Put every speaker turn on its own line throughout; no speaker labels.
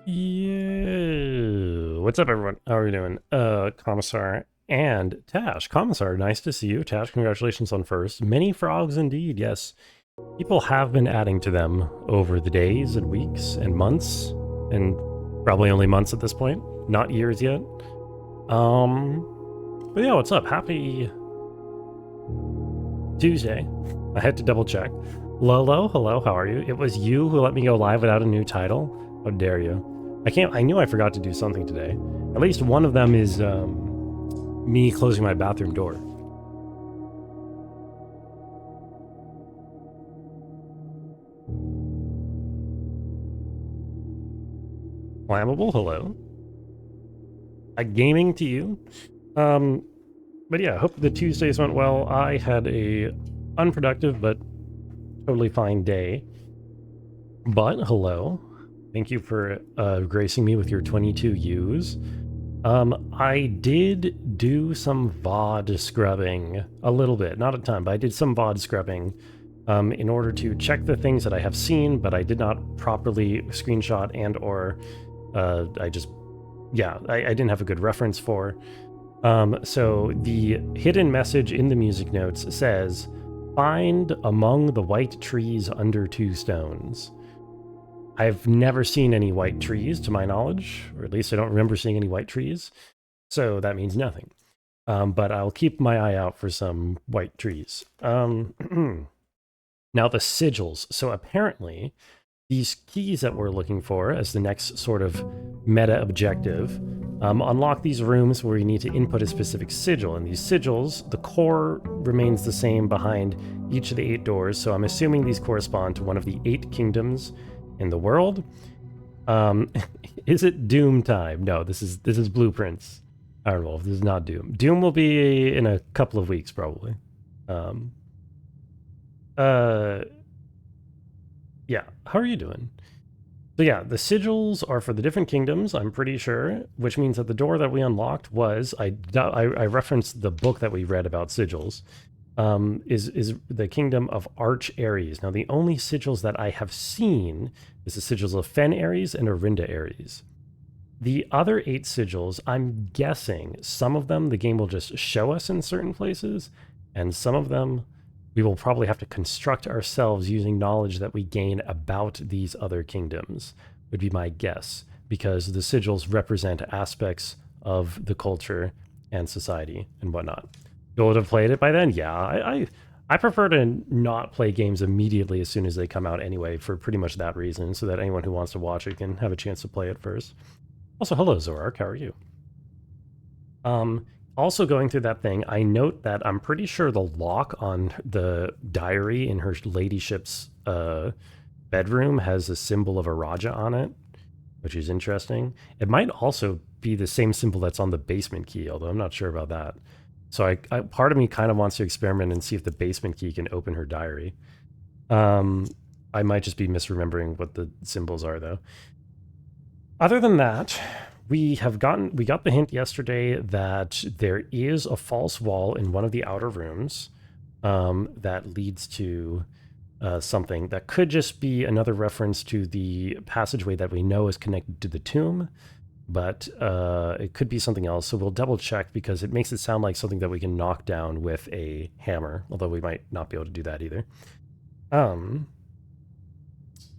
Yeah. What's up, everyone? How are you doing? Commissar and Tash. Commissar, nice to see you. Tash, congratulations on first. Many frogs indeed, yes. People have been adding to them over the days and weeks and months, and probably only months at this point, not years yet. But yeah, what's up? Happy Tuesday. I had to double check. Lolo, hello, how are you? It was you who let me go live without a new title? How dare you? I knew I forgot to do something today. At least one of them is me closing my bathroom door. Flammable, hello. Gaming to you. But yeah, hope the Tuesdays went well. I had a unproductive but totally fine day. But hello. Thank you for gracing me with your 22 U's. I did do some VOD scrubbing a little bit, not a ton, but I did some VOD scrubbing in order to check the things that I have seen, but I did not properly screenshot and or I didn't have a good reference for. So the hidden message in the music notes says, "Find among the white trees under two stones." I've never seen any white trees, to my knowledge, or at least I don't remember seeing any white trees, so that means nothing. But I'll keep my eye out for some white trees. Now the sigils. So apparently, these keys that we're looking for as the next sort of meta objective unlock these rooms where you need to input a specific sigil. And these sigils, the core remains the same behind each of the 8 doors, so I'm assuming these correspond to one of the 8 kingdoms in the world. Is it Doom time? No, this is Blueprints. I don't know if this is not Doom. Doom will be in a couple of weeks probably. Yeah, how are you doing? So yeah, the sigils are for the different kingdoms, I'm pretty sure, which means that the door that we unlocked was, I referenced the book that we read about sigils, is the kingdom of Arch Ares. Now, the only sigils that I have seen is the sigils of Fen Ares and Orinda Ares. The other 8 sigils, I'm guessing some of them the game will just show us in certain places, and some of them we will probably have to construct ourselves using knowledge that we gain about these other kingdoms, would be my guess, because the sigils represent aspects of the culture and society and whatnot. You would have played it by then? Yeah, I prefer to not play games immediately as soon as they come out anyway, for pretty much that reason, so that anyone who wants to watch it can have a chance to play it first. Also, hello, Zorark, how are you? Also going through that thing, I note that I'm pretty sure the lock on the diary in her ladyship's bedroom has a symbol of a Raja on it, which is interesting. It might also be the same symbol that's on the basement key, although I'm not sure about that. So I part of me kind of wants to experiment and see if the basement key can open her diary. I might just be misremembering what the symbols are, though. Other than that, we got the hint yesterday that there is a false wall in one of the outer rooms that leads to something that could just be another reference to the passageway that we know is connected to the tomb, but it could be something else. So we'll double check, because it makes it sound like something that we can knock down with a hammer, although we might not be able to do that either.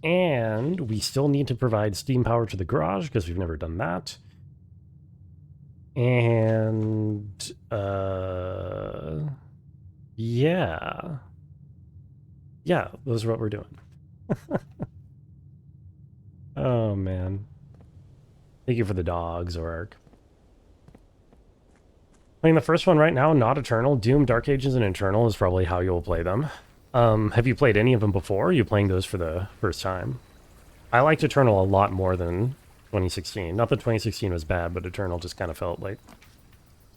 And we still need to provide steam power to the garage, because we've never done that. And yeah, those are what we're doing. Oh man, thank you for the dogs, Orc. Playing the first one right now, not Eternal. Doom, Dark Ages, and Eternal is probably how you'll play them. Have you played any of them before? Or are you playing those for the first time? I liked Eternal a lot more than 2016. Not that 2016 was bad, but Eternal just kind of felt like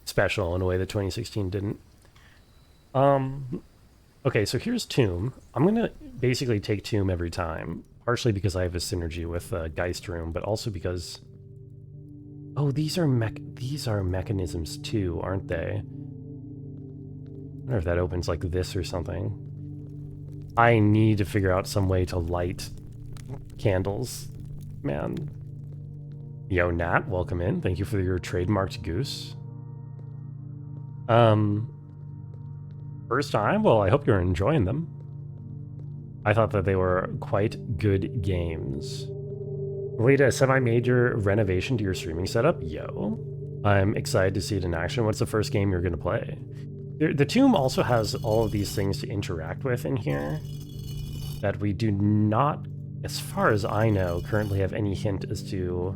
special in a way that 2016 didn't. Okay, so here's Tomb. I'm gonna basically take Tomb every time, partially because I have a synergy with Geist Room, but also because, oh, these are mechanisms too, aren't they? I wonder if that opens like this or something. I need to figure out some way to light candles, man. Yo, Nat, welcome in. Thank you for your trademarked goose. First time? Well, I hope you're enjoying them. I thought that they were quite good games. Wait, a semi-major renovation to your streaming setup? Yo. I'm excited to see it in action. What's the first game you're going to play? The Tomb also has all of these things to interact with in here that we do not, as far as I know, currently have any hint as to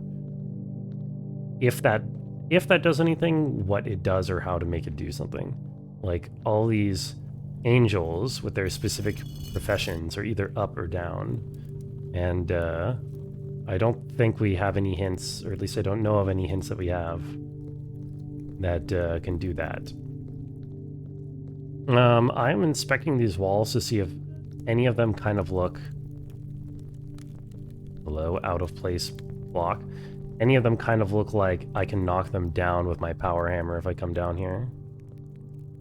if that does anything, what it does, or how to make it do something. Like, all these angels with their specific professions are either up or down. And I don't think we have any hints, or at least I don't know of any hints that we have that can do that. I'm inspecting these walls to see if any of them kind of look... Hello, out of place block. Any of them kind of look like I can knock them down with my power hammer if I come down here.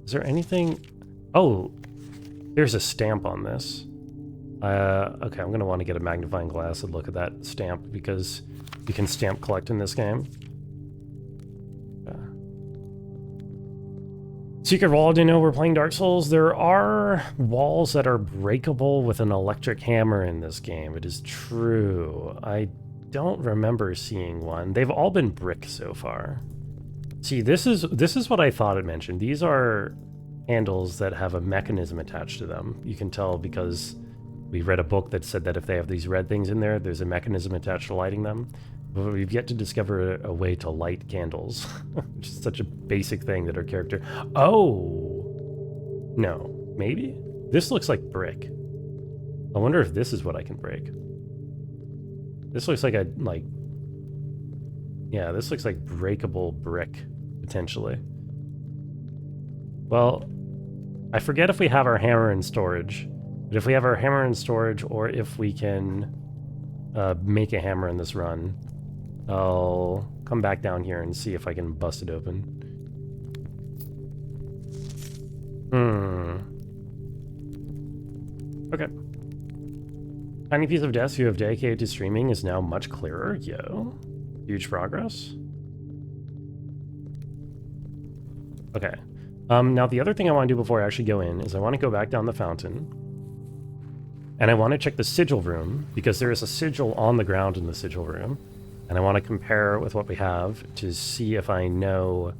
Is there anything... Oh, there's a stamp on this. Okay, I'm going to want to get a magnifying glass and look at that stamp because you can stamp collect in this game. Secret wall, do you know we're playing Dark Souls? There are walls that are breakable with an electric hammer in this game. It is true. I don't remember seeing one. They've all been brick so far. See, this is what I thought it mentioned. These are handles that have a mechanism attached to them. You can tell because we read a book that said that if they have these red things in there, there's a mechanism attached to lighting them. But we've yet to discover a way to light candles, which is such a basic thing that our character... Oh! No. Maybe? This looks like brick. I wonder if this is what I can break. This looks like yeah, this looks like breakable brick, potentially. Well, I forget if we have our hammer in storage. But if we have our hammer in storage, or if we can make a hammer in this run, I'll come back down here and see if I can bust it open. Okay. Tiny piece of desk you have dedicated to streaming is now much clearer. Yo. Huge progress. Okay. Now the other thing I want to do before I actually go in is I want to go back down the fountain. And I want to check the sigil room, because there is a sigil on the ground in the sigil room. And I want to compare with what we have to see if I know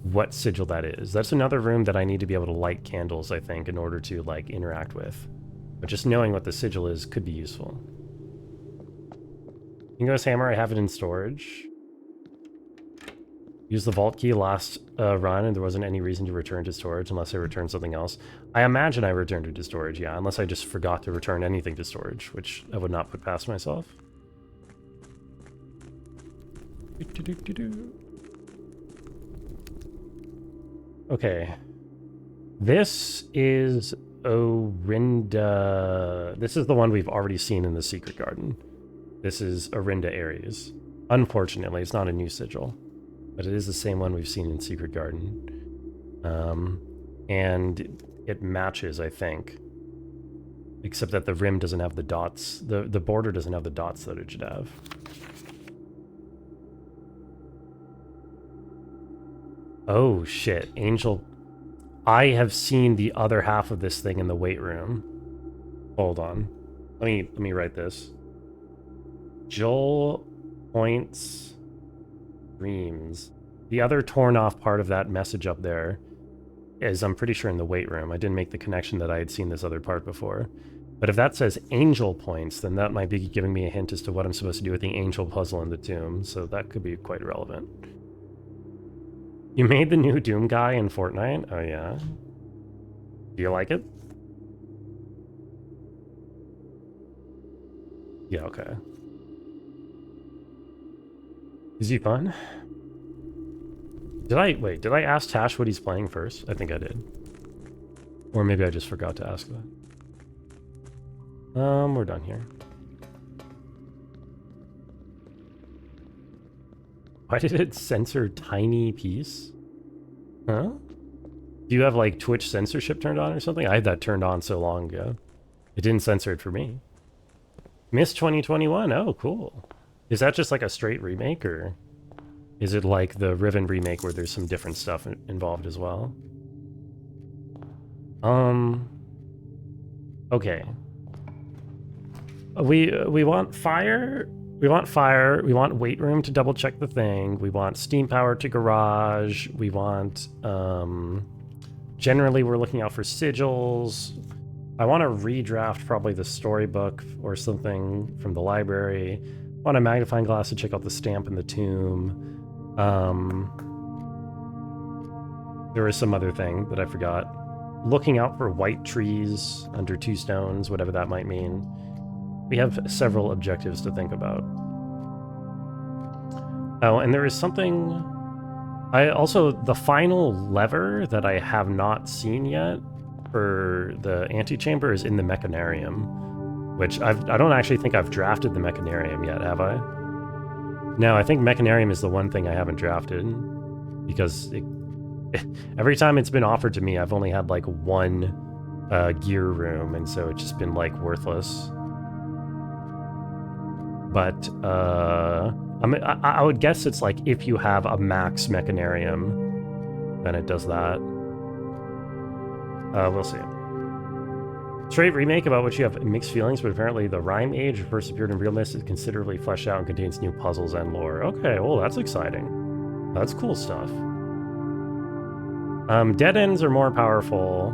what sigil that is. That's another room that I need to be able to light candles, I think, in order to, like, interact with. But just knowing what the sigil is could be useful. Ingo's hammer, I have it in storage. Use the vault key last run, and there wasn't any reason to return to storage unless I returned something else. I imagine I returned it to storage, yeah, unless I just forgot to return anything to storage, which I would not put past myself. Okay. This is Orinda... This is the one we've already seen in the Secret Garden. This is Orinda Ares. Unfortunately, it's not a new sigil. But it is the same one we've seen in Secret Garden. And it matches, I think. Except that the rim doesn't have the dots. The border doesn't have the dots that it should have. Oh, shit. Angel... I have seen the other half of this thing in the weight room. Hold on. Let me write this. Joel points... Dreams. The other torn off part of that message up there is, I'm pretty sure, in the weight room. I didn't make the connection that I had seen this other part before. But if that says angel points, then that might be giving me a hint as to what I'm supposed to do with the angel puzzle in the tomb, so that could be quite relevant. You made the new Doom guy in Fortnite? Oh yeah. Do you like it? Yeah, okay. Is he fun? Did I ask Tash what he's playing first? I think I did. Or maybe I just forgot to ask that. We're done here. Why did it censor tiny piece? Huh? Do you have, like, Twitch censorship turned on or something? I had that turned on so long ago. It didn't censor it for me. Miss 2021. Oh, cool. Is that just like a straight remake, or is it like the Riven remake where there's some different stuff involved as well? Okay. We want fire. We want fire. We want weight room to double check the thing. We want steam power to garage. We want generally we're looking out for sigils. I want to redraft probably the storybook or something from the library. I want a magnifying glass to check out the stamp in the tomb. There was some other thing that I forgot. Looking out for white trees under 2 stones, whatever that might mean. We have several objectives to think about. Oh, and there is something... the final lever that I have not seen yet for the antechamber is in the mechanarium, which I don't actually think I've drafted the mechanarium yet, have I? No, I think mechanarium is the one thing I haven't drafted, because every time it's been offered to me, I've only had like 1 gear room, and so it's just been like worthless. But I would guess it's like if you have a max mechanarium, then it does that. We'll see. Straight remake about which you have mixed feelings, but apparently the Rhyme Age first appeared in realness is considerably fleshed out and contains new puzzles and lore. Okay, well that's exciting. That's cool stuff. Dead ends are more powerful.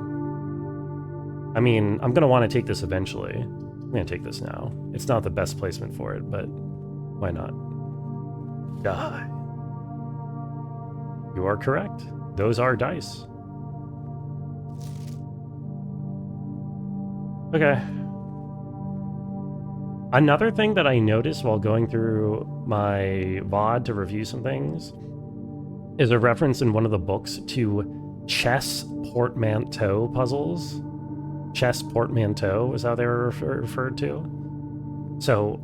I mean, I'm gonna want to take this eventually. I'm gonna take this now. It's not the best placement for it, but why not? Die. You are correct. Those are dice. Okay. Another thing that I noticed while going through my VOD to review some things is a reference in one of the books to chess portmanteau puzzles. Chess portmanteau is how they were referred to. So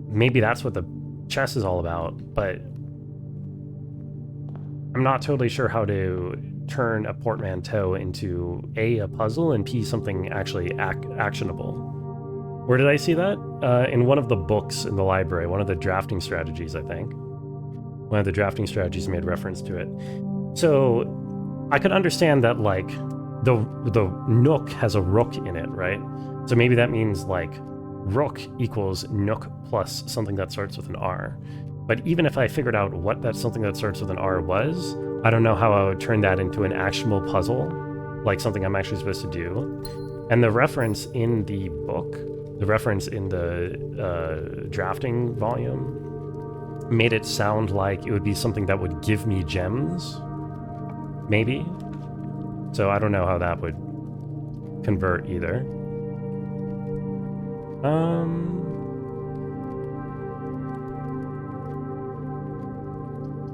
maybe that's what the chess is all about, but I'm not totally sure how to turn a portmanteau into A, puzzle, and P, something actually actionable. Where did I see that? In one of the books in the library, one of the drafting strategies, I think. One of the drafting strategies made reference to it. So I could understand that, like, the nook has a rook in it, right? So maybe that means, like, rook equals nook plus something that starts with an R. But even if I figured out what that something that starts with an R was, I don't know how I would turn that into an actionable puzzle, like something I'm actually supposed to do. And the reference in the book, the reference in the drafting volume, made it sound like it would be something that would give me gems, maybe. So I don't know how that would convert either.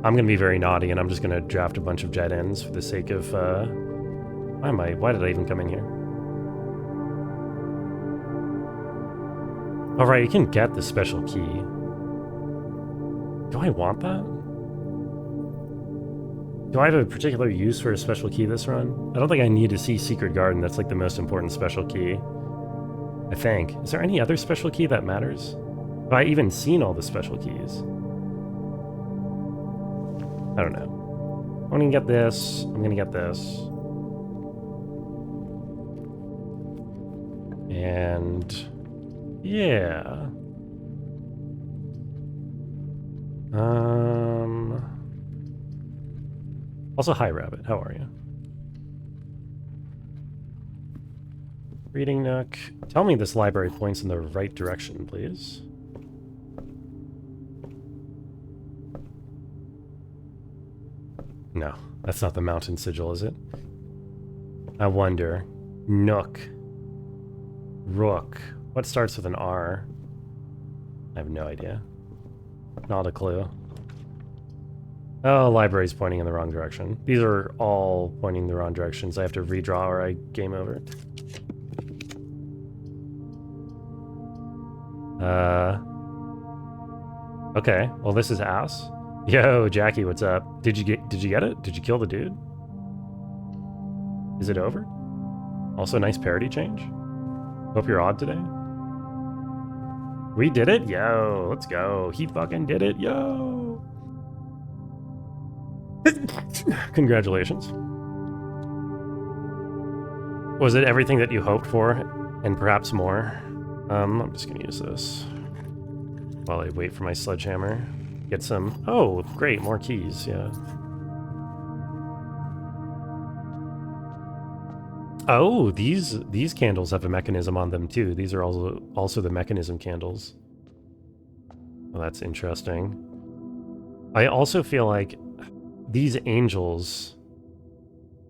I'm gonna be very naughty, and I'm just gonna draft a bunch of jet ends for the sake of, why did I even come in here? Alright, you can get the special key. Do I want that? Do I have a particular use for a special key this run? I don't think I need to see Secret Garden. That's like the most important special key, I think. Is there any other special key that matters? Have I even seen all the special keys? I don't know. I'm gonna get this. I'm gonna get this. And yeah. Also, hi Rabbit, how are you? Reading nook. Tell me this library points in the right direction, please. No, that's not the mountain sigil, is it? I wonder. Nook. Rook. What starts with an R? I have no idea. Not a clue. Oh, library's pointing in the wrong direction. These are all pointing in the wrong directions. I have to redraw or I game over. Okay, well this is ass. Yo, Jackie, what's up? Did you get it? Did you kill the dude? Is it over? Also, nice parody change. Hope you're odd today. We did it? Yo, let's go. He fucking did it. Yo. Congratulations. Was it everything that you hoped for and perhaps more? I'm just gonna use this while I wait for my sledgehammer. Get some... Oh, great, more keys, yeah. Oh, these candles have a mechanism on them too. These are also the mechanism candles. Well, that's interesting. I also feel like these angels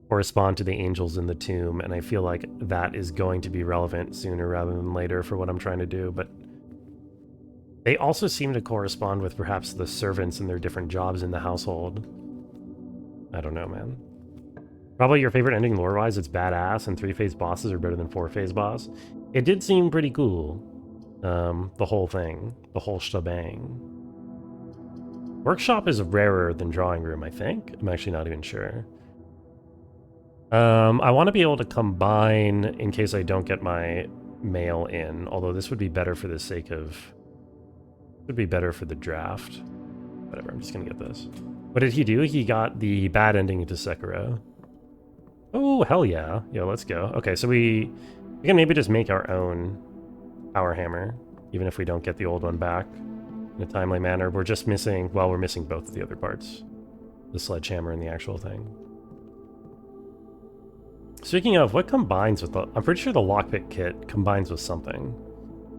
correspond to the angels in the tomb, and I feel like that is going to be relevant sooner rather than later for what I'm trying to do, but they also seem to correspond with perhaps the servants and their different jobs in the household. I don't know, man. Probably your favorite ending lore-wise, it's badass, and 3-phase bosses are better than 4-phase boss. It did seem pretty cool. The whole thing. The whole shebang. Workshop is rarer than drawing room, I think. I'm actually not even sure. I want to be able to combine in case I don't get my mail in, although this would be better for the sake of... It would be better for the draft. Whatever, I'm just gonna get this. What did he do? He got the bad ending to Sekiro. Oh, hell yeah. Yeah, let's go. Okay, so we can maybe just make our own power hammer, even if we don't get the old one back in a timely manner. We're just missing... Well, we're missing both of the other parts. The sledgehammer and the actual thing. Speaking of, what combines with the... I'm pretty sure the lockpick kit combines with something.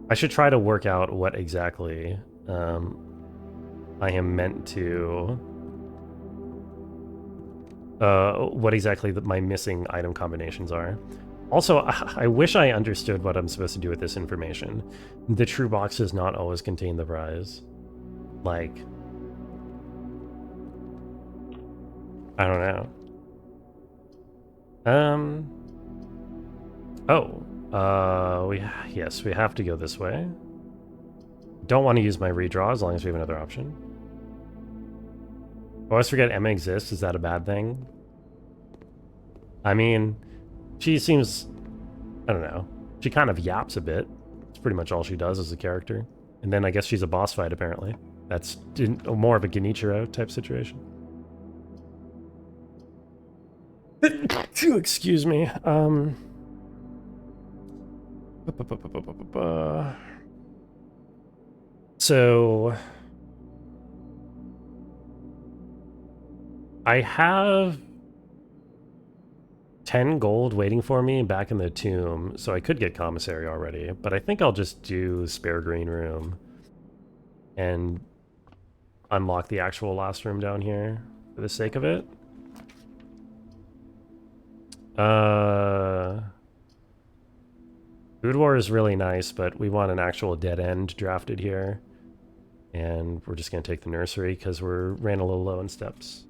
I should try to work out what exactly I am meant to... what exactly my missing item combinations are. Also, I wish I understood what I'm supposed to do with this information. The true box does not always contain the prize. Like... I don't know. Yes, we have to go this way. Don't want to use my redraw as long as we have another option. I always forget Emma exists. Is that a bad thing? I mean, she seems... I don't know. She kind of yaps a bit. It's pretty much all she does as a character. And then I guess she's a boss fight, apparently. That's more of a Genichiro type situation. Excuse me. So I have 10 gold waiting for me back in the tomb, so I could get commissary already, but I think I'll just do spare green room and unlock the actual last room down here for the sake of it. Food War is really nice, but we want an actual dead end drafted here. And we're just going to take the nursery because we're ran a little low in steps.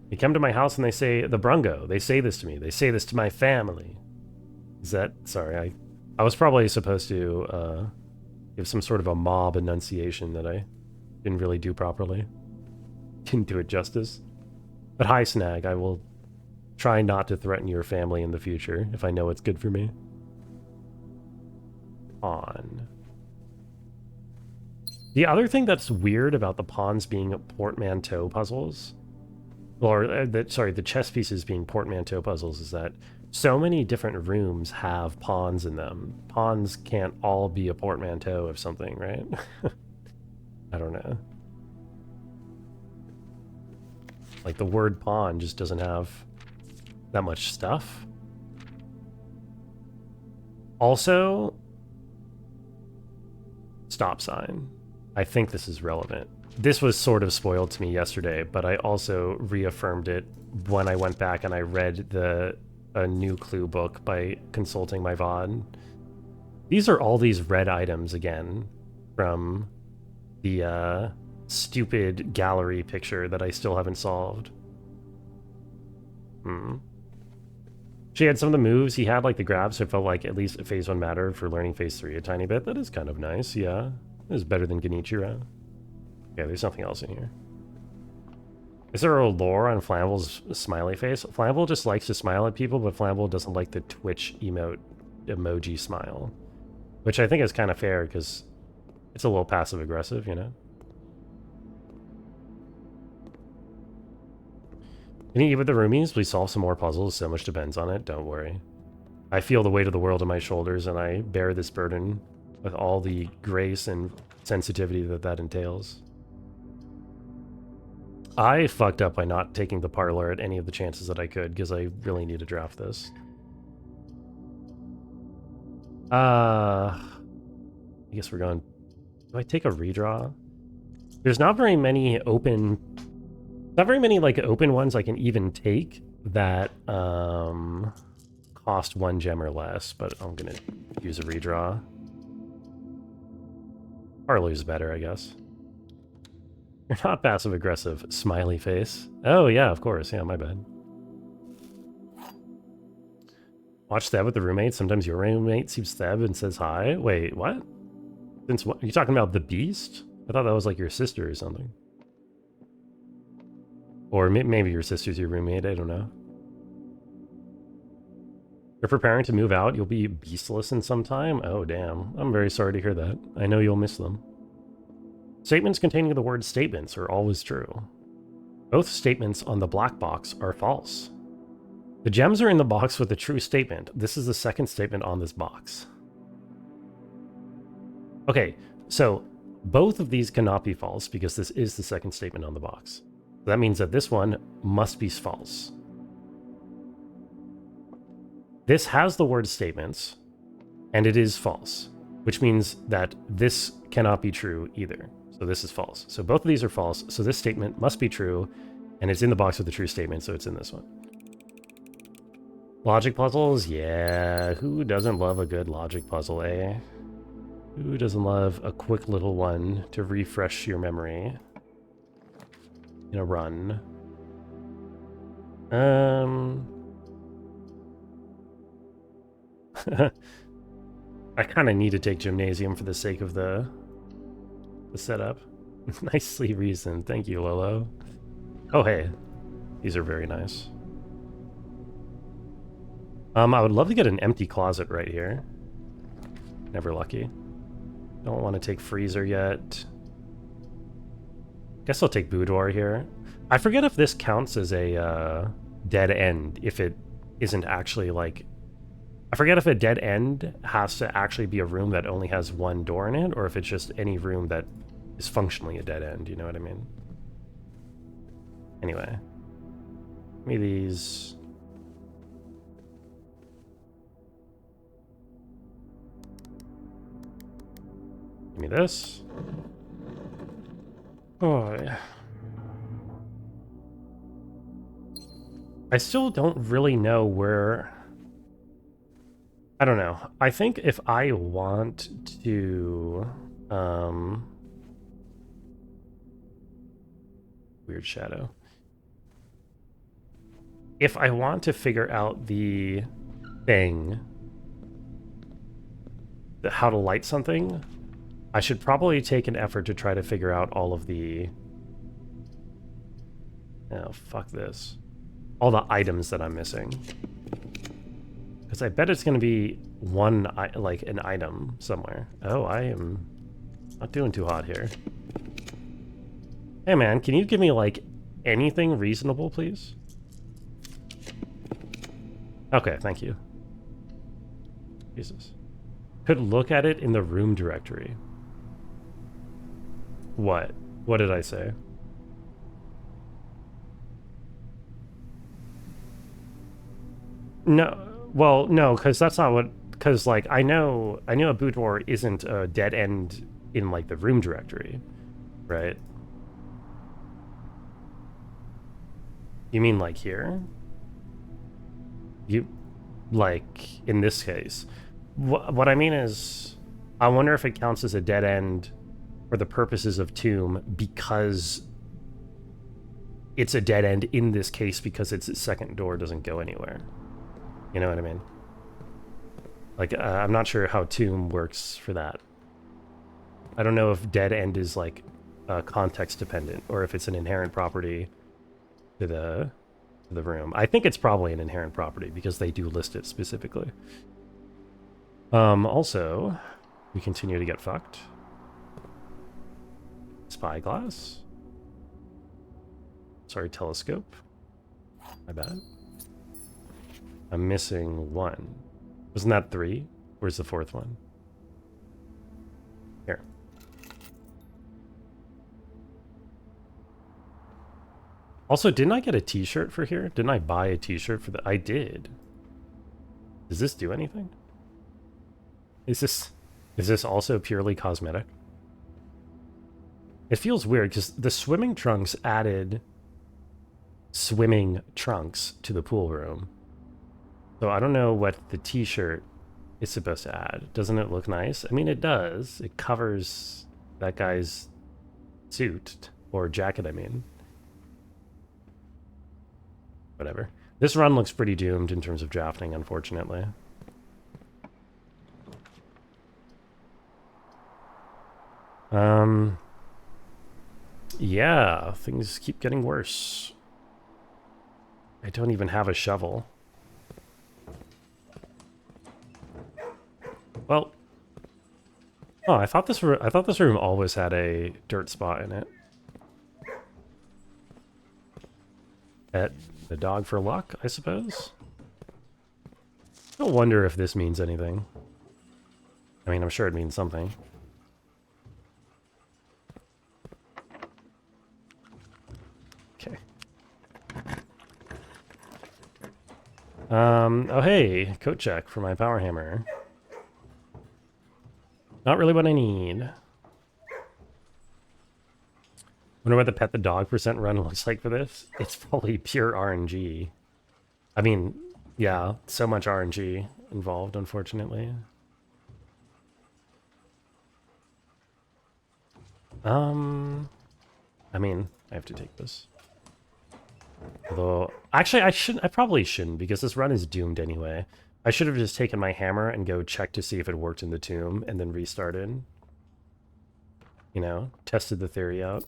They come to my house and they say, the Brungo, they say this to me. They say this to my family. Is that... Sorry, I was probably supposed to give some sort of a mob enunciation that I didn't really do properly. Didn't do it justice. But hi, Snag, I will try not to threaten your family in the future if I know it's good for me. On. The other thing that's weird about the pawns being portmanteau puzzles, or the chess pieces being portmanteau puzzles, is that so many different rooms have pawns in them. Pawns can't all be a portmanteau of something, right? I don't know. Like the word pawn just doesn't have that much stuff. Also, stop sign. I think this is relevant. This was sort of spoiled to me yesterday, but I also reaffirmed it when I went back and I read a new clue book by consulting my VOD. These are all these red items again from the stupid gallery picture that I still haven't solved. She had some of the moves. He had like the grab, so it felt like at least phase 1 mattered for learning phase 3 a tiny bit. That is kind of nice, yeah. It is better than Genichiro. Yeah, there's nothing else in here. Is there a lore on Flammable's smiley face? Flammable just likes to smile at people, but Flammable doesn't like the Twitch emote emoji smile. Which I think is kind of fair, because it's a little passive-aggressive, you know? Can you eat with the roomies? Please solve some more puzzles. So much depends on it. Don't worry. I feel the weight of the world on my shoulders, and I bear this burden with all the grace and sensitivity that that entails. I fucked up by not taking the parlor at any of the chances that I could, because I really need to draft this. I guess we're going... Do I take a redraw? There's not very many open... Not very many, like, open ones I can even take that, cost 1 gem or less, but I'm gonna use a redraw. Parlor's better, I guess. You're not passive-aggressive, smiley face. Oh, yeah, of course. Yeah, my bad. Watch Theb with the roommate. Sometimes your roommate sees Theb and says hi. Wait, what? Since what? Are you talking about the Beast? I thought that was like your sister or something. Or maybe your sister's your roommate, I don't know. You're preparing to move out? You'll be beastless in some time? Oh, damn. I'm very sorry to hear that. I know you'll miss them. Statements containing the word statements are always true. Both statements on the black box are false. The gems are in the box with the true statement. This is the second statement on this box. Okay, so both of these cannot be false because this is the second statement on the box. That means that this one must be false. This has the word statements, and it is false, which means that this cannot be true either. So this is false. So both of these are false, so this statement must be true, and it's in the box with the true statement, so it's in this one. Logic puzzles? Yeah, who doesn't love a good logic puzzle, eh? Who doesn't love a quick little one to refresh your memory in a run? I kind of need to take gymnasium for the sake of the setup. Nicely reasoned. Thank you, Lolo. Oh, hey. These are very nice. I would love to get an empty closet right here. Never lucky. Don't want to take freezer yet. Guess I'll take boudoir here. I forget if this counts as a dead end, if it isn't actually like... I forget if a dead end has to actually be a room that only has one door in it, or if it's just any room that is functionally a dead end, you know what I mean? Anyway. Give me these... Give me this. Oh, yeah. I still don't really know where... I don't know. I think if I want to... Weird shadow. If I want to figure out the thing... how to light something... I should probably take an effort to try to figure out all of the... Oh, fuck this. All the items that I'm missing. Because I bet it's going to be one, like, an item somewhere. Oh, I am not doing too hot here. Hey, man, can you give me, like, anything reasonable, please? Okay, thank you. Jesus. Could look at it in the room directory. What? What did I say? No, well, no, because that's not what... Because, like, I know a boudoir isn't a dead end in, like, the room directory, right? You mean, like, here? You... Like, in this case. What I mean is... I wonder if it counts as a dead end for the purposes of Tomb, because it's a dead end in this case because its second door doesn't go anywhere. You know what I mean? Like, I'm not sure how Tomb works for that. I don't know if dead end is, like, context dependent, or if it's an inherent property to the room. I think it's probably an inherent property, because they do list it specifically. Also... We continue to get fucked. Spyglass. Sorry, telescope. My bad. I'm missing one. Wasn't that 3? Where's the 4th one? Here. Also, didn't I get a t-shirt for here? Didn't I buy a t-shirt for the... I did. Does this do anything? Is this also purely cosmetic? It feels weird because the swimming trunks added swimming trunks to the pool room. So I don't know what the t-shirt is supposed to add. Doesn't it look nice? I mean, it does. It covers that guy's suit, or jacket, I mean. Whatever. This run looks pretty doomed in terms of drafting, unfortunately. Yeah, things keep getting worse. I don't even have a shovel. Well, oh, I thought this room always had a dirt spot in it. Pet the dog for luck, I suppose. I don't wonder if this means anything. I mean, I'm sure it means something. Okay. Oh hey, coat check for my power hammer. Not really what I need. Wonder what the pet the dog percent run looks like for this. It's probably pure RNG. I mean, yeah, so much RNG involved, unfortunately. I mean, I have to take this. Although, actually, I probably shouldn't, because this run is doomed anyway. I should have just taken my hammer and go check to see if it worked in the tomb, and then restarted. You know, tested the theory out.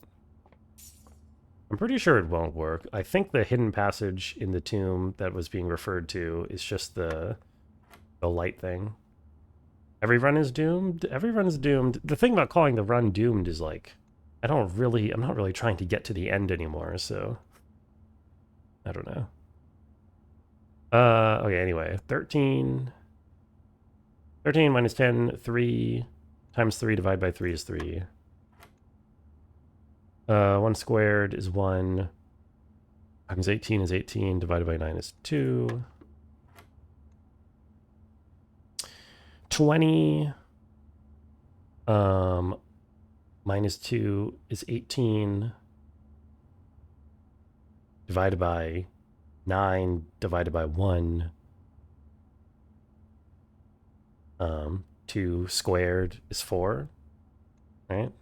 I'm pretty sure it won't work. I think the hidden passage in the tomb that was being referred to is just the light thing. Every run is doomed? Every run is doomed. The thing about calling the run doomed is like, I'm not really trying to get to the end anymore, so I don't know. Okay, anyway, 13 minus 10, 3 times 3 divided by 3 is 3. 1 squared is 1 times 18 is 18, divided by 9 is 2. 20 minus 2 is 18, divided by 9 divided by 1. 2 squared is 4, right?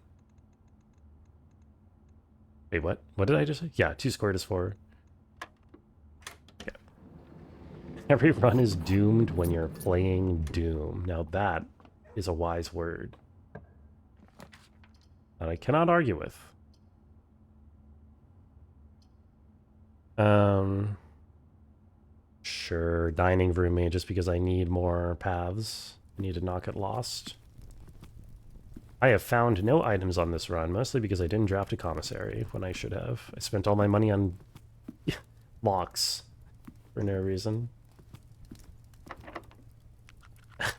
Wait, what? What did I just say? Yeah, 2 squared is 4. Yeah. Every run is doomed when you're playing Doom. Now that is a wise word that I cannot argue with. Sure, dining room me just because I need more paths. I need to not get lost. I have found no items on this run, mostly because I didn't draft a commissary when I should have. I spent all my money on locks for no reason.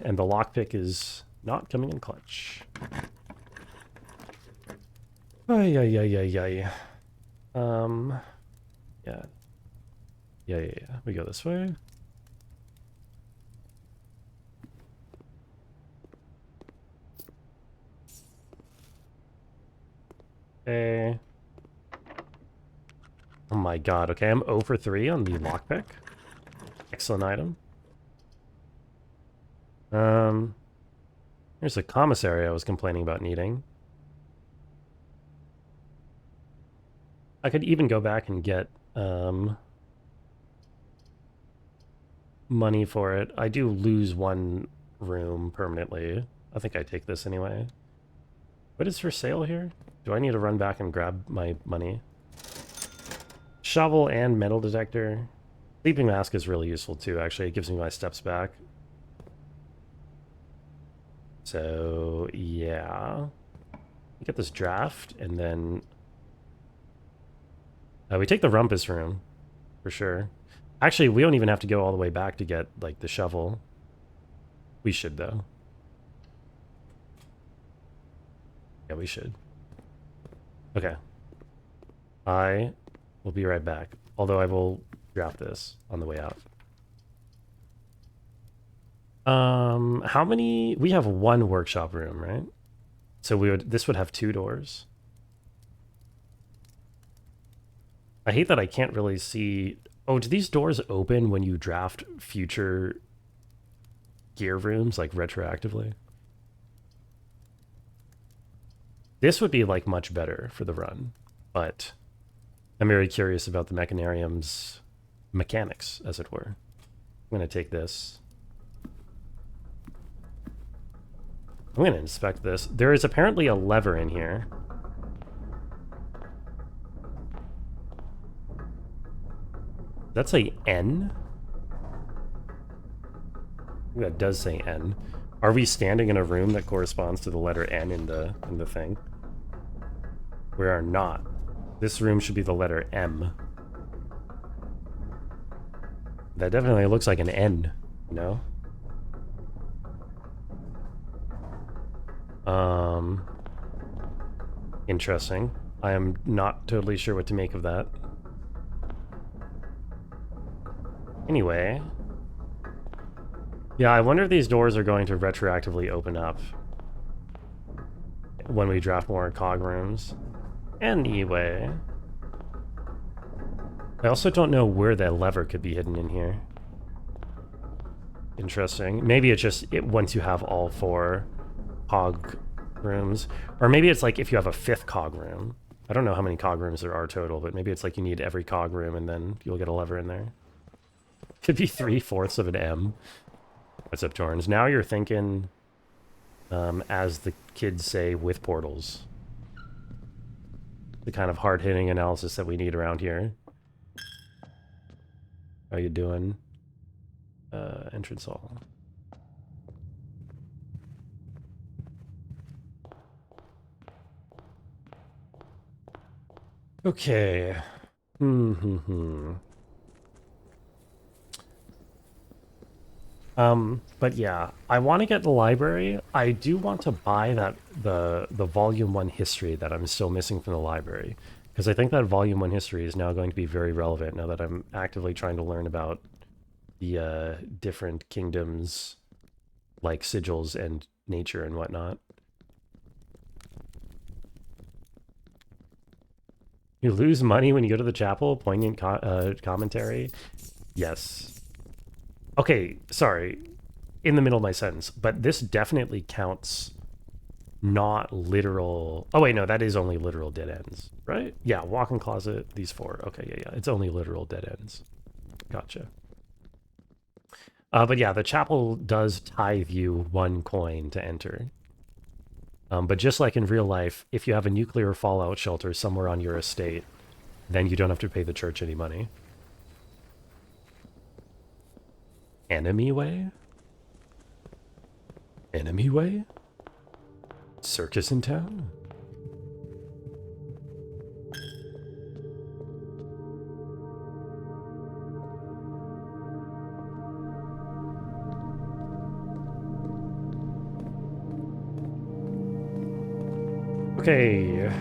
And the lockpick is not coming in clutch. Ay, ay, ay, ay, ay. Yeah. Yeah. We go this way. Okay. Oh my god. Okay, I'm 0 for 3 on the lockpick. Excellent item. Here's a commissary I was complaining about needing. I could even go back and get money for it. I do lose 1 room permanently. I think I take this anyway. What is for sale here? Do I need to run back and grab my money? Shovel and metal detector. Sleeping mask is really useful too, actually. It gives me my steps back. So, yeah. Get this draft, and then... we take the rumpus room, for sure. Actually, we don't even have to go all the way back to get, like, the shovel. We should, though. Yeah, we should. Okay. I will be right back. Although I will draft this on the way out. How many? We have one workshop room, right? So this would have 2 doors. I hate that I can't really see. Oh, do these doors open when you draft future gear rooms, like retroactively? This would be like much better for the run, but I'm very curious about the Mechanarium's mechanics, as it were. I'm going to take this. I'm going to inspect this. There is apparently a lever in here. That's a N? That does say N. Are we standing in a room that corresponds to the letter N in the thing? We are not. This room should be the letter M. That definitely looks like an N, no? Interesting. I am not totally sure what to make of that. Anyway. Yeah, I wonder if these doors are going to retroactively open up when we draft more cog rooms. Anyway. I also don't know where that lever could be hidden in here. Interesting. Maybe it's just once you have all 4 cog rooms. Or maybe it's like if you have a 5th cog room. I don't know how many cog rooms there are total, but maybe it's like you need every cog room and then you'll get a lever in there. Could be 3/4 of an M. What's up, Torrens? Now you're thinking, as the kids say, with portals. The kind of hard-hitting analysis that we need around here. How you doing? Entrance hall. Okay. But yeah, I want to get the library. I do want to buy that the volume 1 history that I'm still missing from the library, because I think that volume 1 history is now going to be very relevant now that I'm actively trying to learn about the different kingdoms, like sigils and nature and whatnot. You lose money when you go to the chapel? Poignant commentary? Yes. Okay, sorry. In the middle of my sentence. But this definitely counts not literal... Oh, wait, no, that is only literal dead ends, right? Yeah, walk-in closet, these 4. Okay, yeah. It's only literal dead ends. Gotcha. But yeah, the chapel does tithe you 1 coin to enter. But just like in real life, if you have a nuclear fallout shelter somewhere on your estate, then you don't have to pay the church any money. Enemy way? Enemy way? Circus in town? Okay.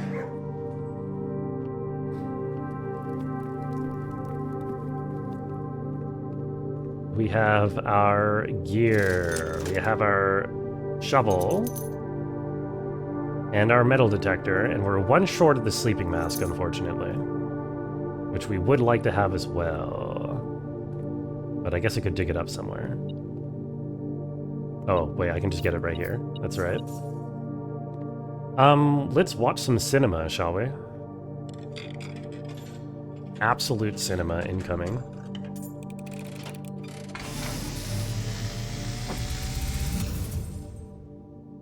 We have our gear. We have our shovel. And our metal detector. And we're 1 short of the sleeping mask, unfortunately. Which we would like to have as well. But I guess I could dig it up somewhere. Oh, wait, I can just get it right here. That's right. Let's watch some cinema, shall we? Absolute cinema incoming.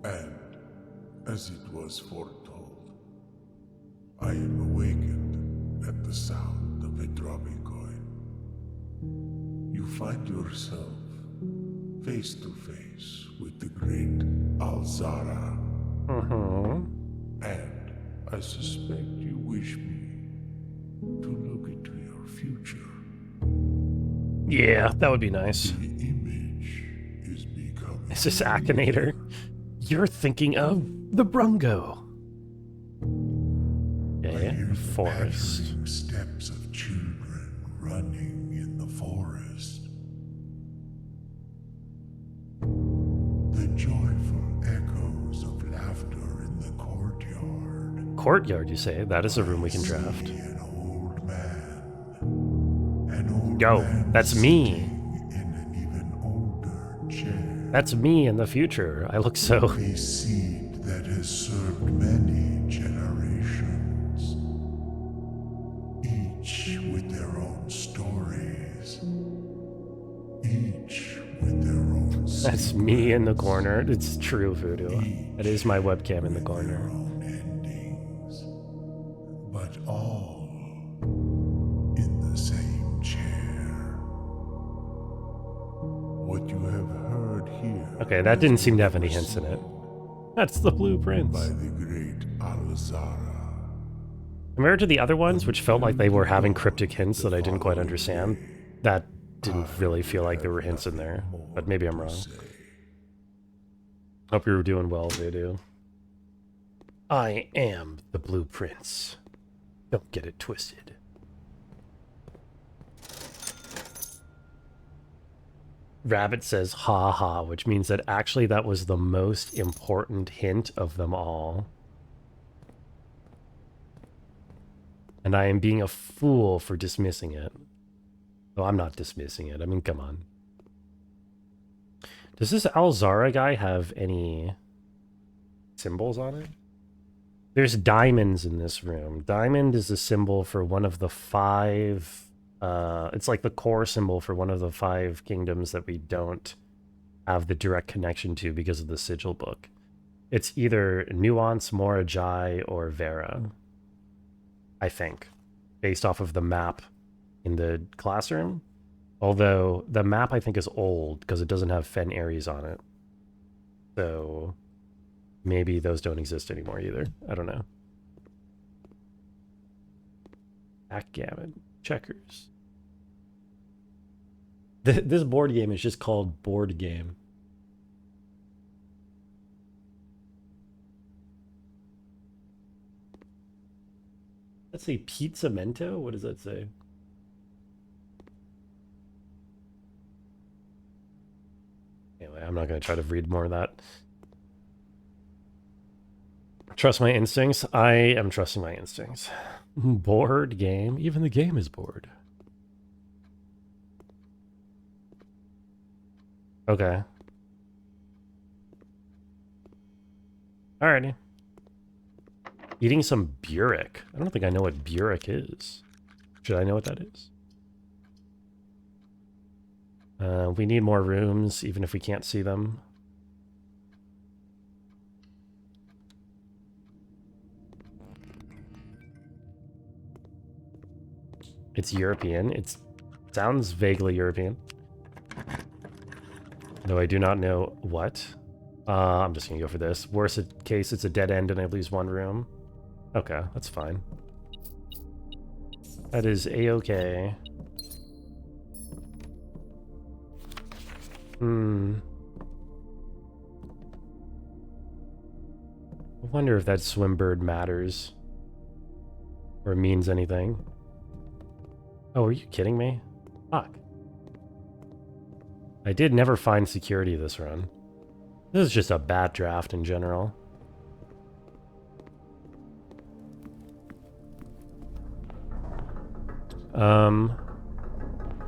And, as it was foretold, I am awakened at the sound of a dropping coin. You find yourself face to face with the great Alzara. And I suspect you wish me to look into your future.
Yeah, that would be nice.
The image is becoming.
Is this Akinator? You're thinking of the Brungo. Okay,
I hear
forest.
the pattering steps of children running in the forest. The joyful echoes of laughter in the courtyard.
Courtyard, you say? That is a room we can draft.
An old man. An old
Yo,
man
that's me.
sitting in an even older chair.
That's me in the future. I look so...
A seed that has served many generations. Each with their own stories. Each with their own
That's me in the corner. It's true, Voodoo. That is my webcam in the corner.
their own endings. But all in the same chair. What you have heard here.
Okay, that didn't seem to have any hints in it. That's the blueprints.
By the great Alzara.
Compared to the other ones, which felt like they were having cryptic hints that I didn't quite understand, that didn't really feel like there were hints in there. But maybe I'm wrong. Hope you're doing well, Voodoo. I am the blueprints. Don't get it twisted. Rabbit says ha ha, which means that actually that was the most important hint of them all. And I am being a fool for dismissing it. Oh, I'm not dismissing it. I mean, come on. Does this Alzara guy have any symbols on it? There's diamonds in this room. Diamond is a symbol for one of the 5... it's like the core symbol for one of the 5 kingdoms that we don't have the direct connection to because of the sigil book. It's either Nuance, Morajai, or Vera. I think, based off of the map in the classroom. Although the map I think is old because it doesn't have Fen Ares on it. So maybe those don't exist anymore either. I don't know. Backgammon. Checkers. This board game is just called Board Game. Let's say Pizzamento? What does that say? Anyway, I'm not going to try to read more of that. Trust my instincts. I am trusting my instincts. Board game? Even the game is bored. Okay. Alrighty. Eating some burek. I don't think I know what burek is. Should I know what that is? We need more rooms, even if we can't see them. It's European. It sounds vaguely European. Though I do not know what. I'm just gonna go for this. Worst case, it's a dead end and I lose 1 room. Okay, that's fine. That is a-okay. I wonder if that swimbird matters. Or means anything. Oh, are you kidding me? Fuck. I did never find security this run. This is just a bad draft in general.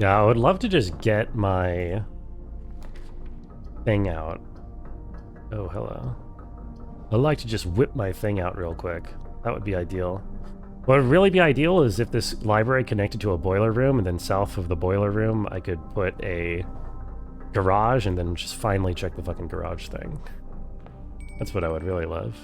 Yeah, I would love to just get my thing out. Oh, hello. I'd like to just whip my thing out real quick. That would be ideal. What would really be ideal is if this library connected to a boiler room, and then south of the boiler room, I could put a garage and then just finally check the fucking garage thing. That's what I would really love.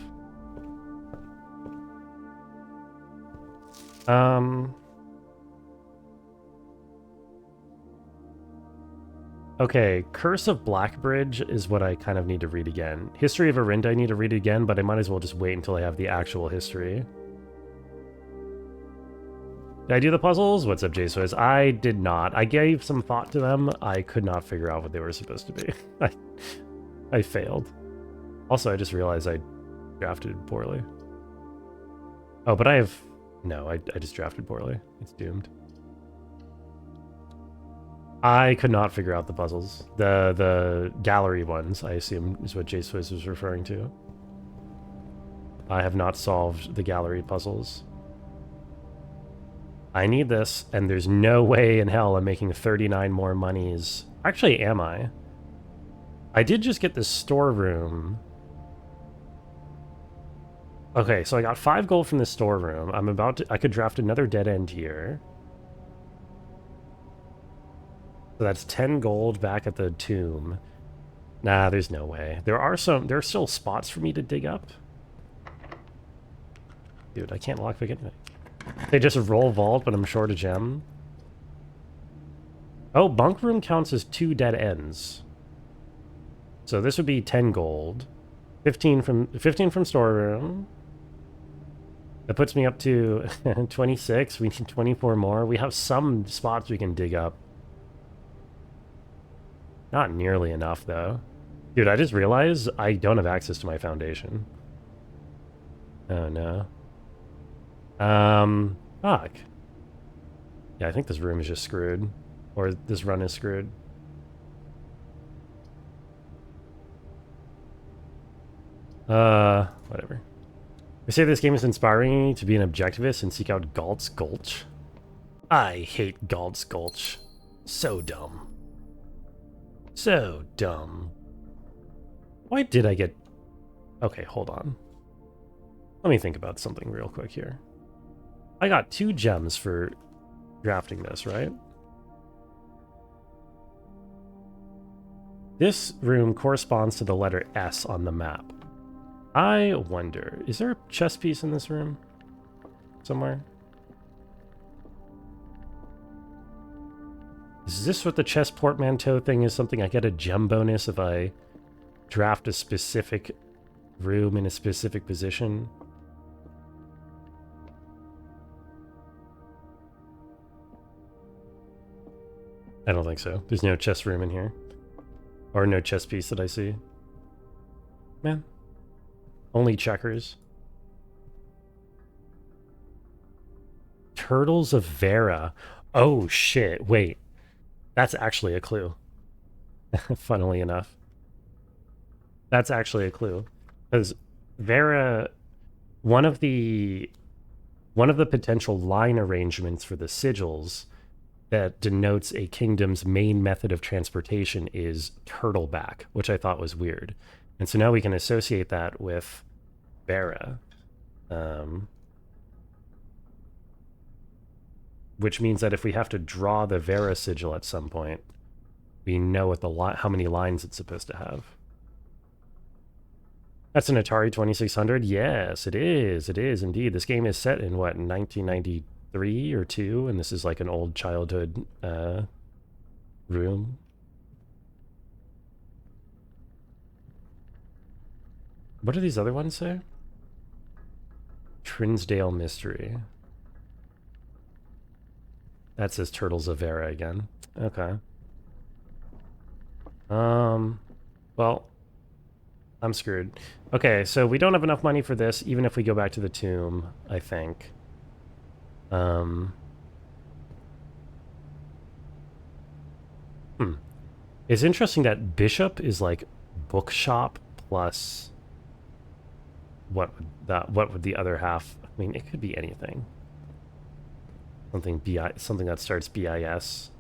Okay, Curse of Blackbridge is what I kind of need to read again. History of Arinda I need to read again, but I might as well just wait until I have the actual history. Did I do the puzzles? What's up, JSwiz? I did not. I gave some thought to them. I could not figure out what they were supposed to be. I failed. Also, I just realized I drafted poorly. Oh, but I have... No, I just drafted poorly. It's doomed. I could not figure out the puzzles. The gallery ones, I assume, is what JSwiz was referring to. I have not solved the gallery puzzles. I need this, and there's no way in hell I'm making 39 more monies. Actually, am I? I did just get this storeroom. Okay, so I got 5 gold from the storeroom. I'm about to... I could draft another dead end here. So that's 10 gold back at the tomb. Nah, there's no way. There are still spots for me to dig up. Dude, I can't lockpick anything. They just roll vault, but I'm short a gem. Oh, bunk room counts as 2 dead ends. So this would be 10 gold. 15 from storeroom. That puts me up to 26. We need 24 more. We have some spots we can dig up. Not nearly enough, though. Dude, I just realized I don't have access to my foundation. Oh, no. Fuck. Yeah, I think this room is just screwed. Or this run is screwed. Whatever. They say this game is inspiring me to be an objectivist and seek out Galt's Gulch. I hate Galt's Gulch. So dumb. So dumb. Why did I get... Okay, hold on. Let me think about something real quick here. I got 2 gems for drafting this, right? This room corresponds to the letter S on the map. I wonder, is there a chess piece in this room? Somewhere? Is this what the chess portmanteau thing is? Something I get a gem bonus if I draft a specific room in a specific position? I don't think so. There's no chess room in here. Or no chess piece that I see. Man. Only checkers. Turtles of Vera. Oh shit, wait. That's actually a clue. Funnily enough. That's actually a clue. Because Vera, one of the potential line arrangements for the sigils that denotes a kingdom's main method of transportation is turtleback, which I thought was weird. And so now we can associate that with Vera. Which means that if we have to draw the Vera sigil at some point, we know what how many lines it's supposed to have. That's an Atari 2600? Yes, it is. It is indeed. This game is set in, what, 1993 or 2? And this is like an old childhood room. What do these other ones say? Trinsdale Mystery. That says Turtles of Vera again. Okay. Well, I'm screwed. Okay, so we don't have enough money for this, even if we go back to the tomb, I think. It's interesting that Bishop is like bookshop plus what would the other half... I mean, it could be anything. Something that starts BIS.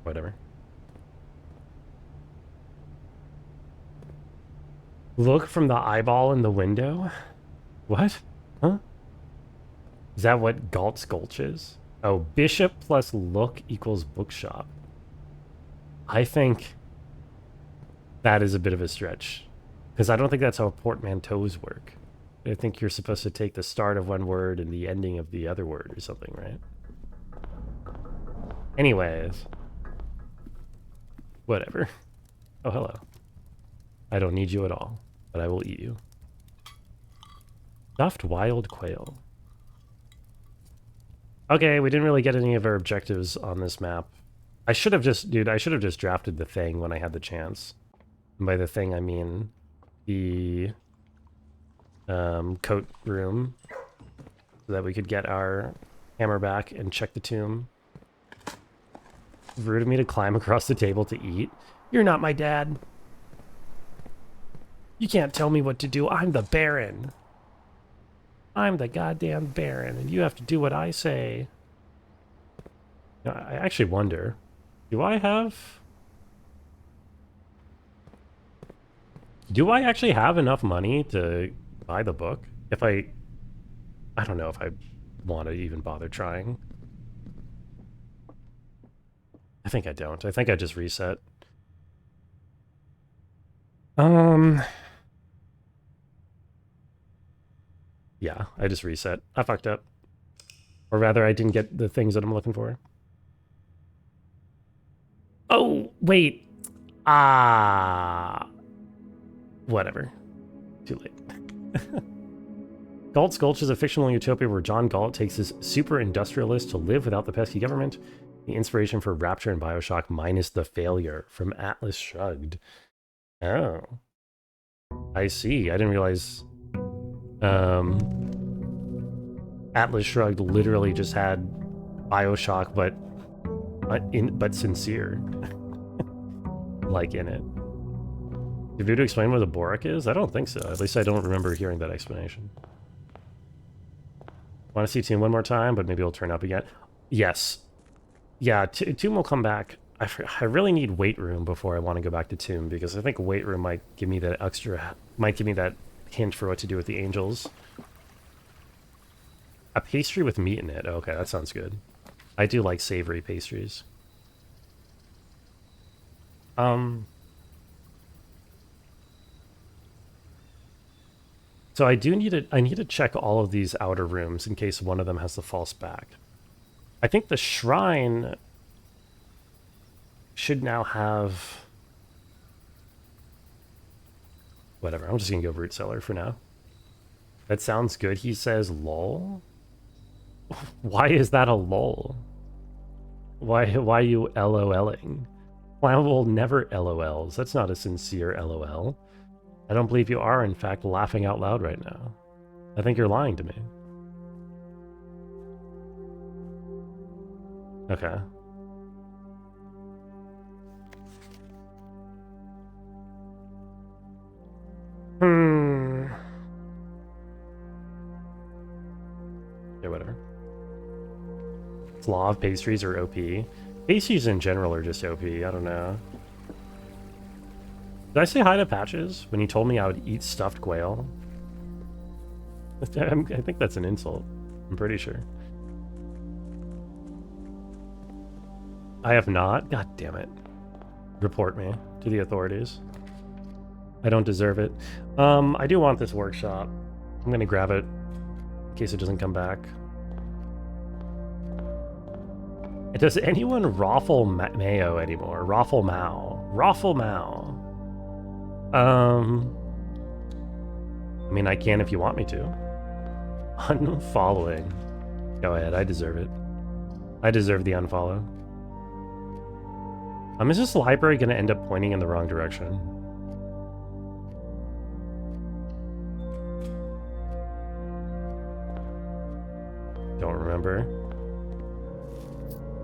Whatever. Look from the eyeball in the window? What? Huh? Is that what Galt's Gulch is? Oh, Bishop plus look equals bookshop. I think that is a bit of a stretch. Because I don't think that's how portmanteaus work. I think you're supposed to take the start of one word and the ending of the other word or something, right? Anyways. Whatever. Oh, hello. I don't need you at all, but I will eat you. Stuffed wild quail. Okay, we didn't really get any of our objectives on this map. I should have just drafted the thing when I had the chance. And by the thing, I mean the coat room, so that we could get our hammer back and check the tomb. Rude of me to climb across the table to eat. You're not my dad. You can't tell me what to do. I'm the Baron. I'm the goddamn Baron, and you have to do what I say. You know, I actually wonder, do I actually have enough money to buy the book? If I don't know if I want to even bother trying. I think I don't. I think I just reset. Yeah, I just reset. I fucked up. Or rather, I didn't get the things that I'm looking for. Oh, wait. Whatever. Too late. Galt's Gulch is a fictional utopia where John Galt takes his super industrialist to live without the pesky government. The inspiration for Rapture and Bioshock minus the failure from Atlas Shrugged. Oh. I see. I didn't realize Atlas Shrugged literally just had Bioshock but sincere. Like in it. Did Voodoo explain what a Borak is? I don't think so. At least I don't remember hearing that explanation. Want to see Tomb one more time, but maybe it'll turn up again. Yes. Yeah, Tomb will come back. I really need Weight Room before I want to go back to Tomb, because I think Weight Room might give me that hint for what to do with the angels. A pastry with meat in it. Okay, that sounds good. I do like savory pastries. So I need to check all of these outer rooms in case one of them has the false back. I think the shrine should now have... Whatever, I'm just gonna go root cellar for now. That sounds good, he says, lol? Why is that a lol? Why are you LOLing? Flammable never LOLs. That's not a sincere LOL. I don't believe you are, in fact, laughing out loud right now. I think you're lying to me. Okay. Yeah, whatever. Slav pastries are OP. Pastries in general are just OP. I don't know. Did I say hi to Patches when he told me I would eat stuffed quail? I think that's an insult. I'm pretty sure. I have not? God damn it. Report me to the authorities. I don't deserve it. I do want this workshop. I'm gonna grab it in case it doesn't come back. Does anyone raffle mayo anymore? Raffle Mao. Raffle Mao. I mean, I can if you want me to. Unfollowing. Go ahead, I deserve it. I deserve the unfollow. Is this library gonna end up pointing in the wrong direction? Don't remember.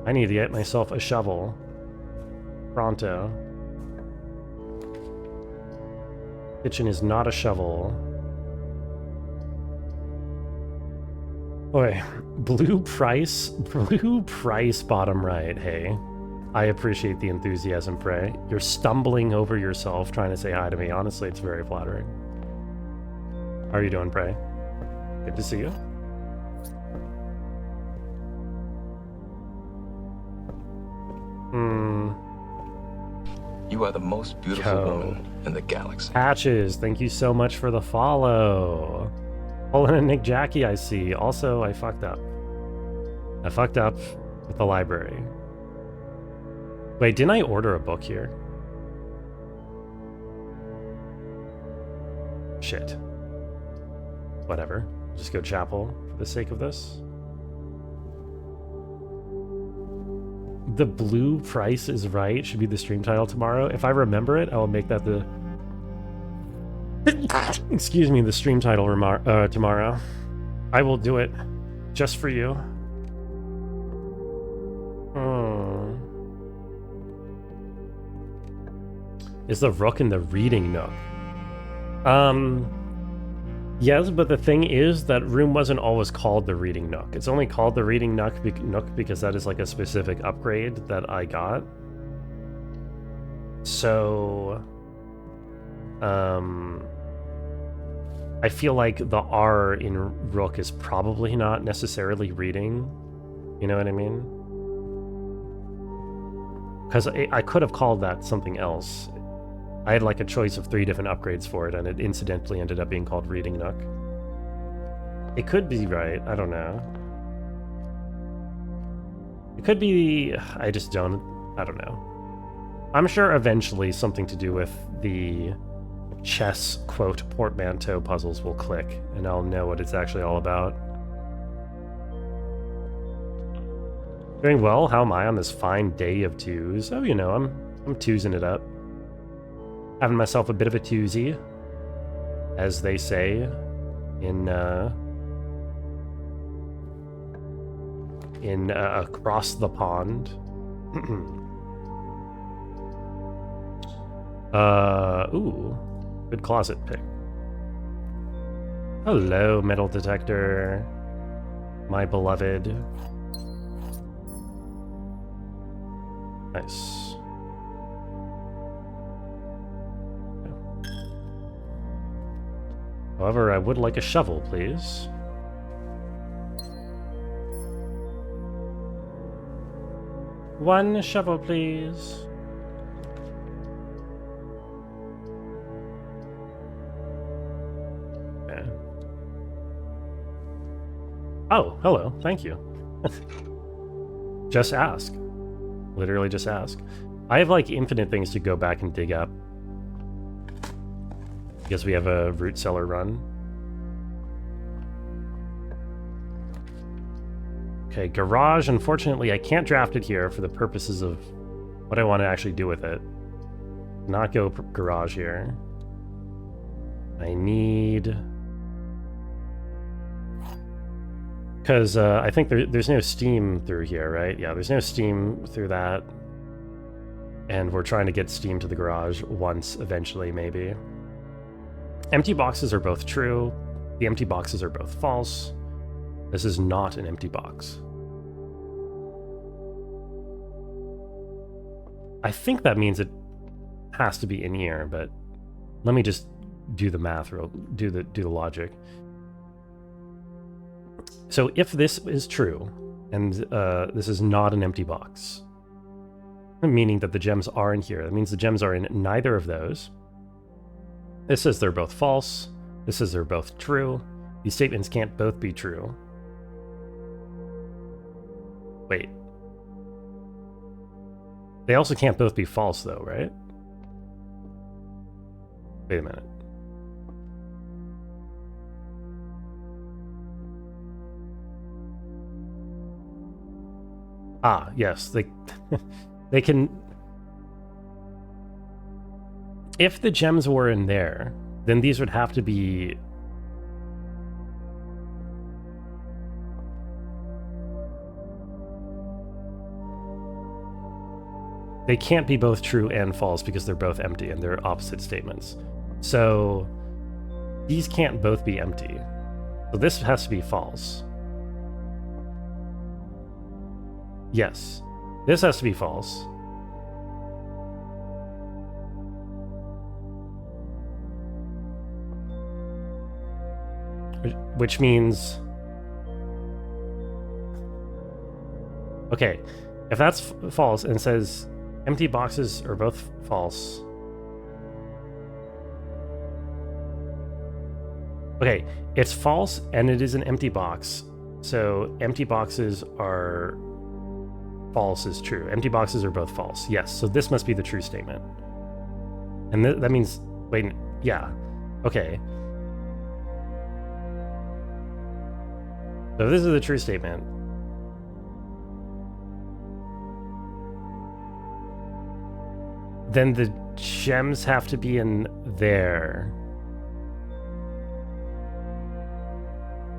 I need to get myself a shovel. Pronto. Kitchen is not a shovel. Boy, blue price bottom right, hey. I appreciate the enthusiasm, Prey. You're stumbling over yourself trying to say hi to me. Honestly, it's very flattering. How are you doing, Prey? Good to see you.
You are the most beautiful
Yo.
woman in the galaxy.
Patches, thank you so much for the follow. Olin and Nick Jackie, I see. Also, I fucked up. I fucked up with the library. Wait, didn't I order a book here? Shit. Whatever. Just go chapel for the sake of this. The blue price is right should be the stream title tomorrow. If I remember it, I will make that the excuse me, the stream title tomorrow. I will do it just for you. Is the rook in the reading nook? Yes, but the thing is that room wasn't always called the reading nook. It's only called the reading nook because that is like a specific upgrade that I got. So, I feel like the R in rook is probably not necessarily reading. You know what I mean? Because I could have called that something else. I had like a choice of 3 different upgrades for it, and it incidentally ended up being called Reading Nook. It could be right, I don't know. It could be, I don't know. I'm sure eventually something to do with the chess, quote, portmanteau puzzles will click, and I'll know what it's actually all about. Doing well, how am I on this fine day of twos? Oh, you know, I'm twosing it up. Having myself a bit of a twosie, as they say in across the pond. Ooh, good closet pick. Hello, metal detector, my beloved. Nice. However, I would like a shovel, please. One shovel, please. Okay. Oh, hello. Thank you. Just ask. Literally just ask. I have like infinite things to go back and dig up. Guess we have a root cellar run. Okay, garage. Unfortunately, I can't draft it here for the purposes of what I want to actually do with it. Not go garage here. I need... Because I think there's no steam through here, right? Yeah, there's no steam through that. And we're trying to get steam to the garage once, eventually, maybe. Empty boxes are both true. The empty boxes are both false. This is not an empty box. I think that means it has to be in here, but let me just do the math, do the logic. So if this is true, and this is not an empty box, meaning that the gems are in here, that means the gems are in neither of those. This says they're both false. This says they're both true. These statements can't both be true. Wait. They also can't both be false, though, right? Wait a minute. Ah, yes, they can... If the gems were in there, then these would have to be... They can't be both true and false because they're both empty and they're opposite statements. So these can't both be empty. So this has to be false. Yes, this has to be false. Which means... Okay, if that's false and says Empty boxes are both false. Okay, it's false and it is an empty box. So empty boxes are false is true. Empty boxes are both false. Yes, so this must be the true statement. And that means, wait, yeah. Okay. So this is the true statement. Then the gems have to be in there.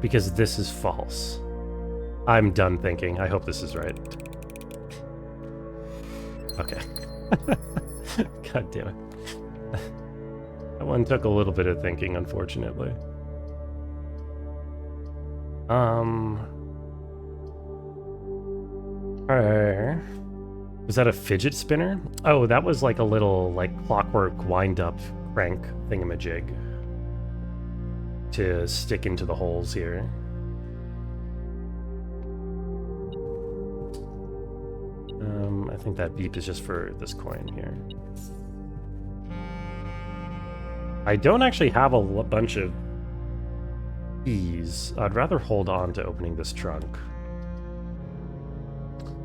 Because this is false. I'm done thinking. I hope this is right. Okay. God damn it. That one took a little bit of thinking, unfortunately. Alright. Was that a fidget spinner? Oh, that was like a little, like, clockwork wind-up crank thingamajig to stick into the holes here. I think that beep is just for this coin here. I don't actually have a bunch of keys. I'd rather hold on to opening this trunk.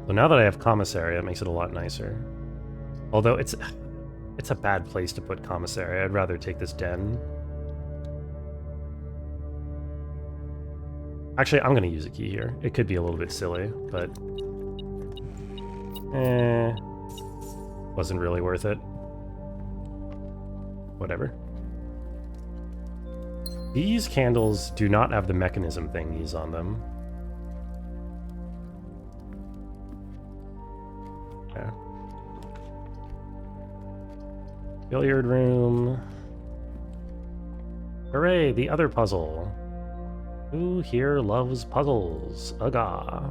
So now that I have commissary, that makes it a lot nicer. Although it's a bad place to put commissary. I'd rather take this den. Actually, I'm going to use a key here. It could be a little bit silly, but... wasn't really worth it. Whatever. These candles do not have the mechanism thingies on them. Okay. Billiard room. Hooray, the other puzzle. Who here loves puzzles? Aga.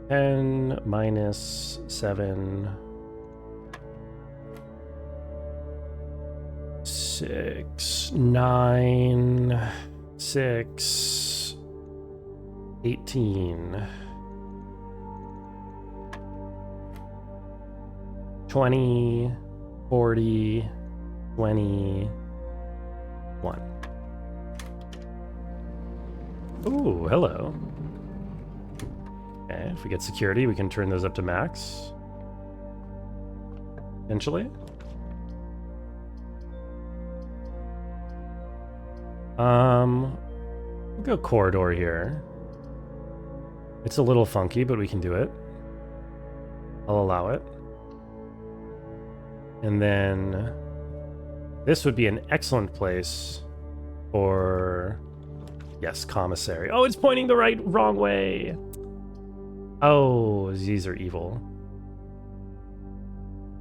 10 minus 7. 6, 9, 6, 18, 20, 40, 21. Ooh, hello. Okay, if we get security, we can turn those up to max. Potentially. We'll go corridor here. It's a little funky, but we can do it. I'll allow it. And then this would be an excellent place for, yes, commissary. Oh, it's pointing the wrong way. Oh, these are evil.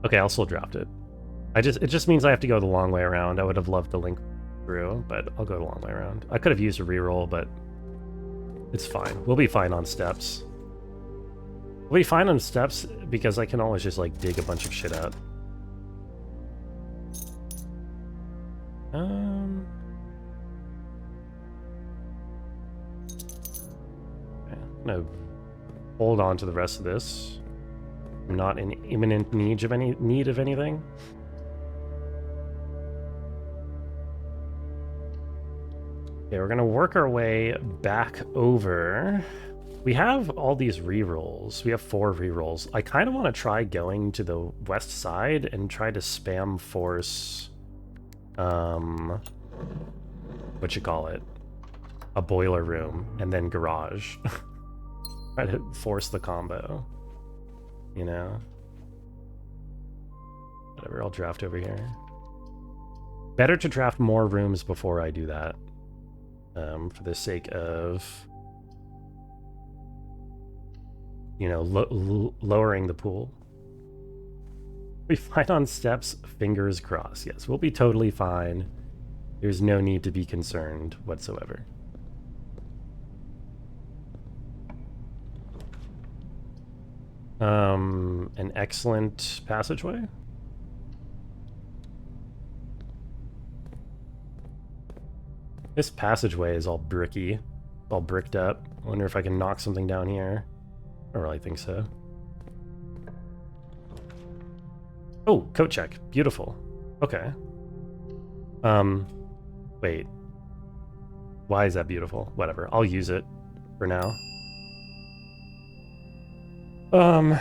Okay, I'll still draft it. It just means I have to go the long way around. I would have loved to link through, but I'll go the long way around. I could have used a reroll, but it's fine. We'll be fine on steps. We'll be fine on steps because I can always just like dig a bunch of shit out. Okay, I'm gonna hold on to the rest of this. I'm not in imminent need of anything. Okay, we're gonna work our way back over. We have all these rerolls. We have 4 rerolls. I kind of want to try going to the west side and try to spam force, what you call it, a boiler room, and then garage. Try to force the combo, you know? Whatever, I'll draft over here. Better to draft more rooms before I do that, for the sake of, you know, lowering the pool. We fight on steps, fingers crossed. Yes, we'll be totally fine. There's no need to be concerned whatsoever. An excellent passageway. This passageway is all bricky, all bricked up. I wonder if I can knock something down here. I don't really think so. Oh, coat check. Beautiful. Okay. Wait. Why is that beautiful? Whatever. I'll use it for now. I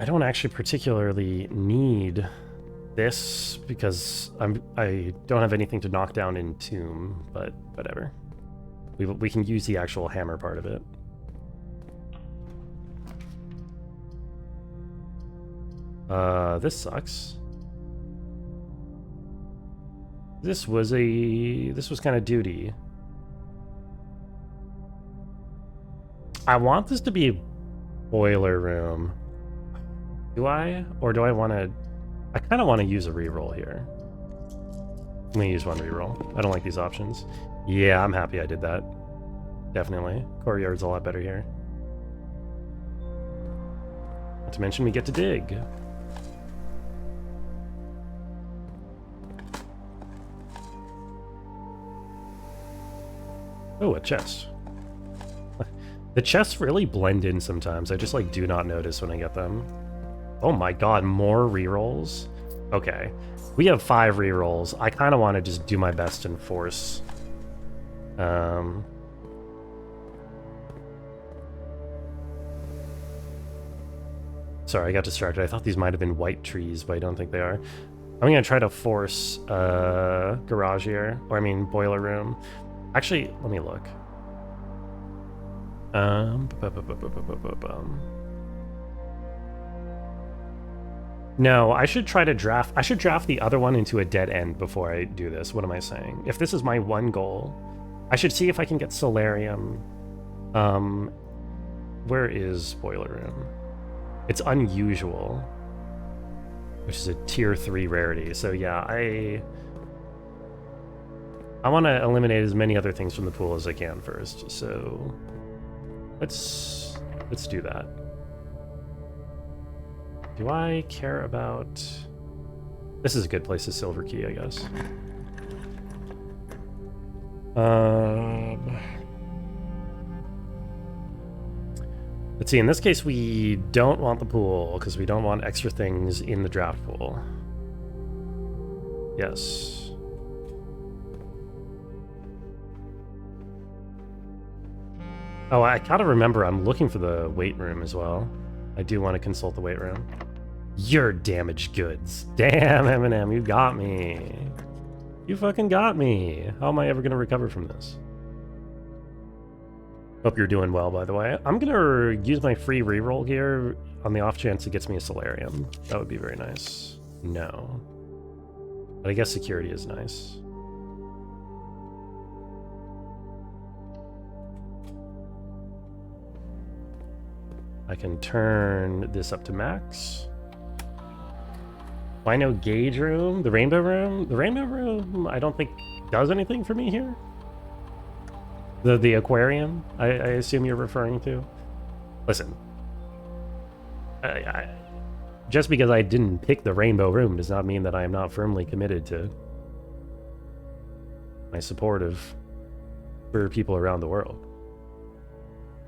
don't actually particularly need this because I don't have anything to knock down in Tomb, but whatever. We can use the actual hammer part of it. This sucks. This was kind of duty. I want this to be a boiler room. Do I? Or do I want to... I kind of want to use a reroll here. I'm going to use one reroll. I don't like these options. Yeah, I'm happy I did that. Definitely. Courtyard's a lot better here. Not to mention we get to dig. Oh, a chest. The chests really blend in sometimes. I just like do not notice when I get them. Oh my god, more rerolls? Okay. We have 5 rerolls. I kind of want to just do my best and force. Sorry, I got distracted. I thought these might have been white trees, but I don't think they are. I'm going to try to force garage here. Or I mean boiler room. Actually, let me look. No, I should try to draft... I should draft the other one into a dead end before I do this. What am I saying? If this is my one goal, I should see if I can get Solarium. Where is boiler room? It's unusual, which is a tier 3 rarity. So yeah, I want to eliminate as many other things from the pool as I can first. So let's do that. Do I care about... This is a good place to silver key, I guess. Let's see, in this case we don't want the pool because we don't want extra things in the draft pool. Yes. Oh, I gotta remember I'm looking for the weight room as well. I do want to consult the weight room. You're damaged goods. Damn, Eminem, you got me. You fucking got me. How am I ever gonna recover from this? Hope you're doing well, by the way. I'm gonna use my free reroll here on the off chance it gets me a Solarium. That would be very nice. No. But I guess security is nice. I can turn this up to max. Why no gauge room? The rainbow room? The rainbow room, I don't think does anything for me here. The aquarium, I assume you're referring to. Listen, just because I didn't pick the rainbow room does not mean that I am not firmly committed to my support of for people around the world.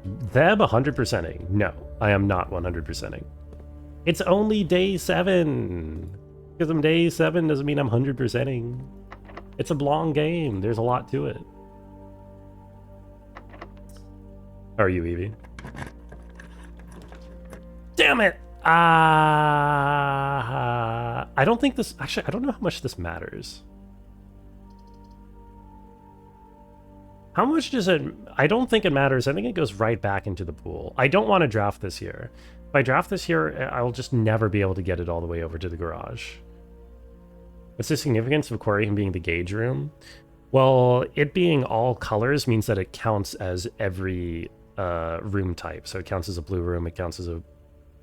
Them 100%ing. No, I am not 100%ing. It's only day 7. Because I'm day 7 doesn't mean I'm 100%ing. It's a long game. There's a lot to it. How are you, Evie? Damn it! I don't think this... Actually, I don't know how much this matters. How much does it... I don't think it matters. I think it goes right back into the pool. I don't want to draft this here. If I draft this here, I'll just never be able to get it all the way over to the garage. What's the significance of aquarium being the gauge room? Well, it being all colors means that it counts as every room type. So it counts as a blue room, it counts as a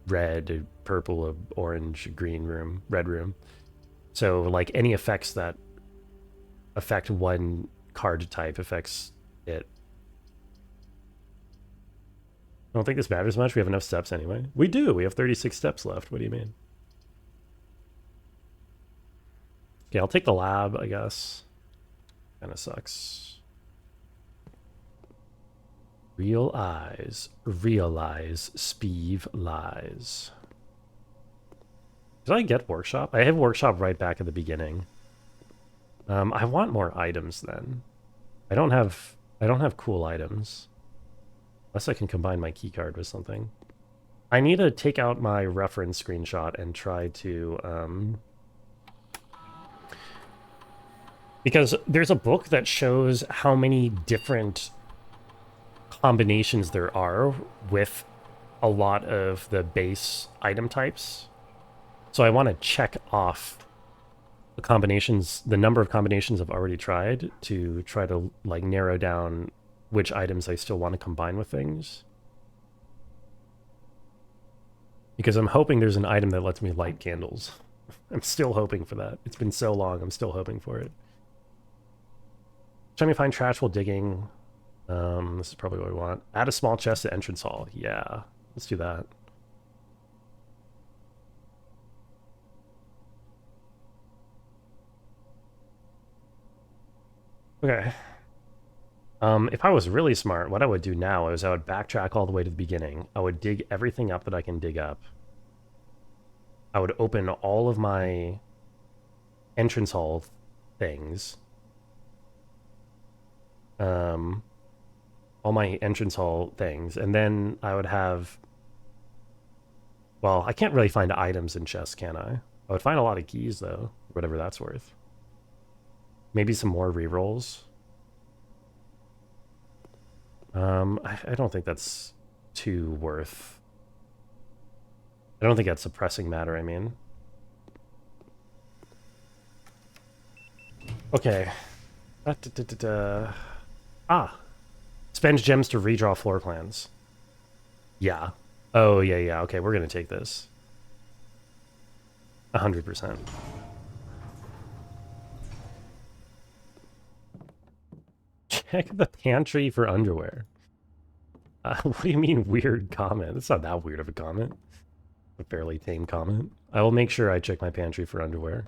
red, a purple, a orange, a green room, red room. So like any effects that affect one card type affects it. I don't think this matters much. We have enough steps anyway. We do. We have 36 steps left. What do you mean? Okay, I'll take the lab, I guess. Kind of sucks. Real eyes realize Speeve lies. Did I get workshop? I have workshop right back at the beginning. I want more items then. I don't have cool items. Unless I can combine my keycard with something. I need to take out my reference screenshot and try to because there's a book that shows how many different combinations there are with a lot of the base item types. So I want to check off the combinations, the number of combinations I've already tried to try to like narrow down which items I still want to combine with things. Because I'm hoping there's an item that lets me light candles. I'm still hoping for that. It's been so long, I'm still hoping for it. Trying to find trash while digging. This is probably what we want. Add a small chest to entrance hall. Yeah, let's do that. Okay. If I was really smart, what I would do now is I would backtrack all the way to the beginning. I would dig everything up that I can dig up. I would open all of my entrance hall things. All my entrance hall things, and then I would have... Well, I can't really find items in chests, can I? I would find a lot of keys, though, whatever that's worth. Maybe some more rerolls. I don't think that's too worth... I don't think that's a pressing matter, I mean. Okay. Ah! Spend gems to redraw floor plans. Yeah. Oh, yeah. Okay, we're gonna take this. 100%. Check the pantry for underwear. What do you mean weird comment? It's not that weird of a comment. A fairly tame comment. I will make sure I check my pantry for underwear.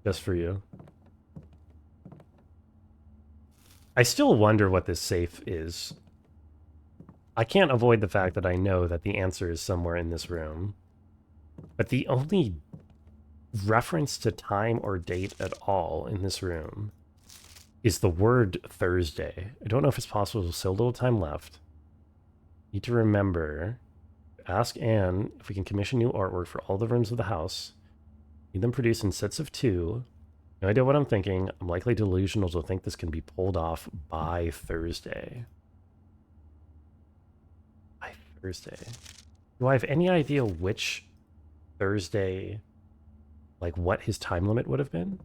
Just for you. I still wonder what this safe is. I can't avoid the fact that I know that the answer is somewhere in this room. But the only reference to time or date at all in this room is the word Thursday. I don't know if it's possible. There's so little time left. Need to remember. Ask Anne if we can commission new artwork for all the rooms of the house. Need them produced in sets of 2. No idea what I'm thinking. I'm likely delusional to think this can be pulled off by Thursday. By Thursday. Do I have any idea which Thursday, like what his time limit would have been?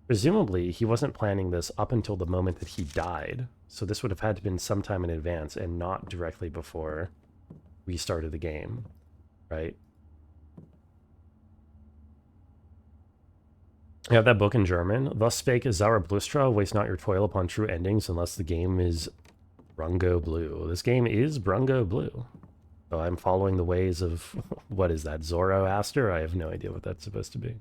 Presumably, he wasn't planning this up until the moment that he died. So this would have had to have been sometime in advance and not directly before we started the game, right? I have that book in German. Thus spake Zarathustra, waste not your toil upon true endings unless the game is Brungo Blue. This game is Brungo Blue. So I'm following the ways of, what is that, Zoroaster? I have no idea what that's supposed to be.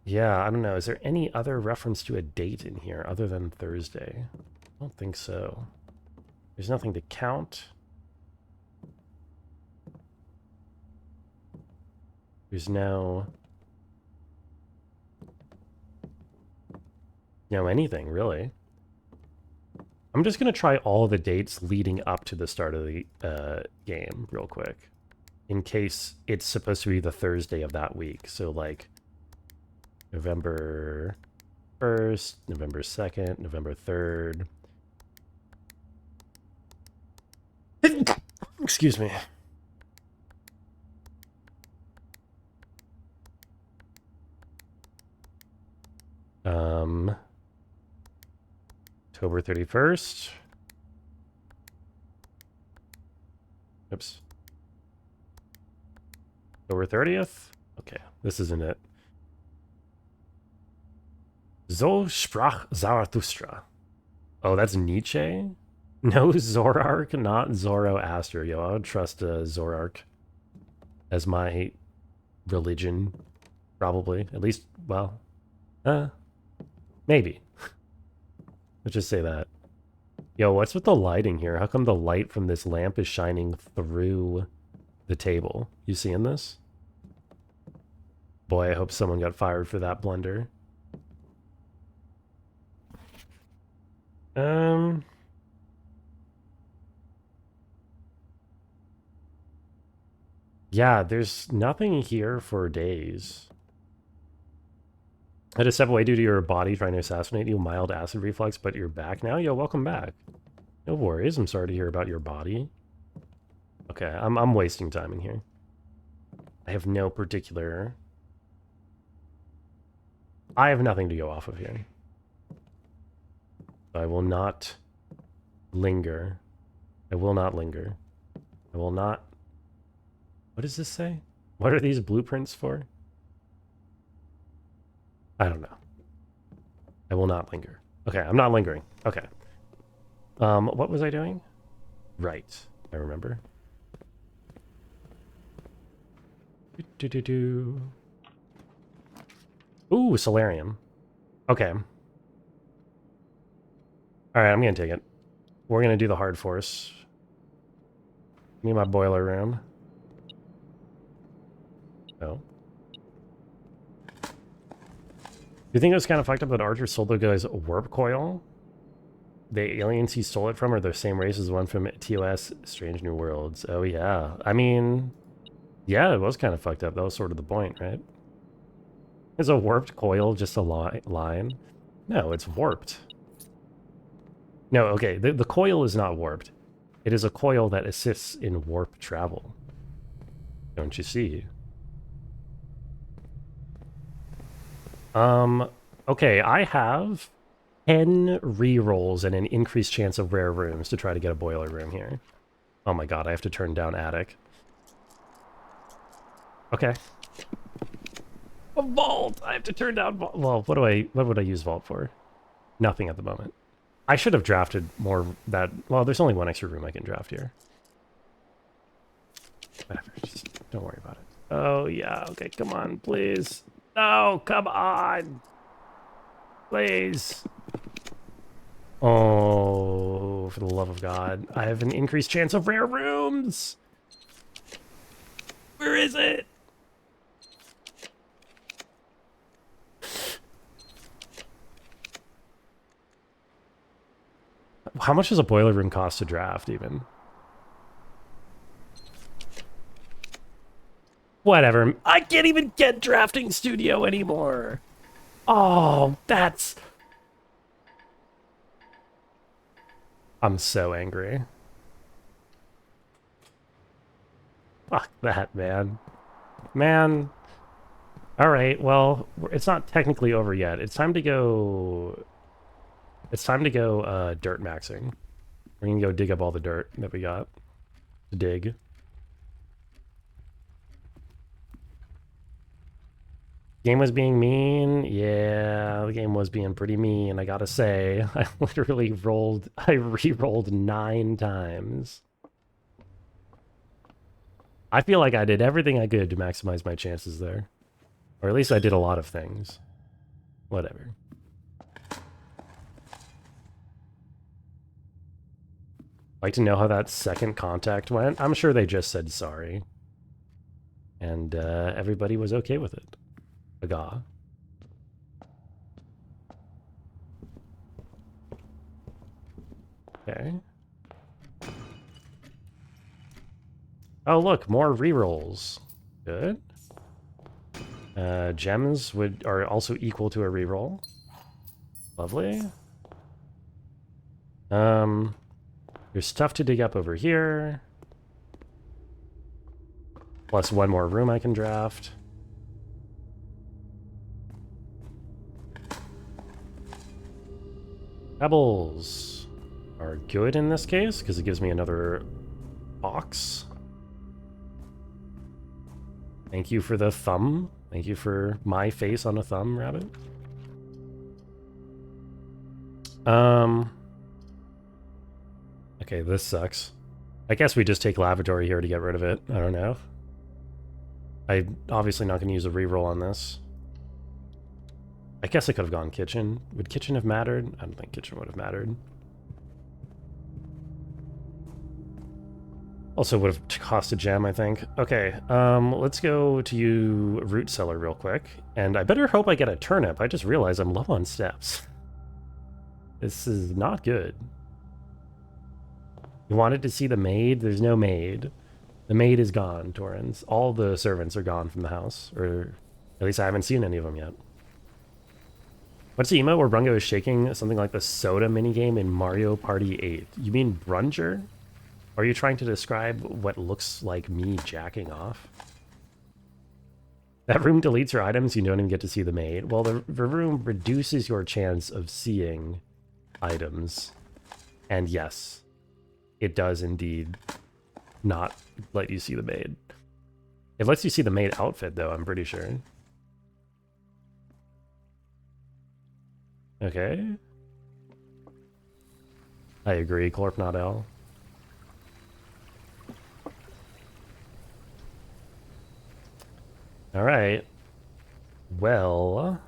Yeah, I don't know. Is there any other reference to a date in here other than Thursday? I don't think so. There's nothing to count. There's no anything, really. I'm just going to try all the dates leading up to the start of the game real quick. In case it's supposed to be the Thursday of that week. So, like, November 1st, November 2nd, November 3rd. Excuse me. October 31st. Oops. October 30th? Okay, this isn't it. So sprach Zarathustra. Oh, that's Nietzsche? No Zorark, not Zoroaster. Yo, I would trust Zorark as my religion. Probably. At least, well, maybe. Let's just say that. Yo, what's with the lighting here? How come the light from this lamp is shining through the table? You seeing this? Boy, I hope someone got fired for that blunder. Yeah, there's nothing here for days. I had to step away due to your body trying to assassinate you, mild acid reflux, but you're back now? Yo, welcome back. No worries, I'm sorry to hear about your body. Okay, I'm wasting time in here. I have no particular... I have nothing to go off of here. I will not linger. I will not linger. I will not... What does this say? What are these blueprints for? I don't know. I will not linger. Okay, I'm not lingering. Okay. What was I doing? Right. I remember. Ooh, solarium. Okay. Alright, I'm gonna take it. We're gonna do the hard force. Need my boiler room. Oh. Do you think it was kind of fucked up that Archer sold the guy's warp coil? The aliens he stole it from are the same race as the one from TOS, Strange New Worlds. Oh, yeah. I mean, yeah, it was kind of fucked up. That was sort of the point, right? Is a warped coil just a line? No, it's warped. No, okay, the coil is not warped. It is a coil that assists in warp travel. Don't you see? Okay, I have 10 rerolls and an increased chance of rare rooms to try to get a boiler room here. Oh my god, I have to turn down attic. Okay. A vault! I have to turn down vault. Well, what would I use vault for? Nothing at the moment. I should have drafted more that... Well, there's only one extra room I can draft here. Whatever, just don't worry about it. Oh, yeah, okay, come on, please. No, come on! Please. Oh, for the love of God. I have an increased chance of rare rooms! Where is it? How much does a boiler room cost to draft, even? Whatever. I can't even get Drafting Studio anymore. Oh, that's... I'm so angry. Fuck that, man. Man. Alright, well, it's not technically over yet. It's time to go... It's time to go dirt maxing. We're gonna go dig up all the dirt that we got to dig. Game was being mean. Yeah, the game was being pretty mean, I gotta say. I literally re-rolled 9 times. I feel like I did everything I could to maximize my chances there. Or at least I did a lot of things. Whatever. Like to know how that second contact went? I'm sure they just said sorry. And everybody was okay with it. Aga. Okay. Oh, look, more rerolls. Good. Gems are also equal to a reroll. Lovely. There's stuff to dig up over here. Plus one more room I can draft. Pebbles are good in this case, because it gives me another box. Thank you for the thumb. Thank you for my face on a thumb, rabbit. Okay, this sucks. I guess we just take lavatory here to get rid of it. I don't know. I'm obviously not going to use a reroll on this. I guess I could have gone kitchen. Would kitchen have mattered? I don't think kitchen would have mattered. Also would have cost a gem, I think. Okay, let's go to you root cellar real quick. And I better hope I get a turnip. I just realized I'm low on steps. This is not good. You wanted to see the maid? There's no maid. The maid is gone, Torrens. All the servants are gone from the house. Or at least I haven't seen any of them yet. What's the emote where Brungo is shaking something like the soda minigame in Mario Party 8? You mean Brunger? Are you trying to describe what looks like me jacking off? That room deletes your items, you don't even get to see the maid. Well, the room reduces your chance of seeing items. And yes, it does indeed not let you see the maid. It lets you see the maid outfit, though, I'm pretty sure. Okay. I agree, Corp not L. Alright. Well,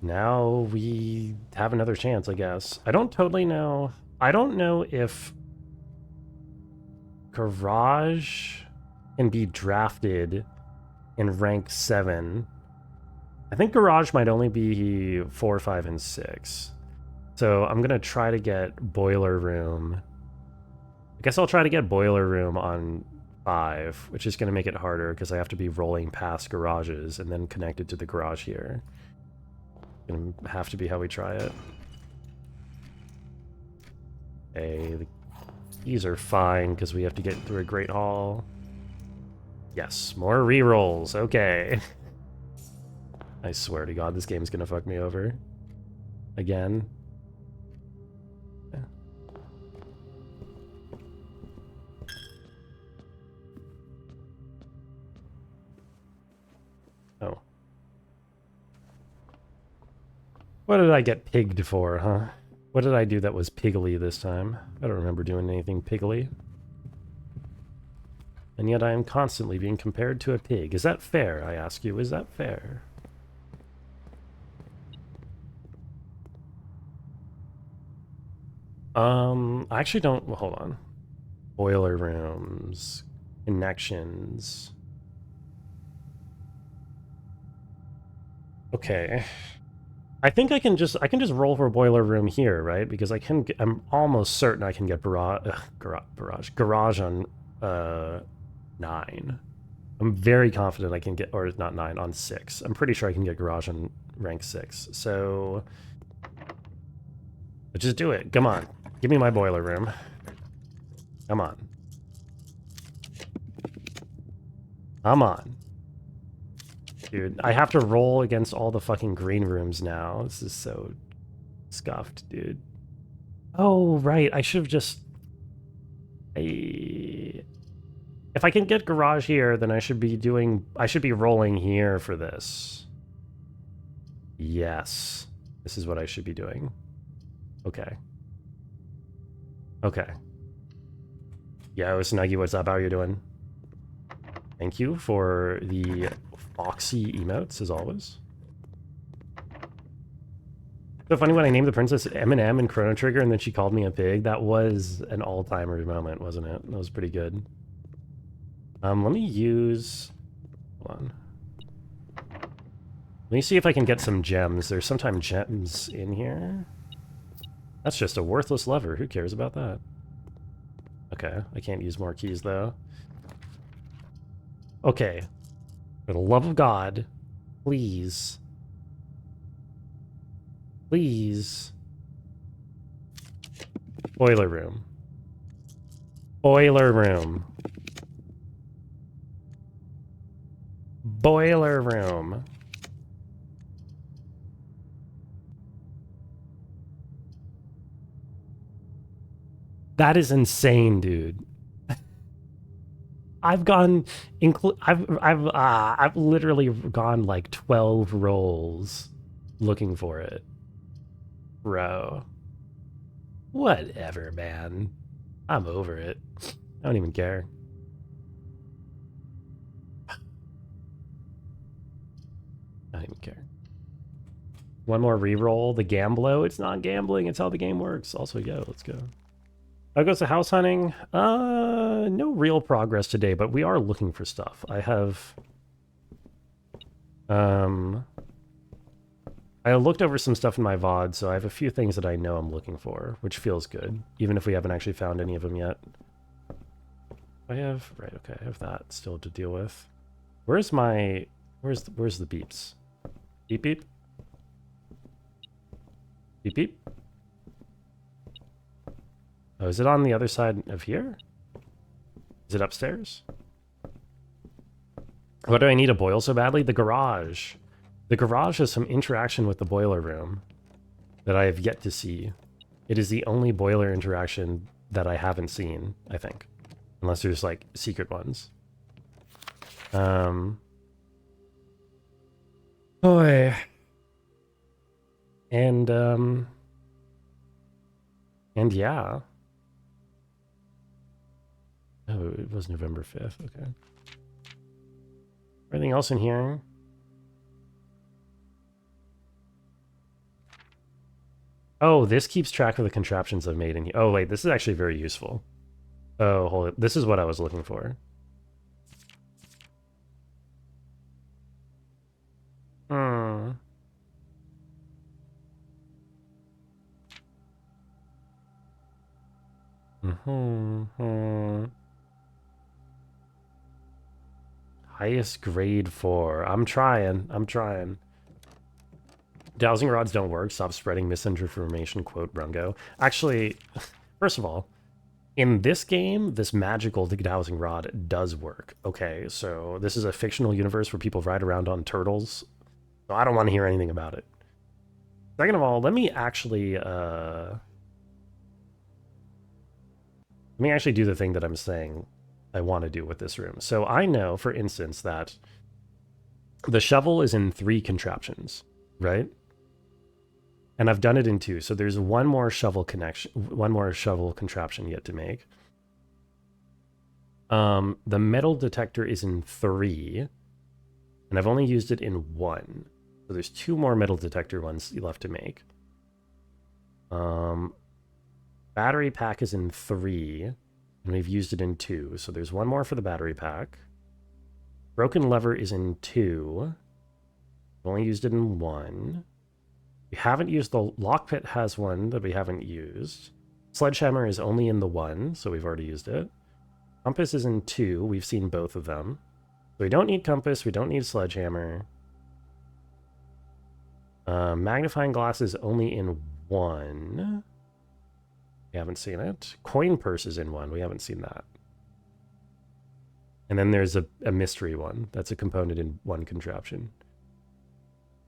now we have another chance, I guess. I don't totally know. I don't know if Garage can be drafted in rank 7. I think Garage might only be 4, 5, and 6. So I'm going to try to get Boiler Room. I guess I'll try to get Boiler Room on 5, which is going to make it harder because I have to be rolling past garages and then connected to the garage here. Gonna have to be how we try it. Okay, the keys are fine because we have to get through a Great Hall. Yes, more rerolls. Okay. I swear to God, this game's gonna fuck me over. Again. Oh. What did I get pigged for, huh? What did I do that was piggly this time? I don't remember doing anything piggly. And yet I am constantly being compared to a pig. Is that fair, I ask you? Is that fair? I actually don't... Well, hold on. Boiler rooms. Connections. Okay. I think I can just roll for a boiler room here, right? Because I'm almost certain I can get garage on 9. I'm very confident I can get, or not 9, on 6. I'm pretty sure I can get garage on rank 6. So let's just do it. Come on. Give me my boiler room. Come on. Come on. Dude, I have to roll against all the fucking green rooms now. This is so scuffed, dude. Oh, right. I should have just... If I can get garage here, then I should be rolling here for this. Yes. This is what I should be doing. Okay. Okay. Yo, Snuggy, what's up? How are you doing? Thank you for the foxy emotes, as always. So funny when I named the princess M&M in Chrono Trigger and then she called me a pig. That was an all-timer moment, wasn't it? That was pretty good. Let me use... Hold on. Let me see if I can get some gems. There's sometimes gems in here. That's just a worthless lever. Who cares about that? Okay, I can't use more keys, though. Okay. For the love of God, please. Please. Boiler room. Boiler room. Boiler room. That is insane, dude. I've literally gone like 12 rolls looking for it. Bro. Whatever, man. I'm over it. I don't even care. I don't even care. One more reroll. The Gamblo. It's not gambling. It's how the game works. Also, yo, let's go. How goes the house hunting? No real progress today, but we are looking for stuff. I have... I looked over some stuff in my VOD, so I have a few things that I know I'm looking for, which feels good, even if we haven't actually found any of them yet. I have... Right, okay, I have that still to deal with. Where's my... Where's the beeps? Beep beep? Beep beep? Oh, is it on the other side of here? Is it upstairs? What do I need to boil so badly? The garage. The garage has some interaction with the boiler room that I have yet to see. It is the only boiler interaction that I haven't seen, I think. Unless there's, like, secret ones. Boy. And yeah. Oh, it was November 5th, okay. Anything else in here? Oh, this keeps track of the contraptions I've made in here. Oh, wait, this is actually very useful. Oh, hold it. This is what I was looking for. Hmm. Highest grade 4. I'm trying. Dowsing rods don't work. Stop spreading misinformation, quote Brungo. Actually, first of all, in this game, this magical dowsing rod does work. Okay, so this is a fictional universe where people ride around on turtles. So I don't want to hear anything about it. Second of all, let me actually do the thing that I'm saying I want to do with this room. So I know, for instance, that the shovel is in 3 contraptions, right? And I've done it in 2. So there's one more shovel contraption yet to make. The metal detector is in 3, and I've only used it in 1. So there's 2 more metal detector ones left to make. Battery pack is in 3, and we've used it in 2. So there's 1 more for the battery pack. Broken lever is in 2. We've only used it in 1. We haven't used the lock pit, has 1 that we haven't used. Sledgehammer is only in the 1, so we've already used it. Compass is in 2. We've seen both of them. So we don't need compass. We don't need sledgehammer. Magnifying glass is only in 1. We haven't seen it. Coin purse is in 1. We haven't seen that. And then there's a mystery one. That's a component in 1 contraption.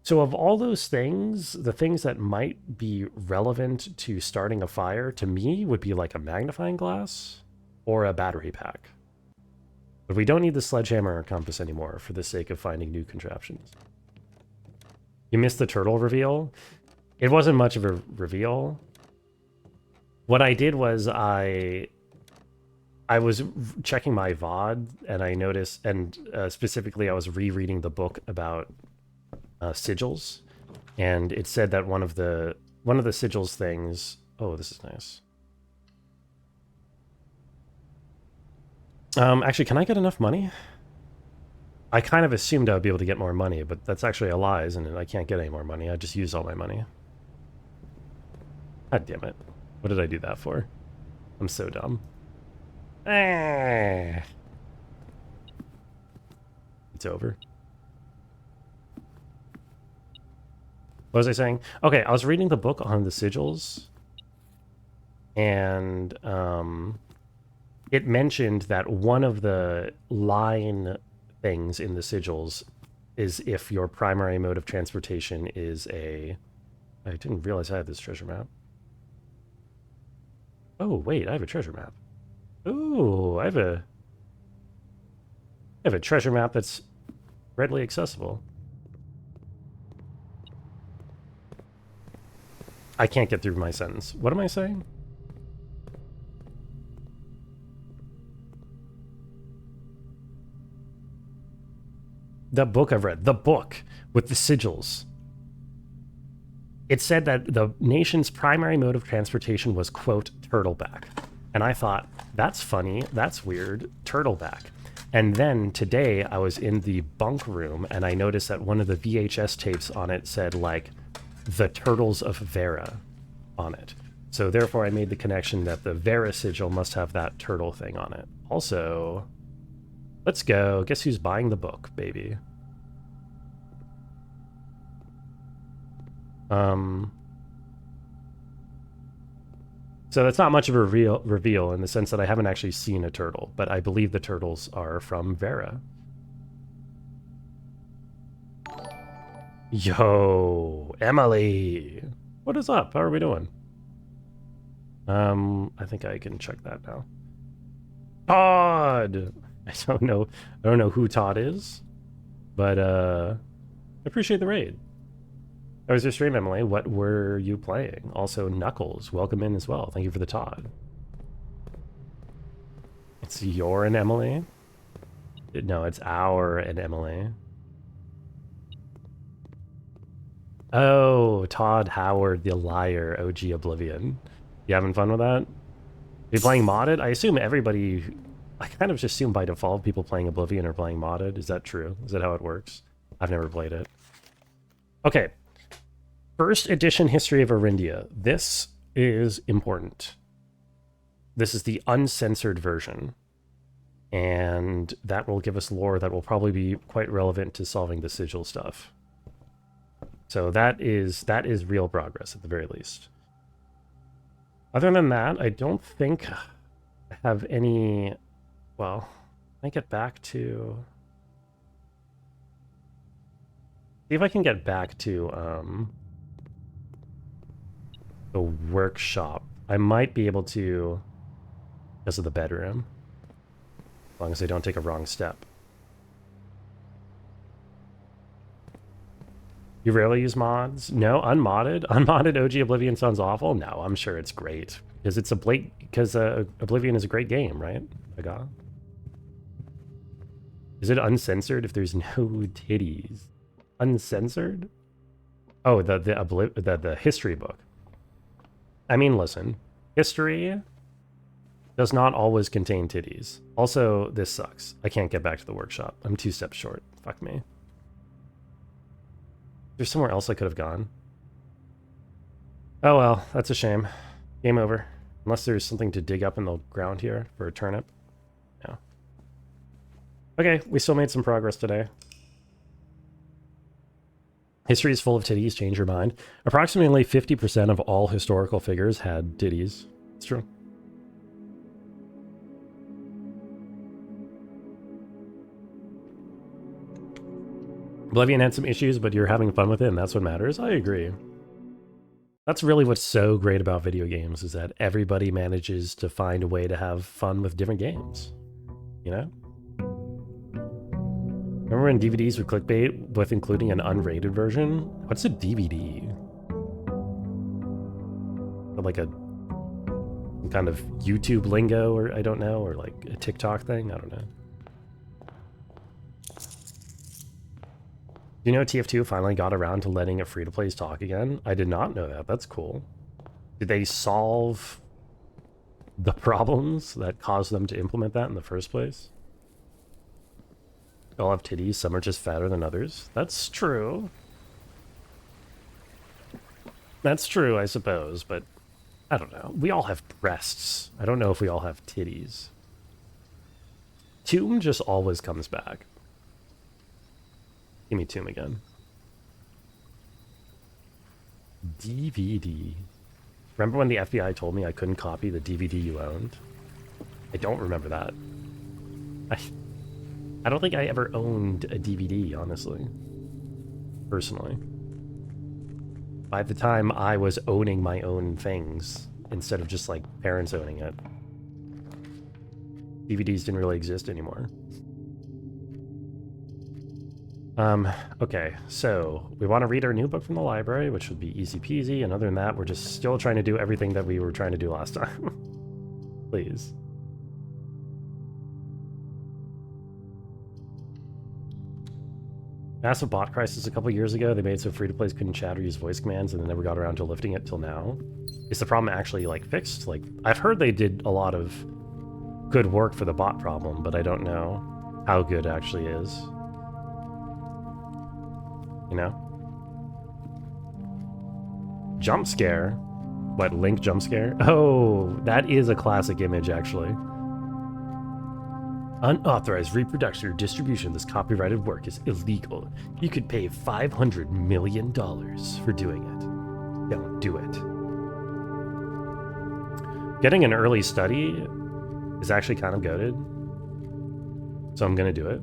So of all those things, the things that might be relevant to starting a fire, to me, would be like a magnifying glass or a battery pack. But we don't need the sledgehammer or compass anymore for the sake of finding new contraptions. You missed the turtle reveal? It wasn't much of a reveal. What I did was I was checking my VOD, and I noticed, and specifically I was rereading the book about sigils, and it said that one of the sigils things... Oh, this is nice. Actually, can I get enough money? I kind of assumed I would be able to get more money, but that's actually a lie, isn't it? I can't get any more money. I just used all my money. God damn it. What did I do that for? I'm so dumb. It's over. What was I saying? Okay, I was reading the book on the sigils, and it mentioned that one of the line things in the sigils is if your primary mode of transportation is a... I didn't realize I had this treasure map. Oh, wait, I have a treasure map. Ooh, I have a treasure map that's readily accessible. I can't get through my sentence. What am I saying? The book I've read. The book with the sigils. It said that the nation's primary mode of transportation was, quote, turtleback. And I thought, that's funny, that's weird, turtleback. And then today I was in the bunk room and I noticed that one of the VHS tapes on it said like, The Turtles of Vera on it. So therefore I made the connection that the Vera sigil must have that turtle thing on it. Also, let's go. Guess who's buying the book, baby? So that's not much of a reveal in the sense that I haven't actually seen a turtle, but I believe the turtles are from Vera. Yo, Emily. What is up? How are we doing? I think I can check that now. Todd! I don't know who Todd is, but I appreciate the raid. How was your stream, Emily? What were you playing? Also, Knuckles, welcome in as well. Thank you for the Todd. It's your and Emily? No, it's our and Emily. Oh, Todd Howard, the liar, OG Oblivion. You having fun with that? Are you playing modded? I assume everybody... I kind of just assume by default people playing Oblivion are playing modded. Is that true? Is that how it works? I've never played it. Okay. First edition History of Arindia. This is important. This is the uncensored version. And that will give us lore that will probably be quite relevant to solving the sigil stuff. So that is real progress at the very least. Other than that, I don't think I have any... Well, I get back to... See if I can get back to the workshop. I might be able to, because of the bedroom, as long as I don't take a wrong step. You rarely use mods? No, unmodded? Unmodded OG Oblivion sounds awful? No, I'm sure it's great. Because it's Oblivion is a great game, right? Is it uncensored if there's no titties? Uncensored? Oh, the history book. I mean, listen. History does not always contain titties. Also, this sucks. I can't get back to the workshop. I'm 2 steps short. Fuck me. There's somewhere else I could have gone. Oh well, that's a shame. Game over. Unless there's something to dig up in the ground here for a turnip. No. Okay, we still made some progress today. History is full of titties, change your mind. Approximately 50% of all historical figures had titties. It's true. Oblivion had some issues, but you're having fun with it, and that's what matters. I agree. That's really what's so great about video games, is that everybody manages to find a way to have fun with different games. You know? Remember when DVDs were clickbait with including an unrated version? What's a DVD? Like some kind of YouTube lingo, or I don't know, or like a TikTok thing? I don't know. Do you know TF2 finally got around to letting a free-to-plays talk again? I did not know that. That's cool. Did they solve the problems that caused them to implement that in the first place? They all have titties. Some are just fatter than others. That's true. That's true, I suppose, but I don't know. We all have breasts. I don't know if we all have titties. Tomb just always comes back. Give me Tomb again. DVD. Remember when the FBI told me I couldn't copy the DVD you owned? I don't remember that. I don't think I ever owned a DVD, honestly. Personally. By the time I was owning my own things, instead of just like parents owning it, DVDs didn't really exist anymore. Okay, so we want to read our new book from the library, which would be easy peasy, and other than that, we're just still trying to do everything that we were trying to do last time. Please. Massive bot crisis a couple years ago. They made so free-to-plays couldn't chat or use voice commands, and they never got around to lifting it till now. Is the problem actually, like, fixed? Like, I've heard they did a lot of good work for the bot problem, but I don't know how good it actually is. You know? Jump scare? What, Link jump scare? Oh, that is a classic image, actually. Unauthorized reproduction or distribution of this copyrighted work is illegal. You could pay $500 million for doing it. Don't do it. Getting an early study is actually kind of goated. So I'm going to do it.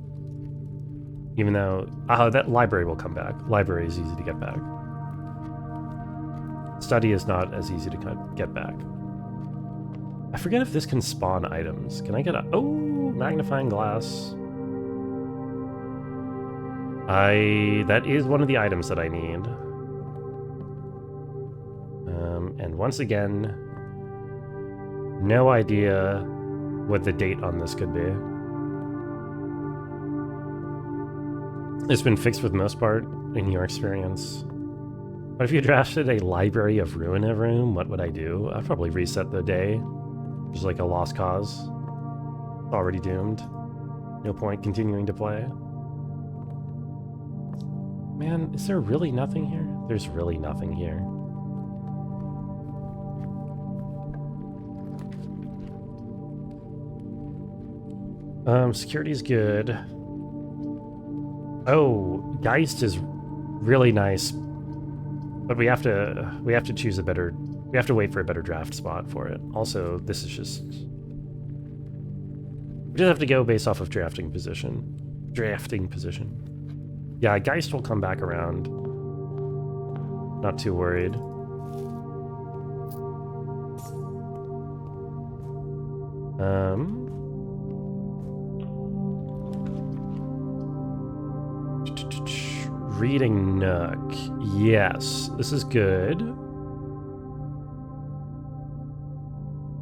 Even though... that library will come back. Library is easy to get back. Study is not as easy to get back. I forget if this can spawn items. Can I get a... Oh, magnifying glass. That is one of the items that I need. And once again, no idea what the date on this could be. It's been fixed for the most part, in your experience. But if you drafted a library of Ruina room, what would I do? I'd probably reset the day. Just like a lost cause. It's already doomed. No point continuing to play. Man, is there really nothing here? There's really nothing here. Security's good. Oh, Geist is really nice. But we have to choose a better... We have to wait for a better draft spot for it. Also, this is just... We just have to go based off of drafting position. Drafting position. Yeah, Geist will come back around. Not too worried. Reading Nook. Yes, this is good.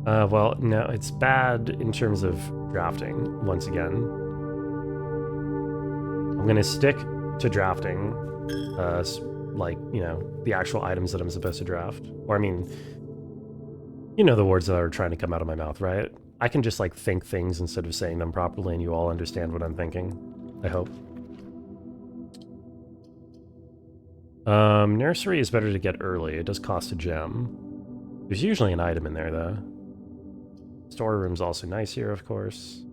Well, no, it's bad in terms of drafting, once again. I'm gonna stick to drafting, like, you know, the actual items that I'm supposed to draft. Or, I mean, you know the words that are trying to come out of my mouth, right? I can just, like, think things instead of saying them properly, and you all understand what I'm thinking. I hope. Nursery is better to get early. It does cost a gem. There's usually an item in there, though. Storeroom's also nice here, of course.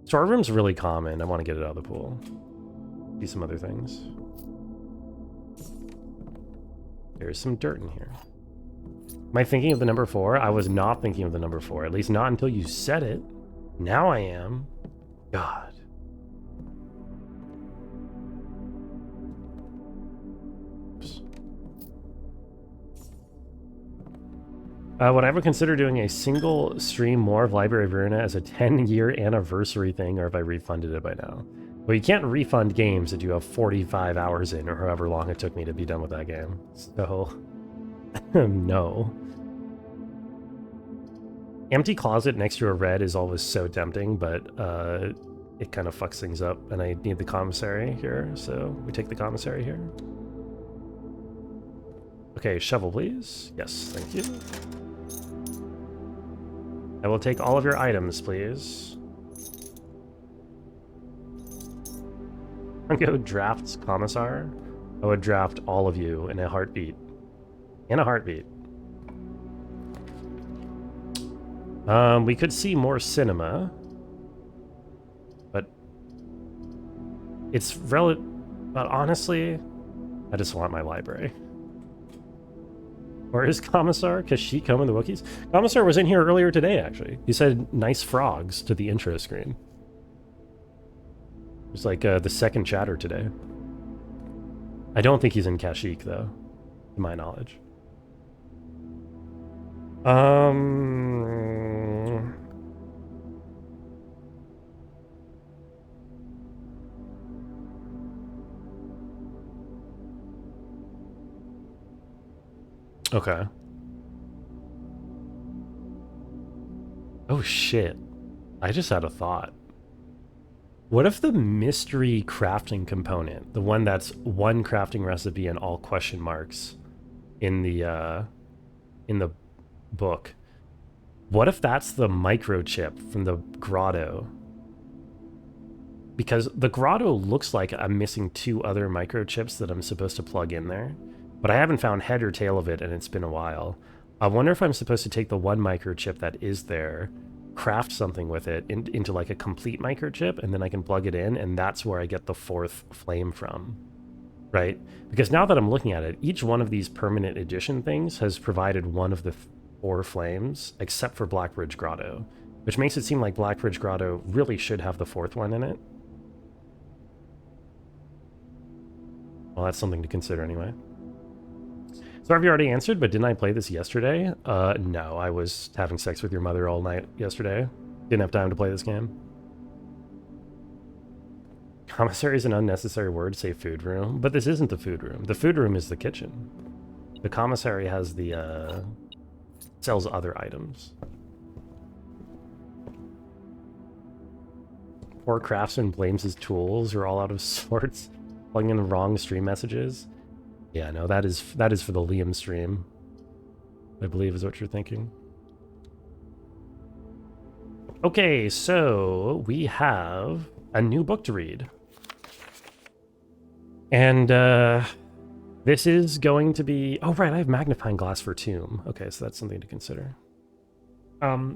Storeroom's really common. I want to get it out of the pool. Do some other things. There's some dirt in here. Am I thinking of the number 4? I was not thinking of the number 4. At least not until you said it. Now I am. God. Would I ever consider doing a single stream more of Library of Ruina as a 10-year anniversary thing, or have I refunded it by now? Well, you can't refund games that you have 45 hours in, or however long it took me to be done with that game. So, no. Empty closet next to a red is always so tempting, but it kind of fucks things up, and I need the commissary here, so we take the commissary here. Okay, shovel, please. Yes, thank you. I will take all of your items, please. I'm gonna go draft commissar. I would draft all of you in a heartbeat. In a heartbeat. We could see more cinema. But it's but honestly, I just want my library. Where is Commissar? Kashiko and the Wookiees? Commissar was in here earlier today, actually. He said nice frogs to the intro screen. It was like the second chatter today. I don't think he's in Kashyyyk, though, to my knowledge. Okay. Oh, shit. I just had a thought. What if the mystery crafting component, the one that's one crafting recipe and all question marks in the book, what if that's the microchip from the grotto? Because the grotto looks like I'm missing 2 other microchips that I'm supposed to plug in there, but I haven't found head or tail of it and it's been a while. I wonder if I'm supposed to take the one microchip that is there, craft something with it into like a complete microchip, and then I can plug it in, and that's where I get the 4th flame from, right? Because now that I'm looking at it, each one of these permanent edition things has provided one of the 4 flames, except for Blackbridge Grotto, which makes it seem like Blackbridge Grotto really should have the 4th one in it. Well, that's something to consider anyway. So have you already answered, but didn't I play this yesterday? No, I was having sex with your mother all night yesterday. Didn't have time to play this game. Commissary is an unnecessary word, say food room, but this isn't the food room. The food room is the kitchen. The commissary has the, sells other items. Poor craftsman blames his tools are all out of sorts. Plugging in the wrong stream messages. Yeah, no, that is for the Liam stream, I believe is what you're thinking. Okay, so we have a new book to read. And this is going to be... Oh, right, I have magnifying glass for Tomb. Okay, so that's something to consider.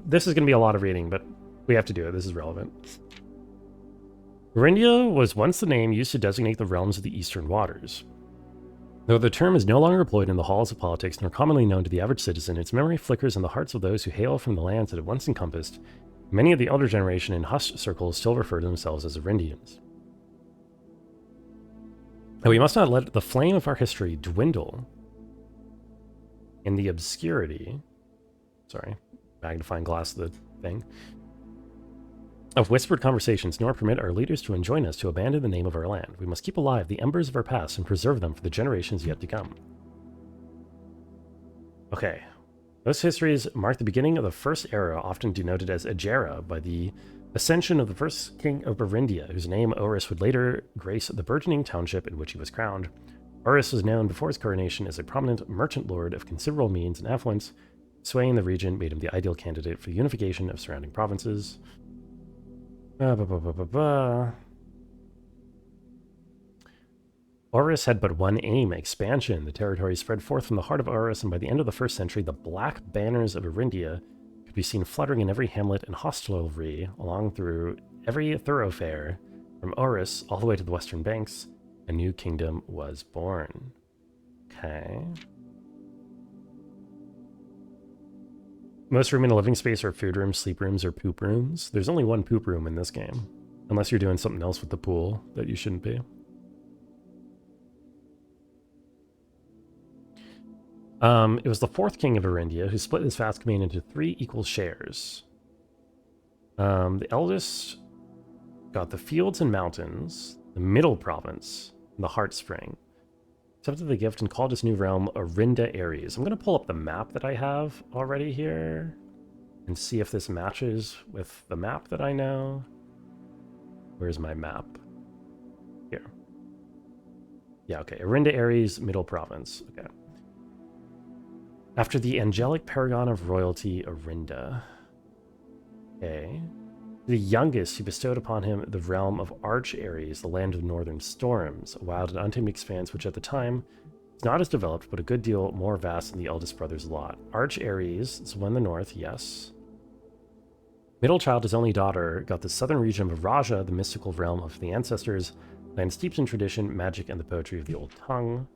This is going to be a lot of reading, but we have to do it. This is relevant. Varindia was once the name used to designate the realms of the Eastern Waters. Though the term is no longer employed in the halls of politics nor commonly known to the average citizen, its memory flickers in the hearts of those who hail from the lands that it once encompassed. Many of the elder generation in hushed circles still refer to themselves as Varindians. But we must not let the flame of our history dwindle in the obscurity. Sorry, magnifying glass the thing. Of whispered conversations, nor permit our leaders to enjoin us to abandon the name of our land. We must keep alive the embers of our past and preserve them for the generations yet to come. Okay. Those histories mark the beginning of the first era, often denoted as Ajera, by the ascension of the first king of Varindia, whose name Oris would later grace the burgeoning township in which he was crowned. Oris was known before his coronation as a prominent merchant lord of considerable means and affluence. Sway in the region made him the ideal candidate for the unification of surrounding provinces. Oris had but one aim, expansion. The territory spread forth from the heart of Oris, and by the end of the 1st century, the black banners of Varindia could be seen fluttering in every hamlet and hostelry along through every thoroughfare. From Oris all the way to the western banks, a new kingdom was born. Okay. Most room in a living space are food rooms, sleep rooms, or poop rooms. There's only one poop room in this game, unless you're doing something else with the pool that you shouldn't be. It was the 4th king of Varindia who split his vast domain into 3 equal shares. The eldest got the fields and mountains, the middle province, and the heart spring. Accepted the gift and called his new realm Orinda Ares. I'm going to pull up the map that I have already here and see if this matches with the map that I know. Where's my map? Here. Yeah, okay. Orinda Ares, middle province. Okay. After the angelic paragon of royalty, Orinda. Okay. The youngest, he bestowed upon him the realm of Arch Ares, the land of northern storms, a wild and untamed expanse which at the time was not as developed, but a good deal more vast than the eldest brother's lot. Arch Ares is one in the north, yes. Middle child, his only daughter, got the southern region of Raja, the mystical realm of the ancestors, land steeped in tradition, magic, and the poetry of the old tongue.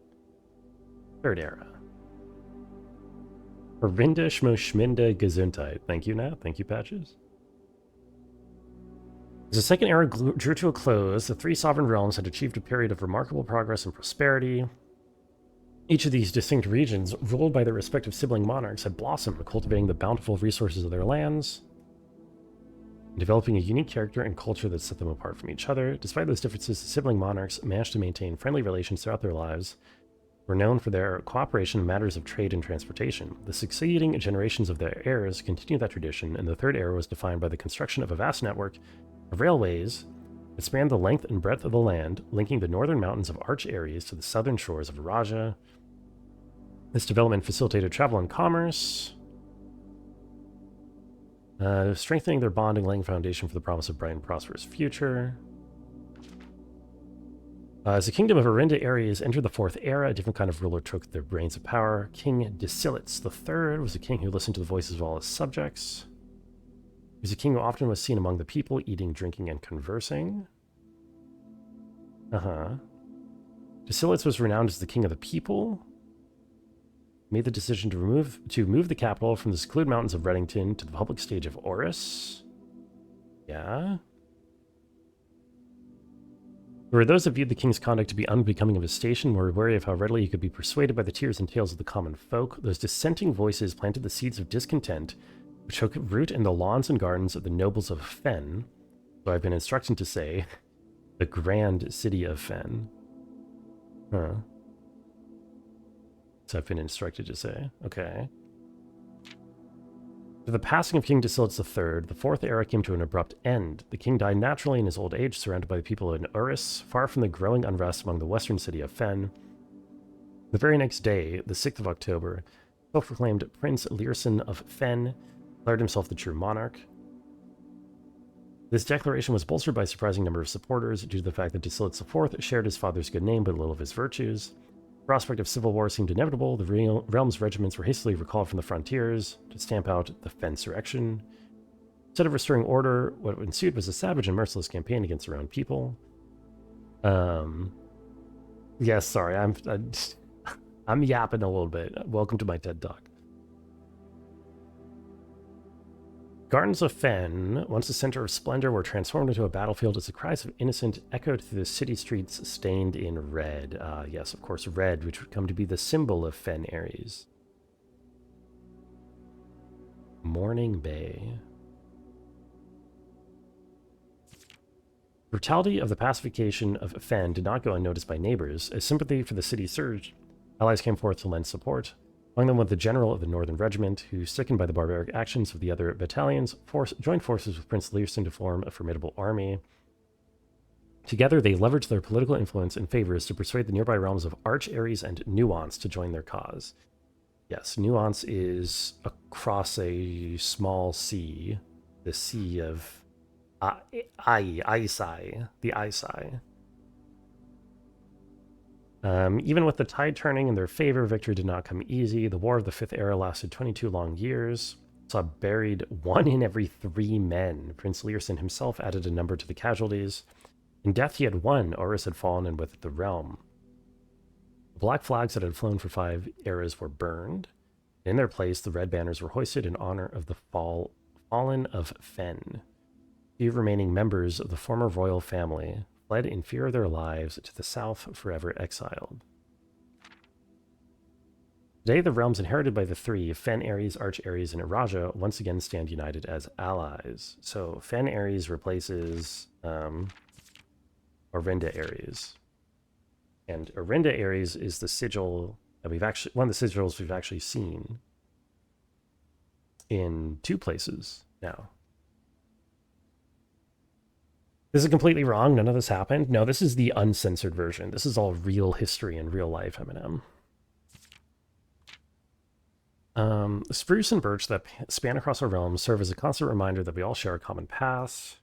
3rd era. Vervinda Schmoschminda Gesundheit. Thank you, Nat. Thank you, Patches. As the 2nd era drew to a close, the 3 sovereign realms had achieved a period of remarkable progress and prosperity. Each of these distinct regions, ruled by their respective sibling monarchs, had blossomed, cultivating the bountiful resources of their lands, and developing a unique character and culture that set them apart from each other. Despite those differences, the sibling monarchs managed to maintain friendly relations throughout their lives, were known for their cooperation in matters of trade and transportation. The succeeding generations of their heirs continued that tradition, and the third era was defined by the construction of a vast network of railways that spanned the length and breadth of the land, linking the northern mountains of Arch Ares to the southern shores of Raja. This development facilitated travel and commerce, strengthening their bond and laying foundation for the promise of bright and prosperous future. As the kingdom of Arinda Ares entered the fourth era, a different kind of ruler took the reins of power. King Desilits III was a king who listened to the voices of all his subjects. He was a king who often was seen among the people, eating, drinking, and conversing. Desilits was renowned as the king of the people. Made the decision to move the capital from the secluded mountains of Reddington to the public stage of Oris. Yeah. There were those that viewed the king's conduct to be unbecoming of his station, were wary of how readily he could be persuaded by the tears and tales of the common folk. Those dissenting voices planted the seeds of discontent, which took root in the lawns and gardens of the nobles of Fen. So I've been instructed to say, the grand city of Fen. So I've been instructed to say. Okay. With the passing of King Desilits III, the fourth era came to an abrupt end. The king died naturally in his old age, surrounded by the people in Uris, far from the growing unrest among the western city of Fen. The very next day, the 6th of October, self-proclaimed Prince Learson of Fen declared himself the true monarch. This declaration was bolstered by a surprising number of supporters due to the fact that Desilits IV shared his father's good name but little of his virtues. The prospect of civil war seemed inevitable. The realm's regiments were hastily recalled from the frontiers to stamp out the Fensurrection. Instead of restoring order, what ensued was a savage and merciless campaign against their own people. Yes, sorry, I'm yapping a little bit. Welcome to my TED Talk. Gardens of Fen, once a center of splendor, were transformed into a battlefield as the cries of innocent echoed through the city streets stained in red. Yes, of course, red, which would come to be the symbol of Fen Ares. Morning Bay. Brutality of the pacification of Fen did not go unnoticed by neighbors. As sympathy for the city surged, allies came forth to lend support. Among them was the general of the Northern Regiment, who, sickened by the barbaric actions of the other battalions, joined forces with Prince Learson to form a formidable army. Together, they leveraged their political influence and favors to persuade the nearby realms of Arch Ares and Nuance to join their cause. Yes, Nuance is across a small sea, the Sea of Aesai, the Aesai. Even with the tide turning in their favor, victory did not come easy. The War of the Fifth Era lasted 22 long years, saw buried 1 in every 3 men. Prince Learson himself added a number to the casualties. In death he had won, Oris had fallen, and with it the realm. The black flags that had flown for 5 eras were burned. In their place, the red banners were hoisted in honor of the fallen of Fen. Few remaining members of the former royal family fled in fear of their lives to the south, forever exiled. Today, the realms inherited by the 3, Fen Ares, Arch Ares, and Raja, once again stand united as allies. So Fen Ares replaces Arinda Ares. And Arinda Ares is the sigil that one of the sigils we've actually seen in 2 places now. This is completely wrong. None of this happened. No, this is the uncensored version. This is all real history and real life Eminem. Spruce and birch that span across our realms serve as a constant reminder that we all share a common past.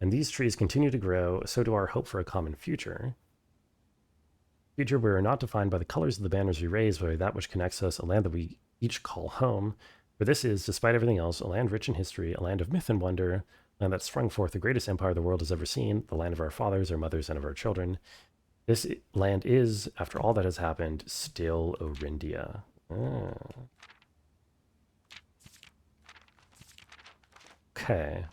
And these trees continue to grow, so do our hope for a common future. Future we are not defined by the colors of the banners we raise, but by that which connects us, a land that we each call home. For this is, despite everything else, a land rich in history, a land of myth and wonder, land that sprung forth the greatest empire the world has ever seen, the land of our fathers, our mothers, and of our children. This land is, after all that has happened, still Orindia. Okay.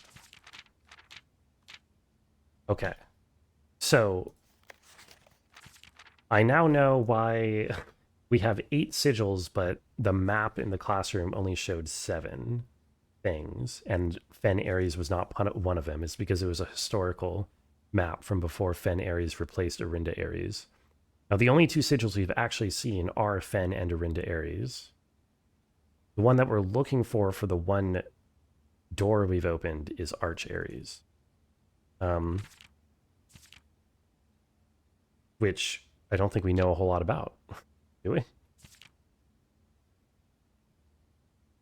Okay. So, I now know why we have 8 sigils, but the map in the classroom only showed 7 things, and Fen Ares was not one of them. It's because it was a historical map from before Fen Ares replaced Arinda Ares. Now, the only two sigils we've actually seen are Fen and Arinda Ares. The one that we're looking for the one door we've opened is Arch Ares. Which I don't think we know a whole lot about, do we?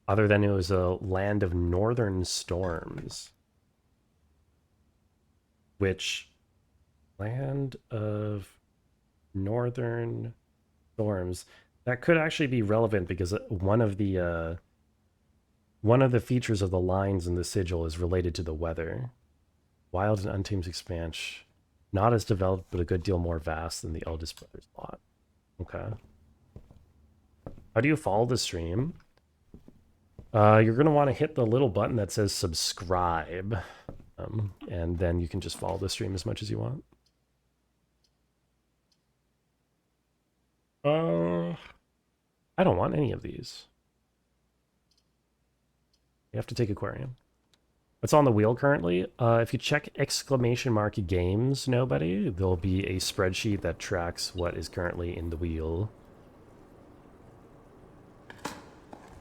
Other than it was a land of northern storms. Which, land of northern storms, that could actually be relevant because one of the features of the lines in the sigil is related to the weather. Wild and Untamed expansion, not as developed, but a good deal more vast than the Eldest Brothers lot. Okay. How do you follow the stream? You're going to want to hit the little button that says subscribe. And then you can just follow the stream as much as you want. I don't want any of these. You have to take Aquarium. What's on the wheel currently? If you check !games, nobody, there'll be a spreadsheet that tracks what is currently in the wheel.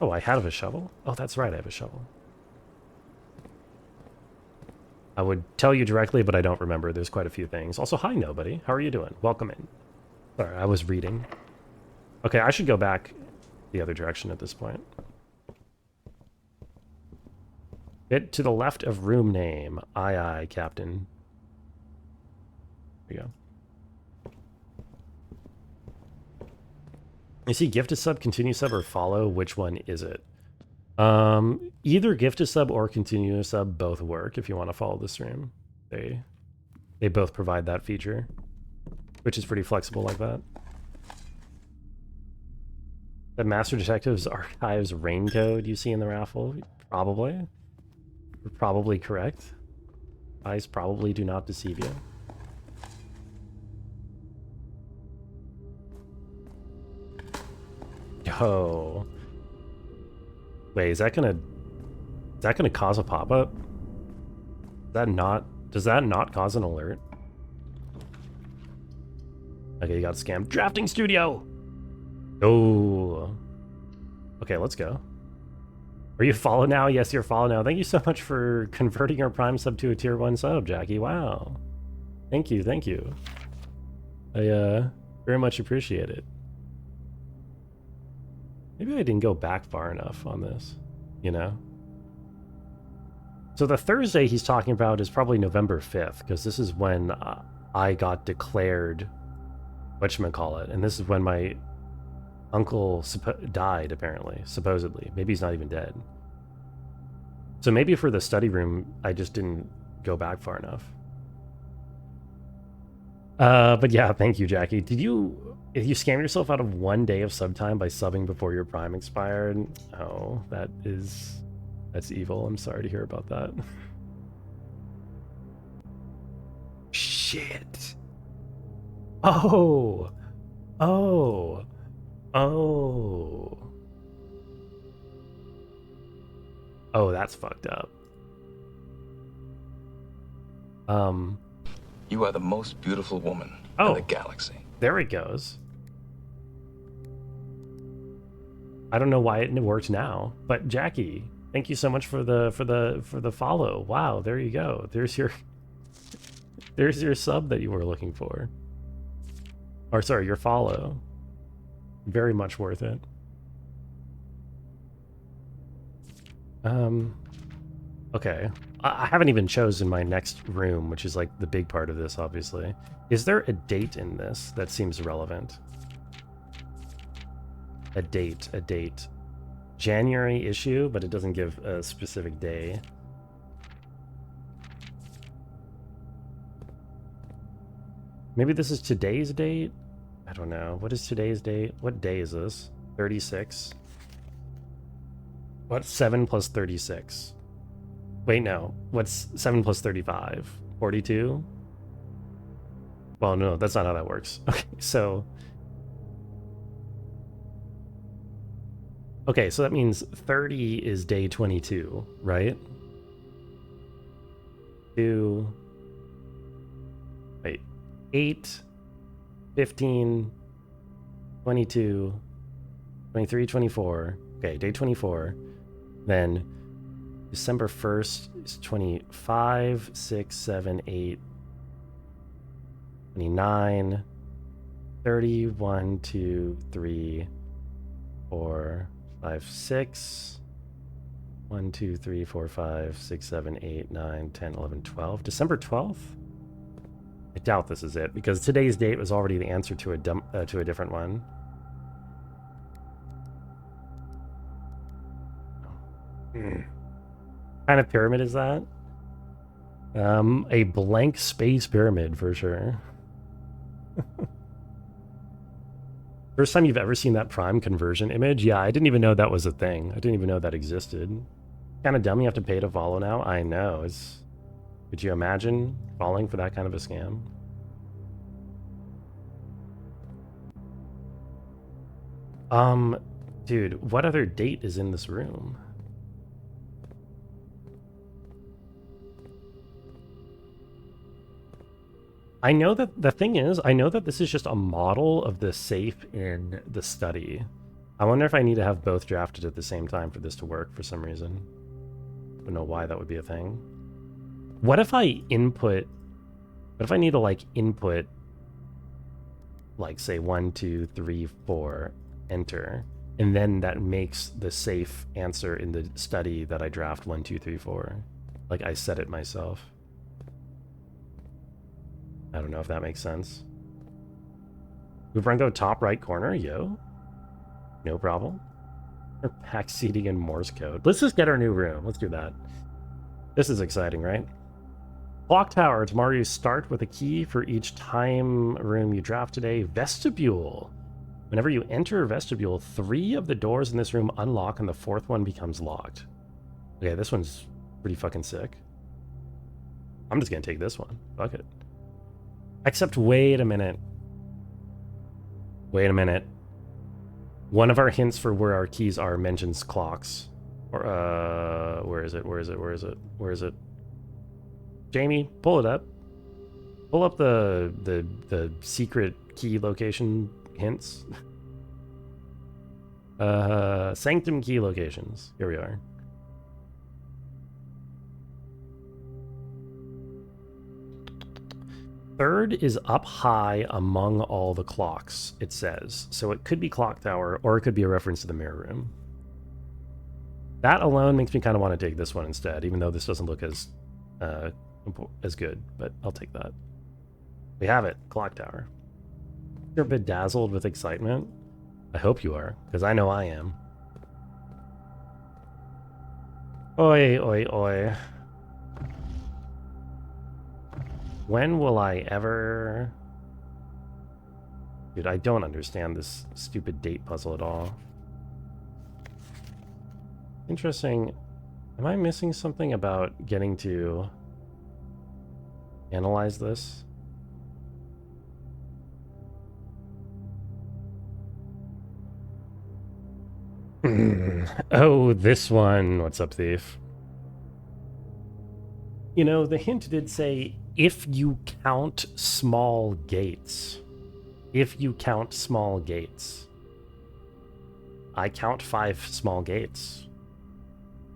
Oh, I have a shovel? Oh, that's right, I have a shovel. I would tell you directly, but I don't remember. There's quite a few things. Also, hi, nobody. How are you doing? Welcome in. Sorry, I was reading. Okay, I should go back the other direction at this point. Bit to the left of room name. Aye, aye, Captain. There you go. You see gift a sub, continue sub, or follow? Which one is it? Either gift a sub or continue a sub both work if you want to follow the stream. They both provide that feature, which is pretty flexible like that. The Master Detectives Archives rain code you see in the raffle? Probably. You're probably correct. Eyes probably do not deceive you. Yo. Wait, is that gonna cause a pop-up? Does that not cause an alert? Okay, you got scammed. Drafting studio! Oh. Okay, let's go. Are you follow now? Yes, you're follow now. Thank you so much for converting your Prime sub to a tier 1 sub, Jackie. Wow. Thank you, thank you. I very much appreciate it. Maybe I didn't go back far enough on this, you know? So the Thursday he's talking about is probably November 5th, because this is when I got declared whatchamacallit, and this is when my uncle died, apparently, supposedly. Maybe he's not even dead. So maybe for the study room, I just didn't go back far enough. But yeah, thank you, Jackie. If you scam yourself out of 1 day of sub time by subbing before your Prime expired? Oh, that's evil. I'm sorry to hear about that. Shit. Oh, that's fucked up.
You are the most beautiful woman in the galaxy.
There it goes. I don't know why it worked now, but Jackie, thank you so much for the follow. Wow, there you go. There's your sub that you were looking for. Or sorry, your follow. Very much worth it. Okay. I haven't even chosen my next room, which is like the big part of this, obviously. Is there a date in this that seems relevant? A date. January issue, but it doesn't give a specific day. Maybe this is today's date? I don't know. What is today's date? What day is this? 36? What's 7 plus 36? Wait, no. What's 7 plus 35? 42? Well, no, that's not how that works. Okay, so... Okay, so that means 30 is day 22, right? 8, 15, 22, 23, 24. Okay, day 24. Then December 1st is 25, 6, 7, 8, 29, 30, 1, 2, 3, 4, 5, 6. 1, 2, 3, 4, 5, 6, 7, 8, 9, 10, 11, 12. December 12th? I doubt this is it, because today's date was already the answer to a different one. What kind of pyramid is that? A blank space pyramid for sure. First time you've ever seen that prime conversion image? Yeah, I didn't even know that was a thing. I didn't even know that existed. Kind of dumb you have to pay to follow now. I know. Could you imagine falling for that kind of a scam? Dude, what other date is in this room? I know that the thing is, I know that this is just a model of the safe in the study. I wonder if I need to have both drafted at the same time for this to work for some reason. I don't know why that would be a thing. What if I need to like input, like say 1, 2, 3, 4, enter, and then that makes the safe answer in the study that I draft 1, 2, 3, 4. Like I set it myself. I don't know if that makes sense. Uvrengo top right corner, yo. No problem. Or pack seating in Morse code. Let's just get our new room. Let's do that. This is exciting, right? Clock tower. Tomorrow you start with a key for each time room you draft today. Vestibule. Whenever you enter a vestibule, 3 of the doors in this room unlock and the 4th one becomes locked. Okay, this one's pretty fucking sick. I'm just gonna take this one. Fuck it. Except, wait a minute. Wait a minute. One of our hints for where our keys are mentions clocks. Or, where is it? Where is it? Where is it? Where is it? Jamie, pull it up. Pull up the secret key location hints. Sanctum key locations. Here we are. Third is up high among all the clocks, it says. So it could be clock tower, or it could be a reference to the mirror room. That alone makes me kind of want to take this one instead, even though this doesn't look as good, but I'll take that. We have it, clock tower. You're bedazzled with excitement? I hope you are, because I know I am. Oi, oi, oi. When will I ever... Dude, I don't understand this stupid date puzzle at all. Interesting. Am I missing something about getting to analyze this? Oh, this one. What's up, thief? You know, the hint did say, if you count small gates. If you count small gates. I count 5 small gates.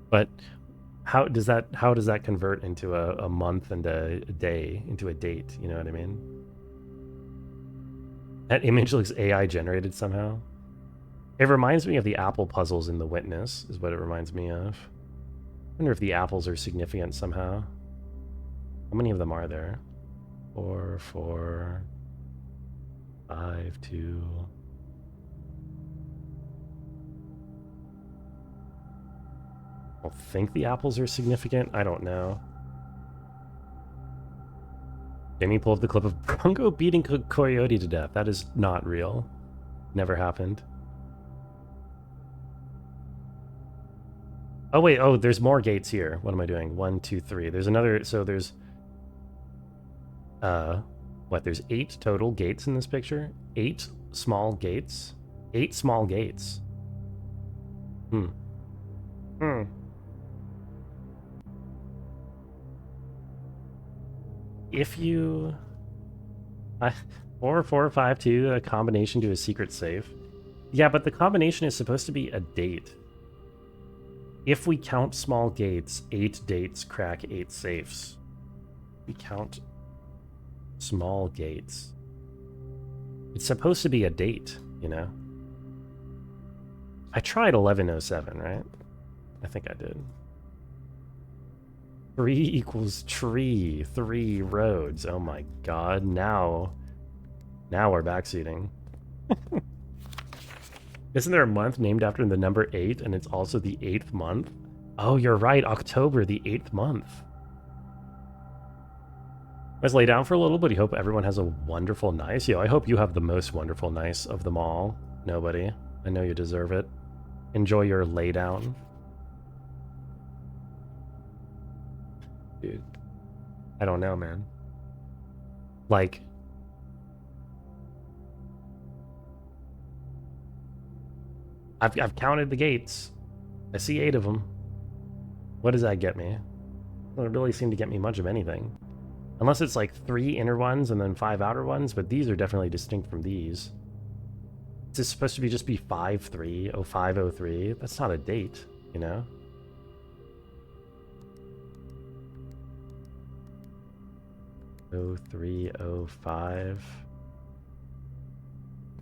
But how does that convert into a month and a day, into a date? You know what I mean? That image looks AI generated somehow. It reminds me of the apple puzzles in The Witness, is what it reminds me of. I wonder if the apples are significant somehow. How many of them are there? 4, 4, 5, 2. I don't think the apples are significant. I don't know. Jamie pulled up the clip of Bronco beating Coyote to death. That is not real. Never happened. Oh, wait. Oh, there's more gates here. What am I doing? 1, 2, 3. There's another... So there's... What? There's 8 total gates in this picture? 8 small gates? 8 small gates. If you... 4, 4, 5, 2, a combination to a secret safe. Yeah, but the combination is supposed to be a date. If we count small gates, 8 dates crack 8 safes. We count small gates. It's supposed to be a date, you know? I tried 1107, right? I think I did. 3 equals tree. 3 roads. Oh my god. Now we're backseating. Isn't there a month named after the number 8 and it's also the 8th month? Oh, you're right. October, the 8th month. Let's lay down for a little bit. I hope everyone has a wonderful nice. Yo, I hope you have the most wonderful nice of them all. Nobody. I know you deserve it. Enjoy your lay down. Dude. I don't know, man. Like... I've counted the gates. I see 8 of them. What does that get me? Doesn't really seem to get me much of anything. Unless it's like 3 inner ones and then 5 outer ones, but these are definitely distinct from these. Is this supposed to be just be 5-3, 0503? That's not a date, you know? Oh 0305.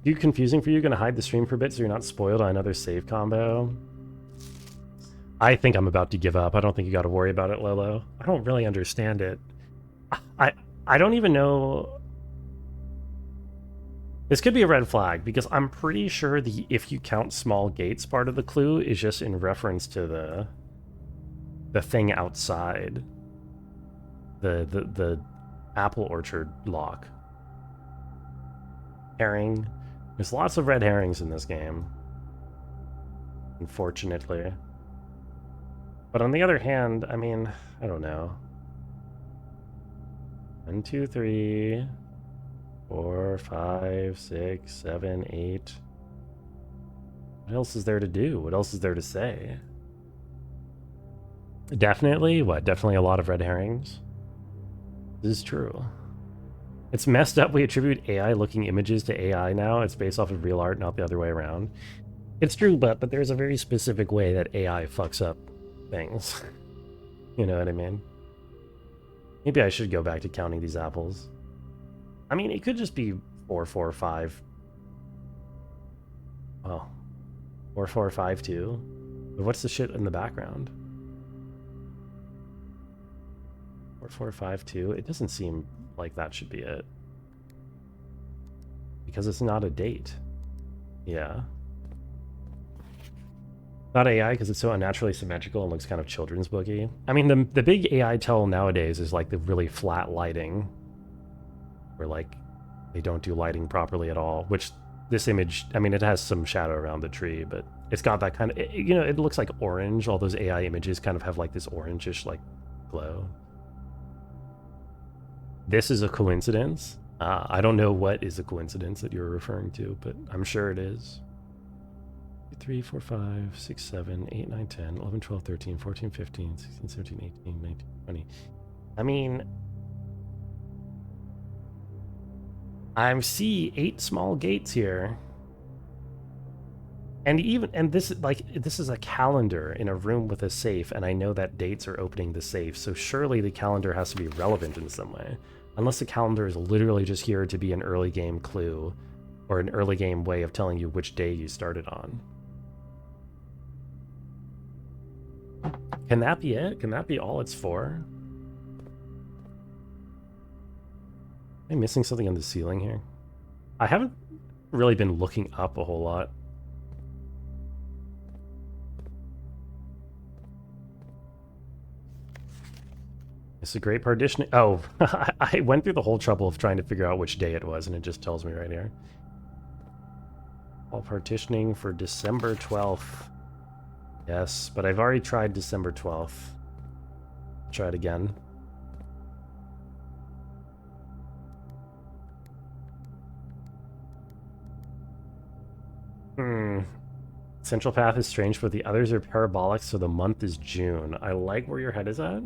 Too confusing for you? Gonna hide the stream for a bit so you're not spoiled on another save combo? I think I'm about to give up. I don't think you got to worry about it, Lolo. I don't really understand it. I don't even know. This could be a red flag because I'm pretty sure the if you count small gates part of the clue is just in reference to the thing outside the apple orchard lock. Herring. There's lots of red herrings in this game, unfortunately. But on the other hand, I mean, I don't know. 1, 2, 3, 4, 5, 6, 7, 8. What else is there to do? What else is there to say? Definitely, what? Definitely a lot of red herrings. This is true. It's messed up. We attribute AI looking images to AI now. It's based off of real art, not the other way around. It's true, but there's a very specific way that AI fucks up things. You know what I mean? Maybe I should go back to counting these apples. I mean, it could just be 4, 4, 5. Oh. 4, 4, 5, 2. But what's the shit in the background? 4, 4, 5, 2. It doesn't seem like that should be it. Because it's not a date. Yeah. Not AI because it's so unnaturally symmetrical and looks kind of children's booky. I mean, the big AI tell nowadays is like the really flat lighting. Where like, they don't do lighting properly at all. Which, this image, I mean, it has some shadow around the tree, but it's got that kind of, you know, it looks like orange. All those AI images kind of have like this orangish like glow. This is a coincidence. I don't know what is a coincidence that you're referring to, but I'm sure it is. 3, 4, 5, 6, 7, 8, 9, 10, 11, 12, 13, 14, 15, 16, 17, 18, 19, 20. I mean, I see 8 small gates here. And this is a calendar in a room with a safe, and I know that dates are opening the safe, so surely the calendar has to be relevant in some way. Unless the calendar is literally just here to be an early game clue, or an early game way of telling you which day you started on. Can that be it? Can that be all it's for? Am I missing something on the ceiling here? I haven't really been looking up a whole lot. It's a great partitioning. Oh, I went through the whole trouble of trying to figure out which day it was, and it just tells me right here. All partitioning for December 12th. Yes, but I've already tried December 12th. Try it again. Central path is strange, but the others are parabolic, so the month is June. I like where your head is at.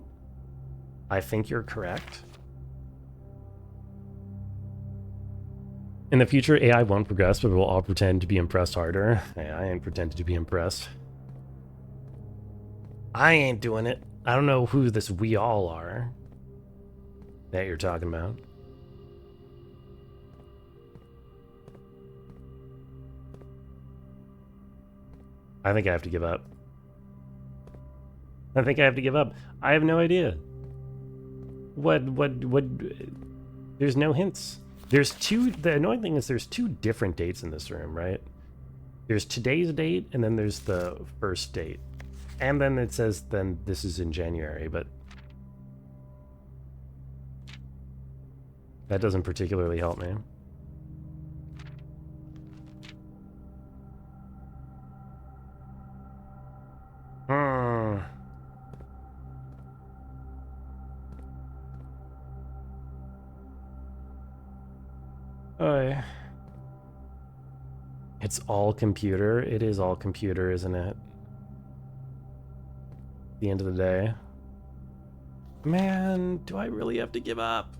I think you're correct. In the future, AI won't progress, but we'll all pretend to be impressed harder. Hey, I ain't pretending to be impressed. I ain't doing it. I don't know who this we all are that you're talking about. I think I have to give up. I think I have to give up. I have no idea. What, there's no hints. There's two, the annoying thing is there's two different dates in this room, right? There's today's date, and then there's the first date. And then it says, then this is in January, but that doesn't particularly help me. It's all computer. It is all computer, isn't it? At the end of the day. Man, do I really have to give up?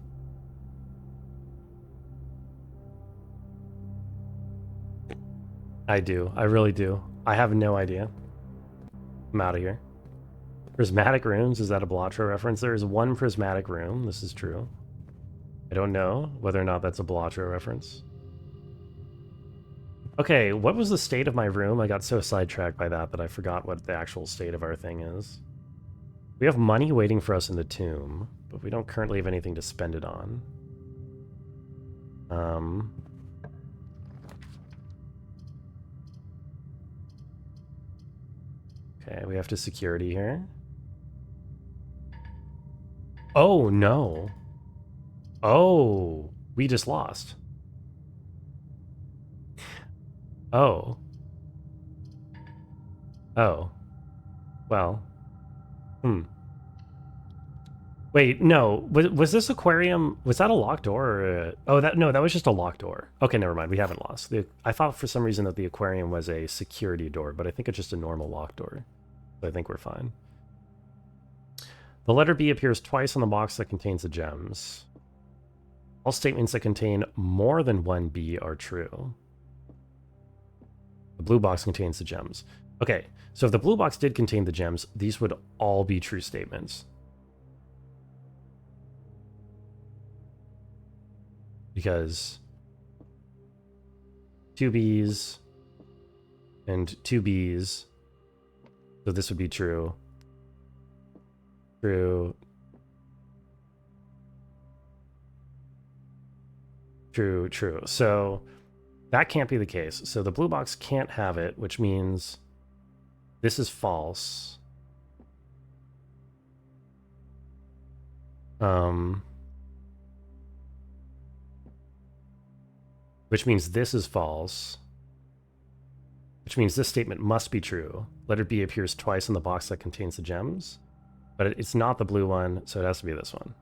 I do. I really do. I have no idea. I'm out of here. Prismatic rooms, is that a Blotro reference? There is one prismatic room. This is true. I don't know whether or not that's a Blotro reference. Okay, what was the state of my room? I got so sidetracked by that I forgot what the actual state of our thing is. We have money waiting for us in the tomb, but we don't currently have anything to spend it on. Okay, we have to security here. Oh, no. Oh, we just lost. Oh. Oh. Well. Wait, no. Was this aquarium, was that a locked door? Or oh, no, that was just a locked door. Okay, never mind. We haven't lost. I thought for some reason that the aquarium was a security door, but I think it's just a normal locked door. So I think we're fine. The letter B appears twice on the box that contains the gems. All statements that contain more than one B are true. The blue box contains the gems. Okay, so if the blue box did contain the gems, these would all be true statements. Because 2 Bs and 2 Bs, so this would be true. True. True, true. So that can't be the case. So the blue box can't have it, which means this is false. Which means this is false. Which means this statement must be true. Letter B appears twice in the box that contains the gems, but it's not the blue one, so it has to be this one.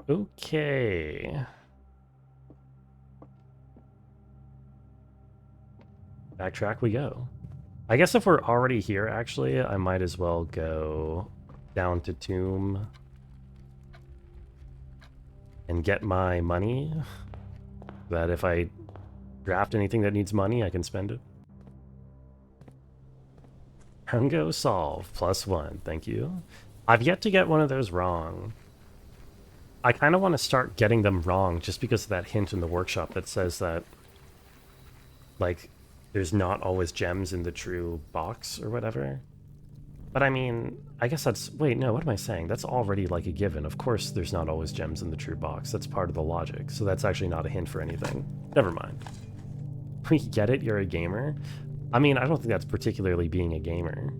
Okay. Backtrack we go. I guess if we're already here, actually, I might as well go down to Tomb and get my money. That if I draft anything that needs money, I can spend it. Hungo solve, +1, thank you. I've yet to get one of those wrong. I kind of want to start getting them wrong just because of that hint in the workshop that says that, like, there's not always gems in the true box or whatever. But I mean, I guess that's... Wait, no, what am I saying? That's already like a given. Of course there's not always gems in the true box. That's part of the logic. So that's actually not a hint for anything. Never mind. We get it, you're a gamer? I mean, I don't think that's particularly being a gamer.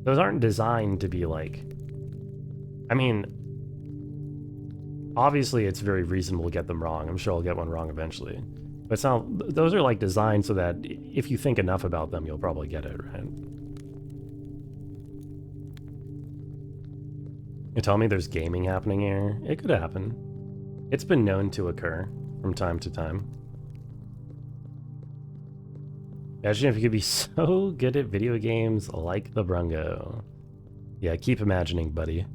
Those aren't designed to be like... I mean, obviously it's very reasonable to get them wrong. I'm sure I'll get one wrong eventually. But it's not, those are like designed so that if you think enough about them, you'll probably get it, right? You tell me there's gaming happening here? It could happen. It's been known to occur from time to time. Imagine if you could be so good at video games like the Brungo. Yeah, keep imagining, buddy.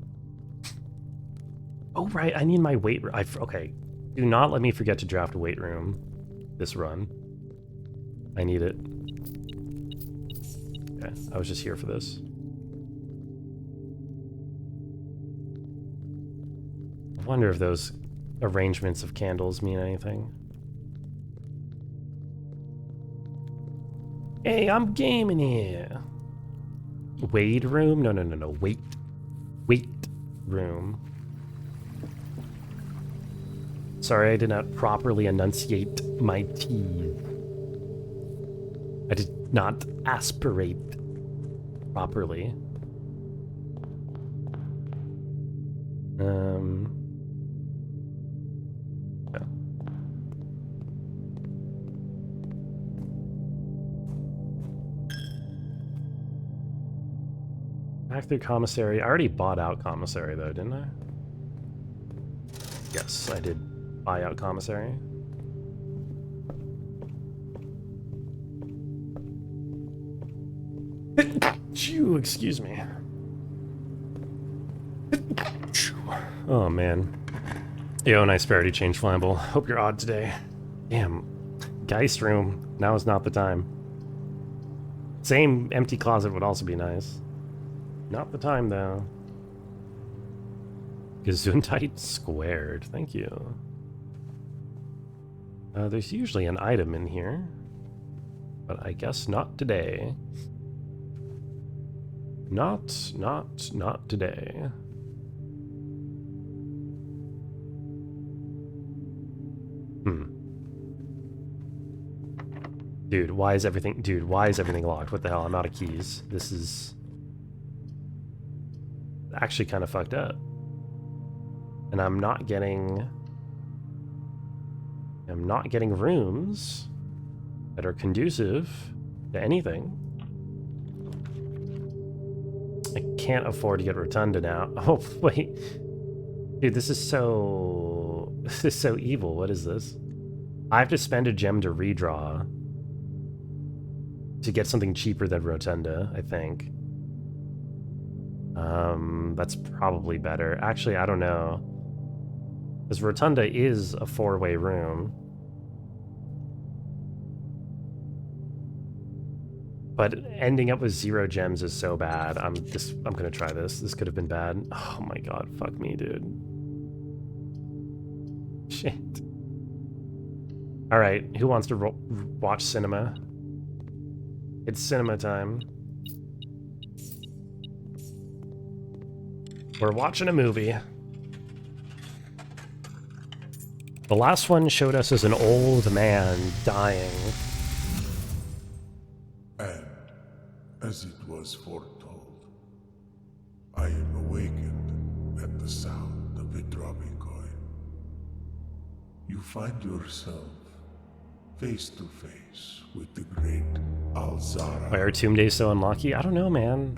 Oh, right, I need my weight room. Okay, do not let me forget to draft a weight room this run. I need it. Okay, I was just here for this. I wonder if those arrangements of candles mean anything. Hey, I'm gaming here. Weight room? No. Weight room. Sorry, I did not properly enunciate my teeth. I did not aspirate properly. Yeah. Back through commissary. I already bought out commissary though, didn't I? Yes, I did buy out commissary. Phew, excuse me. Oh man. Yo, nice parody change, Flammable. Hope you're odd today. Damn. Geist room. Now is not the time. Same empty closet would also be nice. Not the time, though. Gesundheit squared. Thank you. There's usually an item in here. But I guess not today. Not today. Dude, why is everything locked? What the hell? I'm out of keys. This is actually kind of fucked up. And I'm not getting rooms that are conducive to anything. I can't afford to get Rotunda now. Oh, wait. Dude, this is so evil. What is this? I have to spend a gem to redraw to get something cheaper than Rotunda, I think. That's probably better. Actually, I don't know. Because Rotunda is a 4-way room. But ending up with 0 gems is so bad. I'm gonna try this. This could have been bad. Oh my god, fuck me, dude. Shit. Alright, who wants to watch cinema? It's cinema time. We're watching a movie. The last one showed us as an old man dying.
And, as it was foretold, I am awakened at the sound of a dropping coin. You find yourself face to face with the great Alzara.
Why are Tomb Days so unlucky? I don't know, man.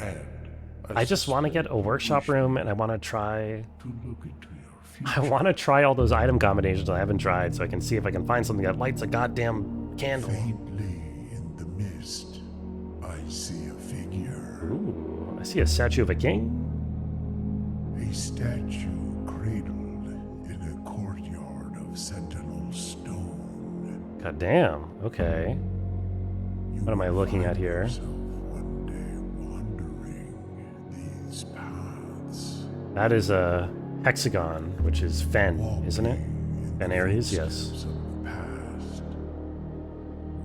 And
I just want to get a workshop room, and I want to try...
to look into your future.
I want to try all those item combinations I haven't tried, so I can see if I can find something that lights a goddamn candle.
Faintly in the mist, I see a figure.
Ooh, I see a statue of a king.
A statue cradled in a courtyard of sentinel stone.
God damn. Okay. What am I looking at here?
Yourself one day wandering these paths.
That is a hexagon, which is Fen, isn't it?
Walking
Fen
in
Aries,
the
yes.
footsteps of the past.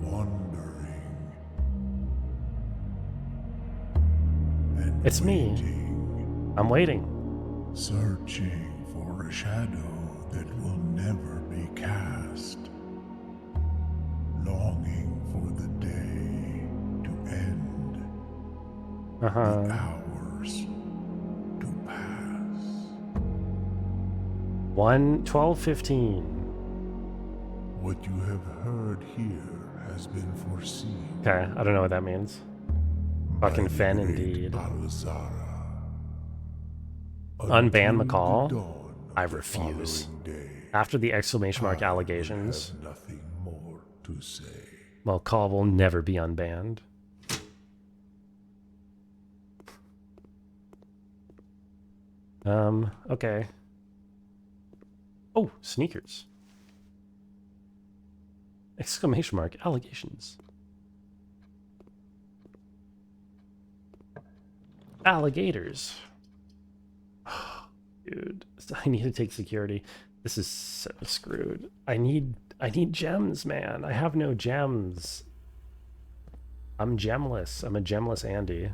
Wandering. And
It's me.
waiting,
I'm waiting.
searching for a shadow that will never be cast. Longing for the day to end. The hours to pass.
12:15.
What you have heard here has been foreseen.
Okay, I don't know what that means. Fucking
by the
Fen,
great
indeed.
Alzara.
Unban
Until
McCall?
the dawn of
I
the
refuse.
following day,
After the exclamation mark
I will
allegations,
have nothing more to say.
well, Call will never be unbanned. Okay. Oh, sneakers. Exclamation mark, allegations. Alligators. Dude, I need to take security. This is so screwed. I need gems, man. I have no gems. I'm gemless. I'm a gemless Andy.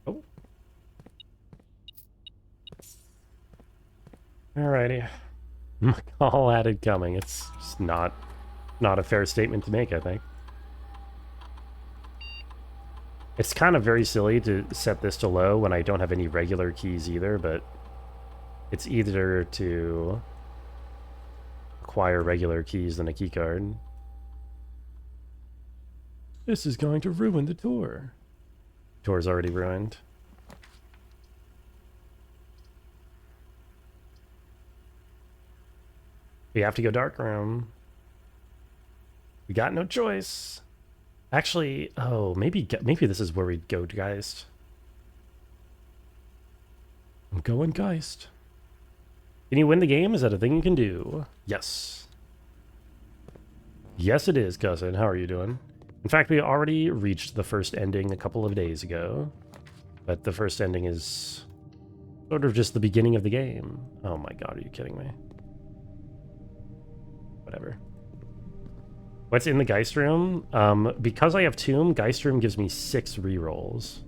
Oh. Alrighty. All added coming. It's just not a fair statement to make, I think. It's kind of very silly to set this to low when I don't have any regular keys either, but it's either to acquire regular keys than a key card. This is going to ruin the tour. Tour's already ruined. We have to go dark room. We got no choice. Actually, oh, maybe this is where we go, Geist. I'm going Geist. Can you win the game? Is that a thing you can do? Yes. Yes, it is, cousin. How are you doing? In fact, we already reached the first ending a couple of days ago. But the first ending is sort of just the beginning of the game. Oh my god, are you kidding me? Whatever. What's in the Geist room? Because I have Tomb, Geist room gives me 6 rerolls,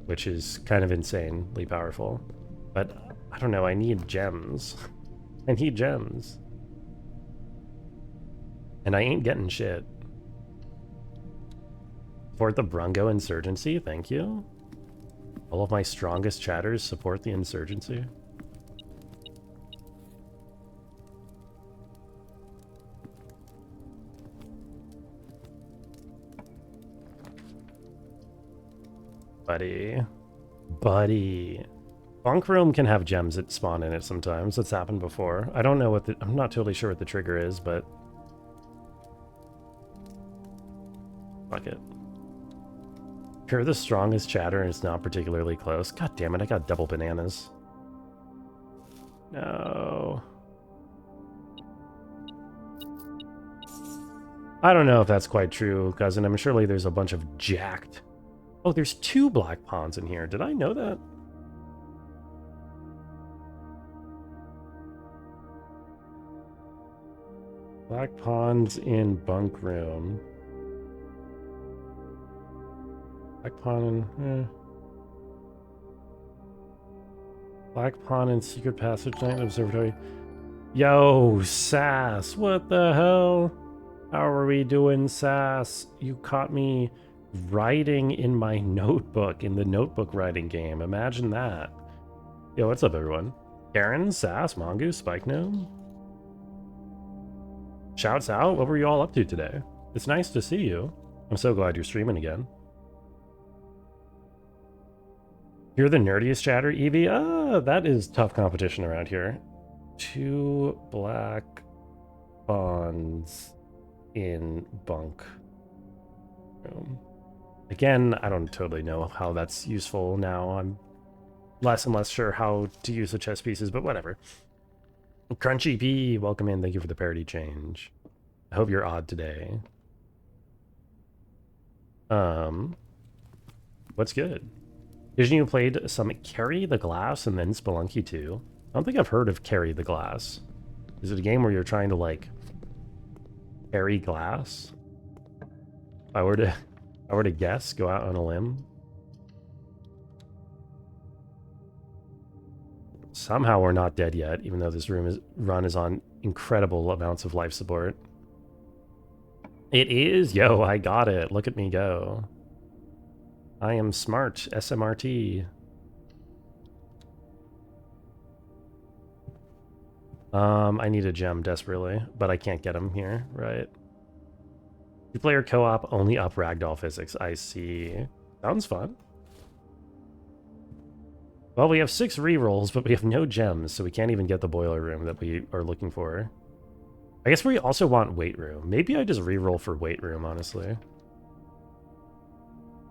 which is kind of insanely powerful. But I don't know, I need gems. I need gems. And I ain't getting shit. Support the Brungo Insurgency, thank you. All of my strongest chatters support the Insurgency. Buddy. Bunk room can have gems that spawn in it sometimes. That's happened before. I don't know what I'm not totally sure what the trigger is, but fuck it. You're the strongest chatter and it's not particularly close. God damn it, I got double bananas. No. I don't know if that's quite true, cousin. I'm surely there's a bunch of jacked. Oh, there's 2 black pawns in here. Did I know that? Black pawns in bunk room. Black pawn in... Black pawn in secret passage night observatory. Yo, Sass, what the hell? How are we doing, Sass? You caught me writing in my notebook in the notebook writing game. Imagine that. Yo, what's up, everyone? Karen, Sass, Mongoose, Spike Gnome. Shouts out. What were you all up to today? It's nice to see you. I'm so glad you're streaming again. You're the nerdiest chatter, Evie? That is tough competition around here. 2 black bonds in bunk room. Again, I don't totally know how that's useful now. I'm less and less sure how to use the chess pieces, but whatever. Crunchy P, welcome in. Thank you for the parody change. I hope you're odd today. What's good? Vision, you played some Carry the Glass and then Spelunky 2. I don't think I've heard of Carry the Glass. Is it a game where you're trying to, like, carry glass? If I were to guess, go out on a limb. Somehow we're not dead yet, even though this run is on incredible amounts of life support. It is! Yo, I got it. Look at me go. I am smart. SMRT. I need a gem desperately, but I can't get them here, right? Two-player co-op, only up ragdoll physics. I see. Sounds fun. Well, we have 6 rerolls, but we have no gems, so we can't even get the boiler room that we are looking for. I guess we also want weight room. Maybe I just reroll for weight room, honestly.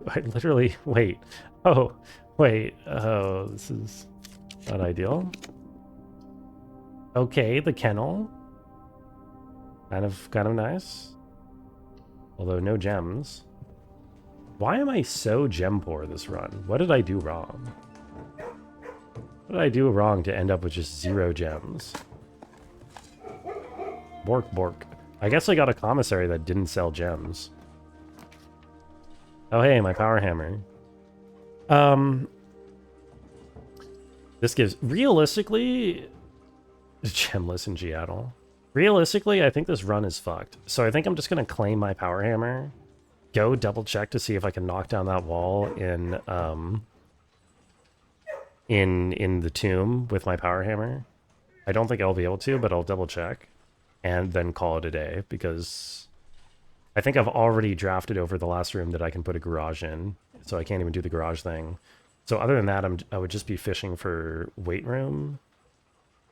I literally... Wait. Oh, wait. Oh, this is not ideal. Okay, the kennel. Kind of nice. Although no gems. Why am I so gem poor this run? What did I do wrong? What did I do wrong to end up with just 0 gems? Bork, bork. I guess I got a commissary that didn't sell gems. Oh, hey, my power hammer. This gives... Realistically... Gemless in Seattle. Realistically, I think this run is fucked. So I think I'm just going to claim my power hammer. Go double check to see if I can knock down that wall in the tomb with my power hammer. I don't think I'll be able to, but I'll double check. And then call it a day, because I think I've already drafted over the last room that I can put a garage in, so I can't even do the garage thing. So other than that, I would just be fishing for weight room,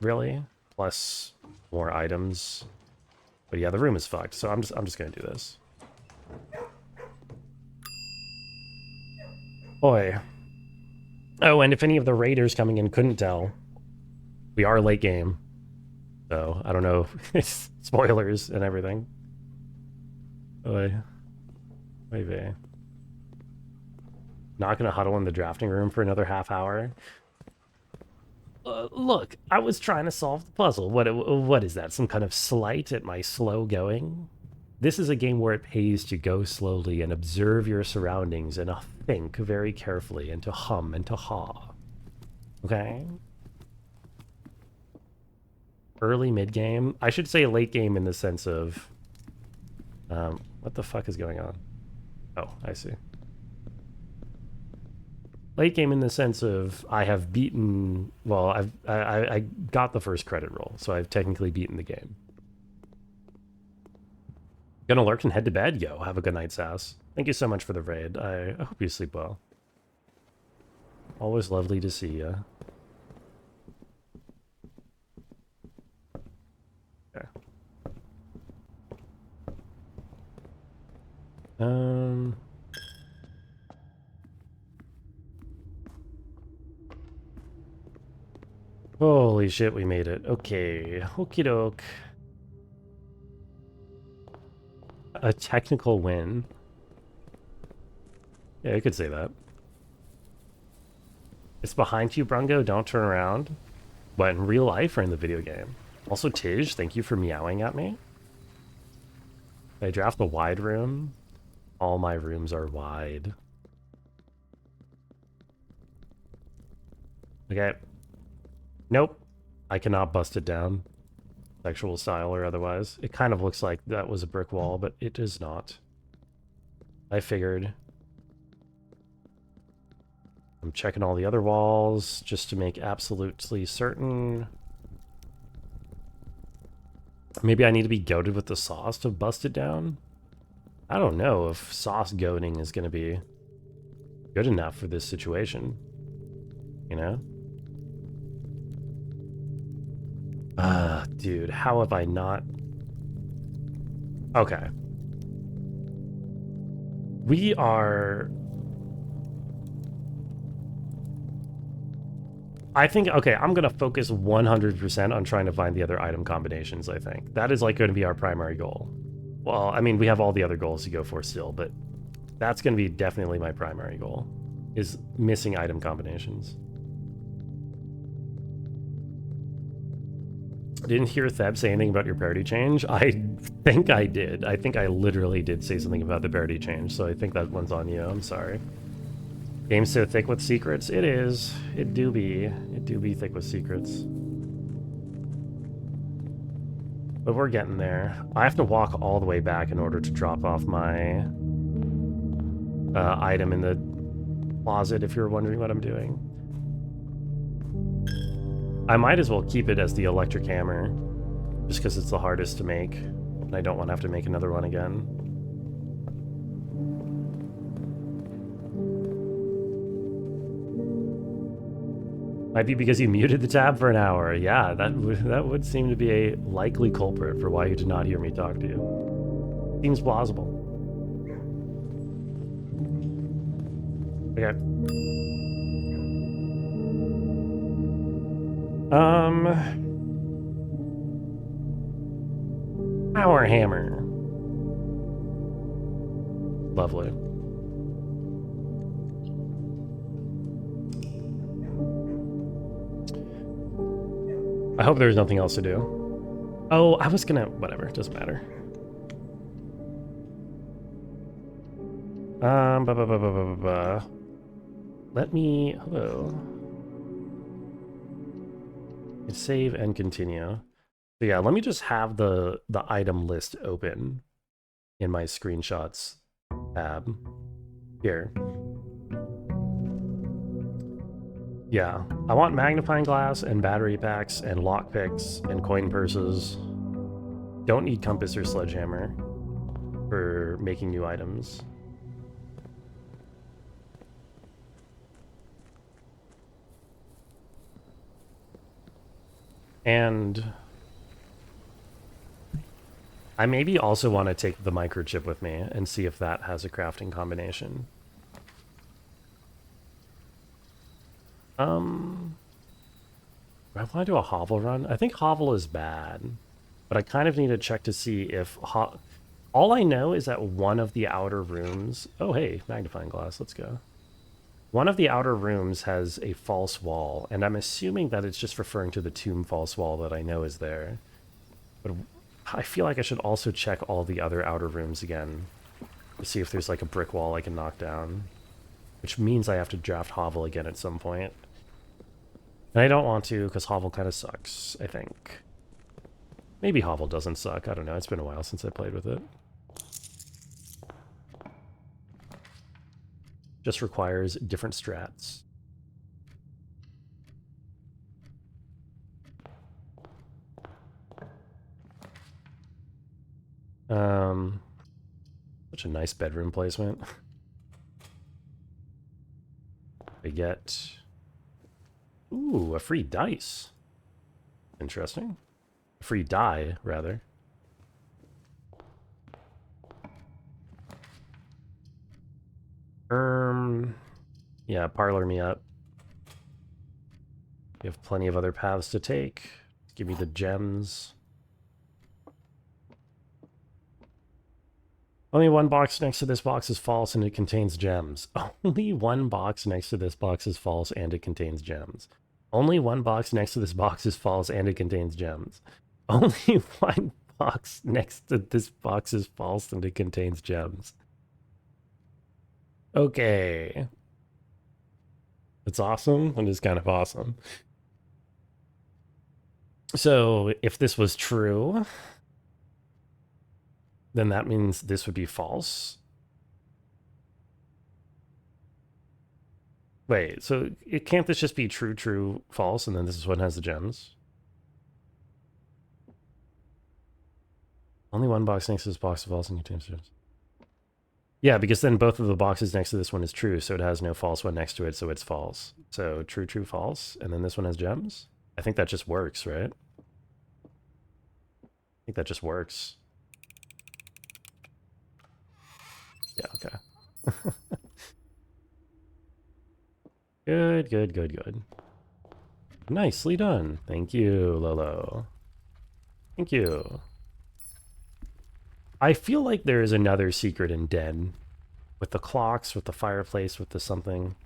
really, plus more items. But yeah, the room is fucked, so I'm just gonna do this. Boy. Oh, and if any of the raiders coming in couldn't tell, we are late game. So, I don't know. Spoilers and everything. Oy. Oy vey. Not gonna huddle in the drafting room for another half hour. Look, I was trying to solve the puzzle. What is that? Some kind of slight at my slow going? This is a game where it pays to go slowly and observe your surroundings and think very carefully and to hum and to haw. Okay? Early mid-game? I should say late game in the sense of... what the fuck is going on? Oh, I see. Late game in the sense of I have beaten... Well, I got the first credit roll, so I've technically beaten the game. Gonna lurk and head to bed? Yo, have a good night, Sass. Thank you so much for the raid. I hope you sleep well. Always lovely to see ya. Okay. Holy shit, we made it. Okay, okie doke. A technical win. Yeah, you could say that. It's behind you, Brungo. Don't turn around. What, in real life or in the video game? Also, Tij, thank you for meowing at me. I draft the wide room. All my rooms are wide. Okay. Nope. I cannot bust it down. Sexual style or otherwise. It kind of looks like that was a brick wall, but it is not. I figured. I'm checking all the other walls just to make absolutely certain. Maybe I need to be goated with the sauce to bust it down? I don't know if sauce goading is going to be good enough for this situation. You know? Dude, how have I not... Okay. We are... I think, okay, I'm going to focus 100% on trying to find the other item combinations, I think. That is, like, going to be our primary goal. Well, I mean, we have all the other goals to go for still, but that's going to be definitely my primary goal, is missing item combinations. Didn't hear Theb say anything about your parity change. I think I did. I think I literally did say something about the parity change, so I think that one's on you. I'm sorry. Game's so thick with secrets. It is. It do be. It do be thick with secrets. But we're getting there. I have to walk all the way back in order to drop off my item in the closet, if you're wondering what I'm doing. I might as well keep it as the electric hammer, just because it's the hardest to make, and I don't want to have to make another one again. Might be because you muted the tab for an hour. Yeah, that would seem to be a likely culprit for why you did not hear me talk to you. Seems plausible. Okay. Power hammer. Lovely. I hope there's nothing else to do. Oh, I was gonna... Whatever, doesn't matter. Let me... Hello. Save and continue. So yeah, let me just have the item list open in my screenshots tab. Here. Yeah, I want magnifying glass and battery packs and lockpicks and coin purses. Don't need compass or sledgehammer for making new items. And I maybe also want to take the microchip with me and see if that has a crafting combination. Do I want to do a hovel run? I think hovel is bad, but I kind of need to check to see if... All I know is that one of the outer rooms... Oh, hey, magnifying glass, let's go. One of the outer rooms has a false wall, and I'm assuming that it's just referring to the tomb false wall that I know is there. But I feel like I should also check all the other outer rooms again to see if there's like a brick wall I can knock down, which means I have to draft hovel again at some point. And I don't want to because hovel kind of sucks, I think. Maybe hovel doesn't suck, I don't know, it's been a while since I played with it. Just requires different strats. Such a nice bedroom placement. I get... Ooh, a free dice. Interesting. A free die, rather. Yeah, parlor me up. You have plenty of other paths to take. Give me the gems. Only one box next to this box is false and it contains gems. Only one box next to this box is false and it contains gems. Only one box next to this box is false and it contains gems. Only one box next to this box is false and it contains gems. Okay. It's awesome and it's kind of awesome. So if this was true, then that means this would be false. Wait, so can't this just be true, true, false, and then this is what has the gems? Only one box next to this box is false and contains gems. Yeah, because then both of the boxes next to this one is true, so it has no false one next to it, so it's false. So true, true, false, and then this one has gems? I think that just works, right? I think that just works. Yeah, okay. Good, good, good, good. Nicely done. Thank you, Lolo. Thank you. I feel like there is another secret in Den. With the clocks, with the fireplace, with the something.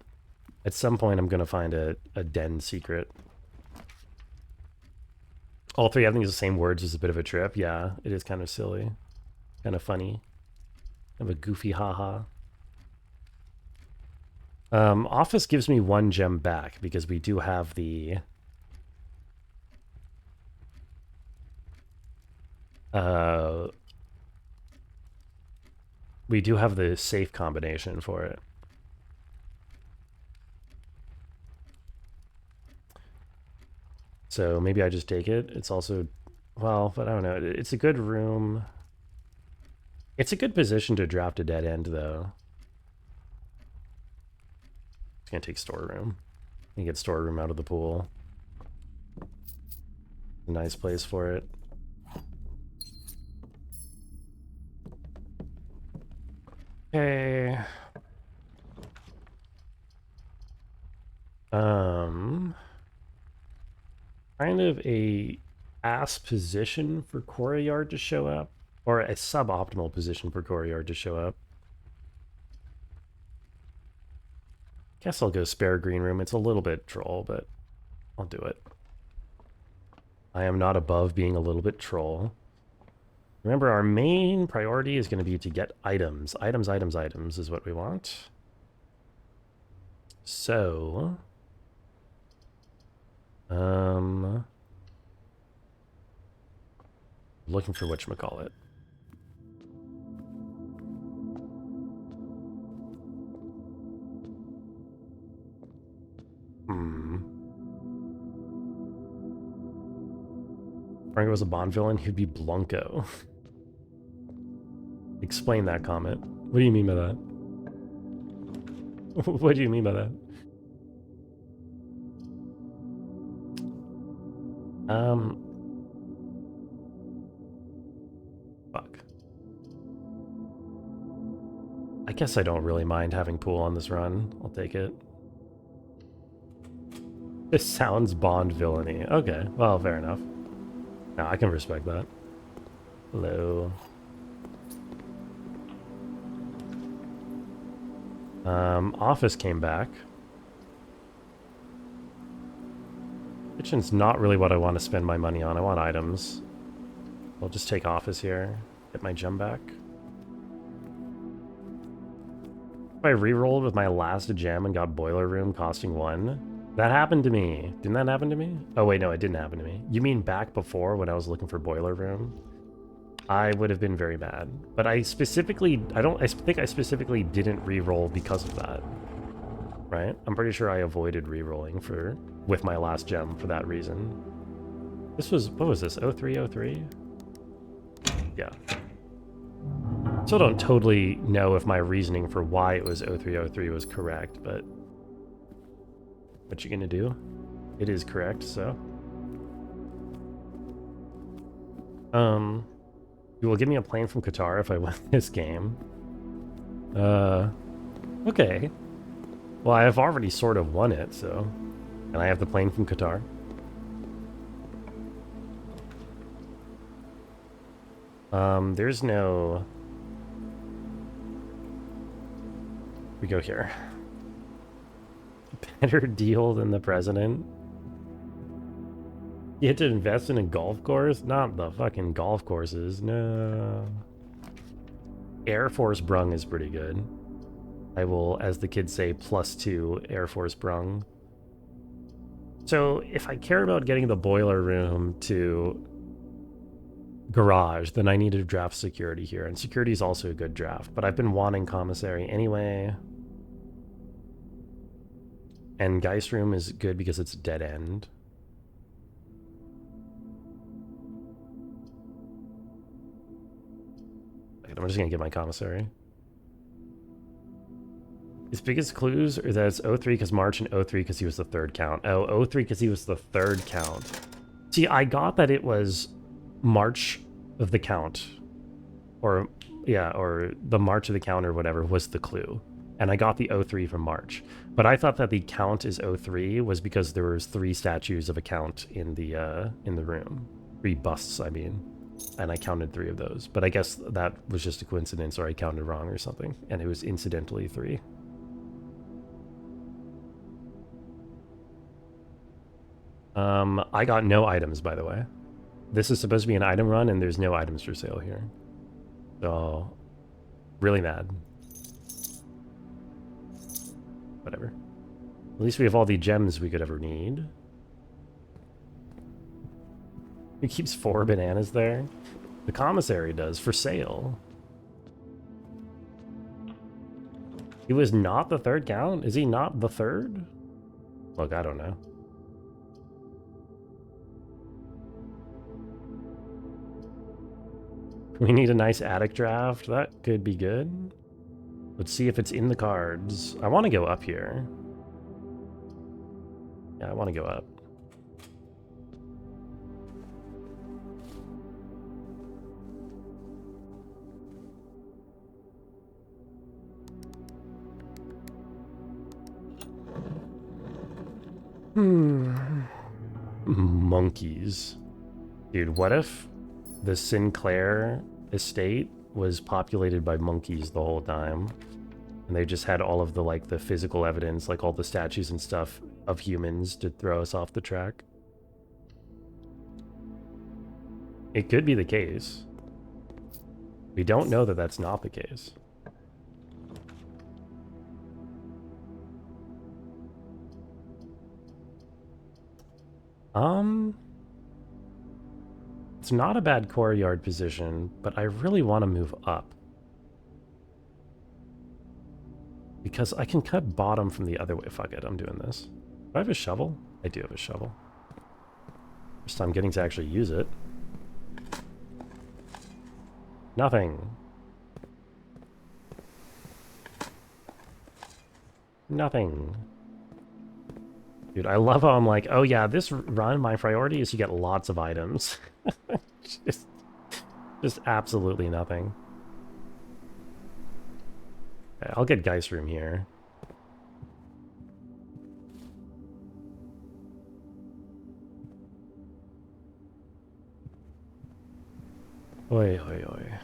At some point I'm going to find a Den secret. All three having the same words is a bit of a trip. Yeah, it is kind of silly. Kind of funny. Kind of a goofy haha. Office gives me one gem back because we do have the... we do have the safe combination for it. So maybe I just take it. It's also... Well, but I don't know. It's a good room. It's a good position to draft a dead end, though. It's going to take storeroom. You get storeroom out of the pool. Nice place for it. Okay. Kind of a ass position for Courtyard to show up, or a suboptimal position for Courtyard to show up. Guess I'll go spare green room. It's a little bit troll, but I'll do it. I am not above being a little bit troll. Remember, our main priority is going to be to get items. Items, items, items is what we want. So... looking for whatchamacallit. Franco was a Bond villain, he'd be Blanco. Explain that comment. What do you mean by that? What do you mean by that? Fuck. I guess I don't really mind having pool on this run. I'll take it. This sounds Bond villainy. Okay, well, fair enough. No, I can respect that. Hello. Office came back. Kitchen's not really what I want to spend my money on. I want items. I'll just take office here. Get my gem back. If I re-rolled with my last gem and got boiler room costing 1, that happened to me. Didn't that happen to me? Oh wait, no, it didn't happen to me. You mean back before when I was looking for boiler room? I would have been very mad. But I specifically, I think I specifically didn't re-roll because of that. Right? I'm pretty sure I avoided re-rolling with my last gem for that reason. This was, what was this, 0303? Yeah. Still don't totally know if my reasoning for why it was 0303 was correct, but what you gonna do? It is correct, so. You will give me a plane from Qatar if I win this game. Okay. Well, I have already sort of won it, so... And I have the plane from Qatar. There's no... We go here. Better deal than the president. You had to invest in a golf course? Not the fucking golf courses, no. Air Force Brung is pretty good. I will, as the kids say, +2 Air Force Brung. So if I care about getting the boiler room to garage, then I need to draft security here. And security is also a good draft, but I've been wanting commissary anyway. And Geist room is good because it's dead end. I'm just gonna get my commissary. His biggest clues are that it's 03 because March and 03 because he was the third count. Oh, 03 because he was the third count. See, I got that it was March of the count. Or, yeah, or the March of the count or whatever was the clue. And I got the 03 from March. But I thought that the count is 03 was because there was 3 statues of a count in the room. 3 busts, I mean. And I counted 3 of those. But I guess that was just a coincidence, or I counted wrong or something. And it was incidentally 3. I got no items, by the way. This is supposed to be an item run, and there's no items for sale here. So, really mad. Whatever. At least we have all the gems we could ever need. Who keeps 4 bananas there? The commissary does, for sale. He was not the third count? Is he not the third? Look, I don't know. We need a nice attic draft. That could be good. Let's see if it's in the cards. I want to go up here. Yeah, I want to go up. Monkeys. Dude, what if the Sinclair estate was populated by monkeys the whole time? And they just had all of the, like, the physical evidence, like all the statues and stuff of humans to throw us off the track? It could be the case. We don't know that that's not the case. It's not a bad courtyard position, but I really want to move up. Because I can cut bottom from the other way. Fuck it, I'm doing this. Do I have a shovel? I do have a shovel. First time getting to actually use it. Nothing. Nothing. Dude, I love how I'm like, oh yeah, this run, my priority is to get lots of items. just absolutely nothing. Okay, I'll get Geist Room here. Oi, oi, oi.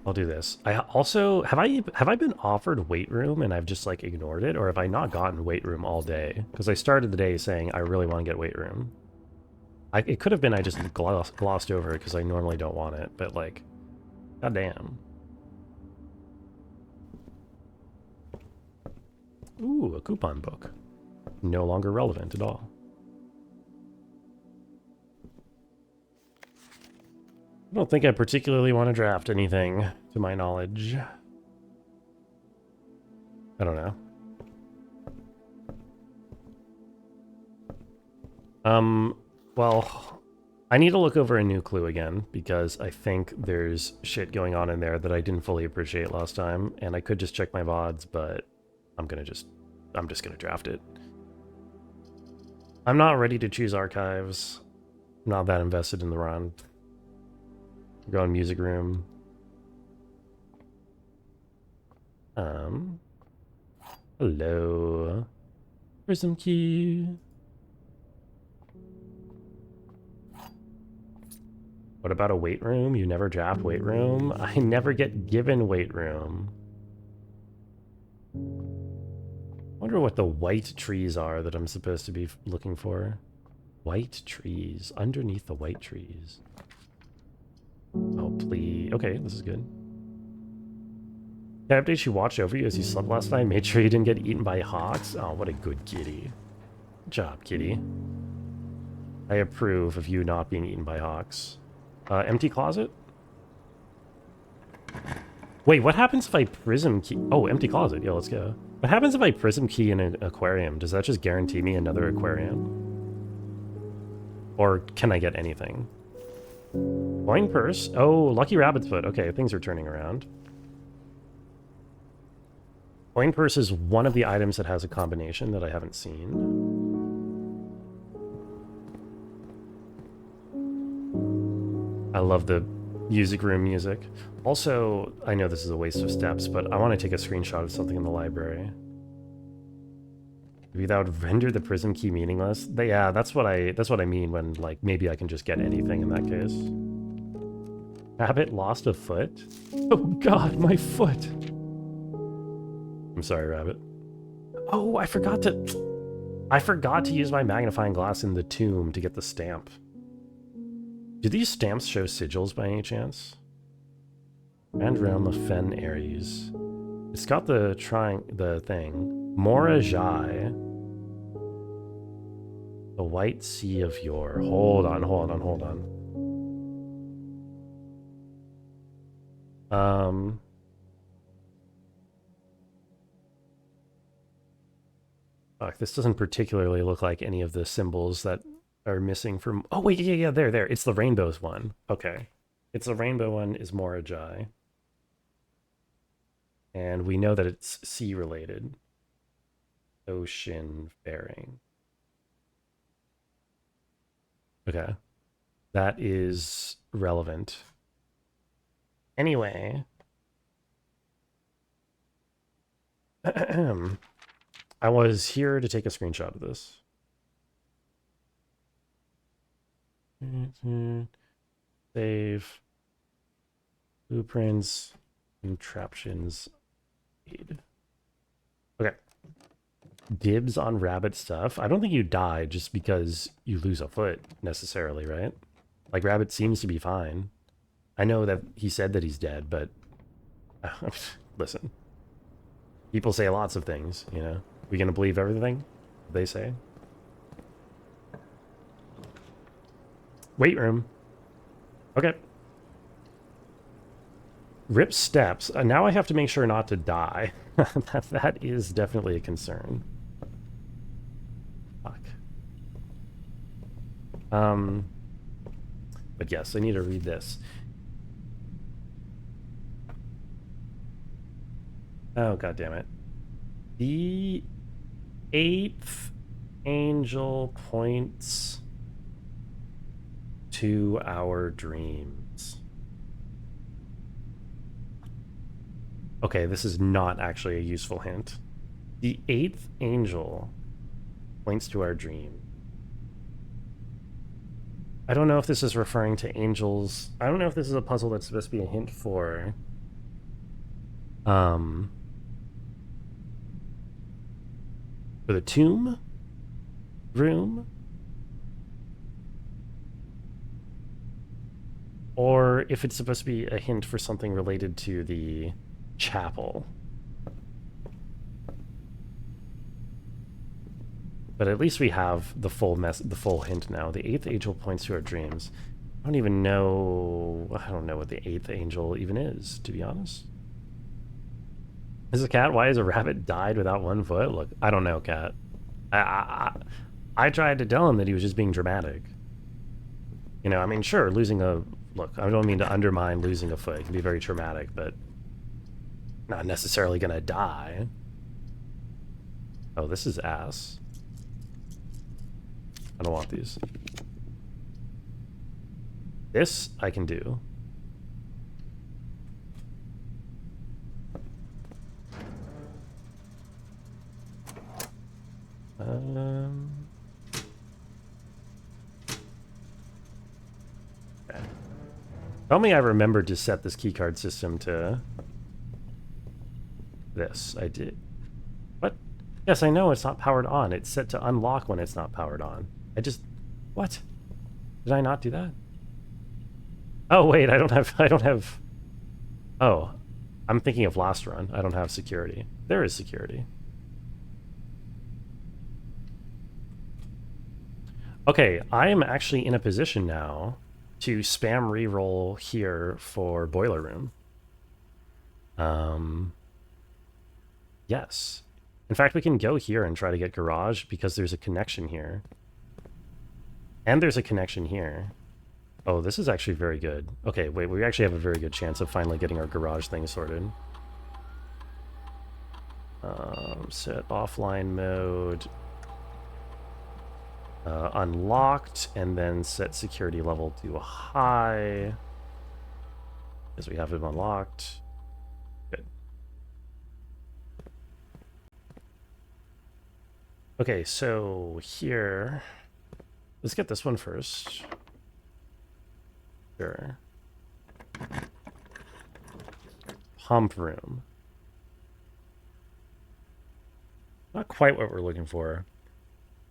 I'll do this. I also have I been offered weight room and I've just like ignored it, or have I not gotten weight room all day? Because I started the day saying I really want to get weight room. It could have been I just glossed over it because I normally don't want it, but like, goddamn. Ooh, a coupon book. No longer relevant at all. I don't think I particularly want to draft anything, to my knowledge. I don't know. Well, I need to look over a new clue again, because I think there's shit going on in there that I didn't fully appreciate last time, and I could just check my VODs, but I'm just gonna draft it. I'm not ready to choose archives. I'm not that invested in the run. Go in music room. Hello. Prism key. What about a weight room? You never draft weight room? I never get given weight room. I wonder what the white trees are that I'm supposed to be looking for. White trees. Underneath the white trees. Oh, please. Okay, this is good. Can I update you watched over you as you slept last night? Made sure you didn't get eaten by hawks? Oh, what a good kitty. Good job, kitty. I approve of you not being eaten by hawks. Empty closet? Wait, what happens if I prism key? Oh, empty closet. Yeah, let's go. What happens if I prism key in an aquarium? Does that just guarantee me another aquarium? Or can I get anything? Coin purse? Oh, lucky rabbit's foot. Okay, things are turning around. Coin purse is one of the items that has a combination that I haven't seen. I love the music room music. Also, I know this is a waste of steps, but I want to take a screenshot of something in the library. Maybe that would render the prism key meaningless. Yeah, that's what I mean when, like, maybe I can just get anything in that case. Rabbit lost a foot? Oh god, my foot! I'm sorry, Rabbit. Oh, I forgot to use my magnifying glass in the tomb to get the stamp. Do these stamps show sigils by any chance? Grand Realm of Fen Ares. It's got the thing. Mora Jai. The White Sea of Yore. Hold on. Fuck, this doesn't particularly look like any of the symbols that are missing from... Oh, wait, yeah, there. It's the rainbows one. Okay. It's the rainbow one is Mora Jai. And we know that it's sea related. Ocean faring. Okay. That is relevant. Anyway. I was here to take a screenshot of this. Save. Blueprints. Contraptions. Aid. Okay. Dibs on rabbit stuff. I don't think you die just because you lose a foot necessarily, right? Like rabbit seems to be fine. I know that he said that he's dead, but listen. People say lots of things, you know. We gonna believe everything they say? Weight room. Okay. Rip steps. Now I have to make sure not to die. that is definitely a concern. Fuck. But yes, I need to read this. Oh, god damn it. The 8th angel points to our dreams. Okay, this is not actually a useful hint. The 8th angel points to our dream. I don't know if this is referring to angels. I don't know if this is a puzzle that's supposed to be a hint for the tomb room, or if it's supposed to be a hint for something related to the chapel. But at least we have the full hint now. The 8th angel points to our dreams. I don't know what the 8th angel even is, to be honest. Is a cat? Why has a rabbit died without one foot? Look, I don't know, cat. I tried to tell him that he was just being dramatic. You know, I mean, sure, losing a... Look, I don't mean to undermine losing a foot. It can be very traumatic, but not necessarily gonna die. Oh, this is ass. I don't want these. This I can do. Okay. Tell me I remembered to set this keycard system to this. I did. What? Yes, I know it's not powered on. It's set to unlock when it's not powered on. What? Did I not do that? Oh, wait, I don't have... Oh, I'm thinking of last run. I don't have security. There is security. Okay, I am actually in a position now to spam reroll here for boiler room. Yes. In fact, we can go here and try to get garage because there's a connection here. And there's a connection here. Oh, this is actually very good. Okay, wait, we actually have a very good chance of finally getting our garage thing sorted. Set offline mode. Unlocked, and then set security level to a high. As we have it unlocked. Good. Okay, so here, let's get this one first. Sure. Pump room. Not quite what we're looking for.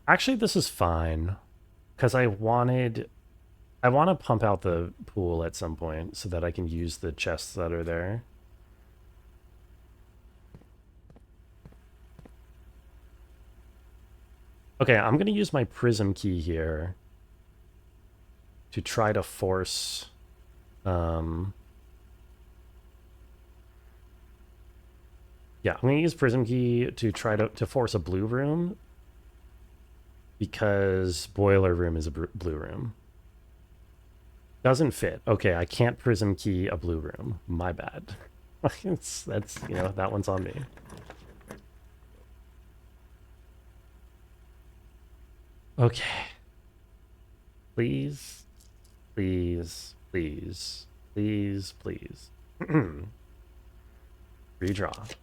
Actually, this is fine, because I want to pump out the pool at some point so that I can use the chests that are there. Okay, I'm going to use my prism key here to try to force... Yeah, I'm going to use prism key to try to force a blue room, because boiler room is a blue room. Doesn't fit. Okay, I can't prism key a blue room. My bad. That's, you know, that one's on me. Okay. Please, please, please, please, please. Redraw.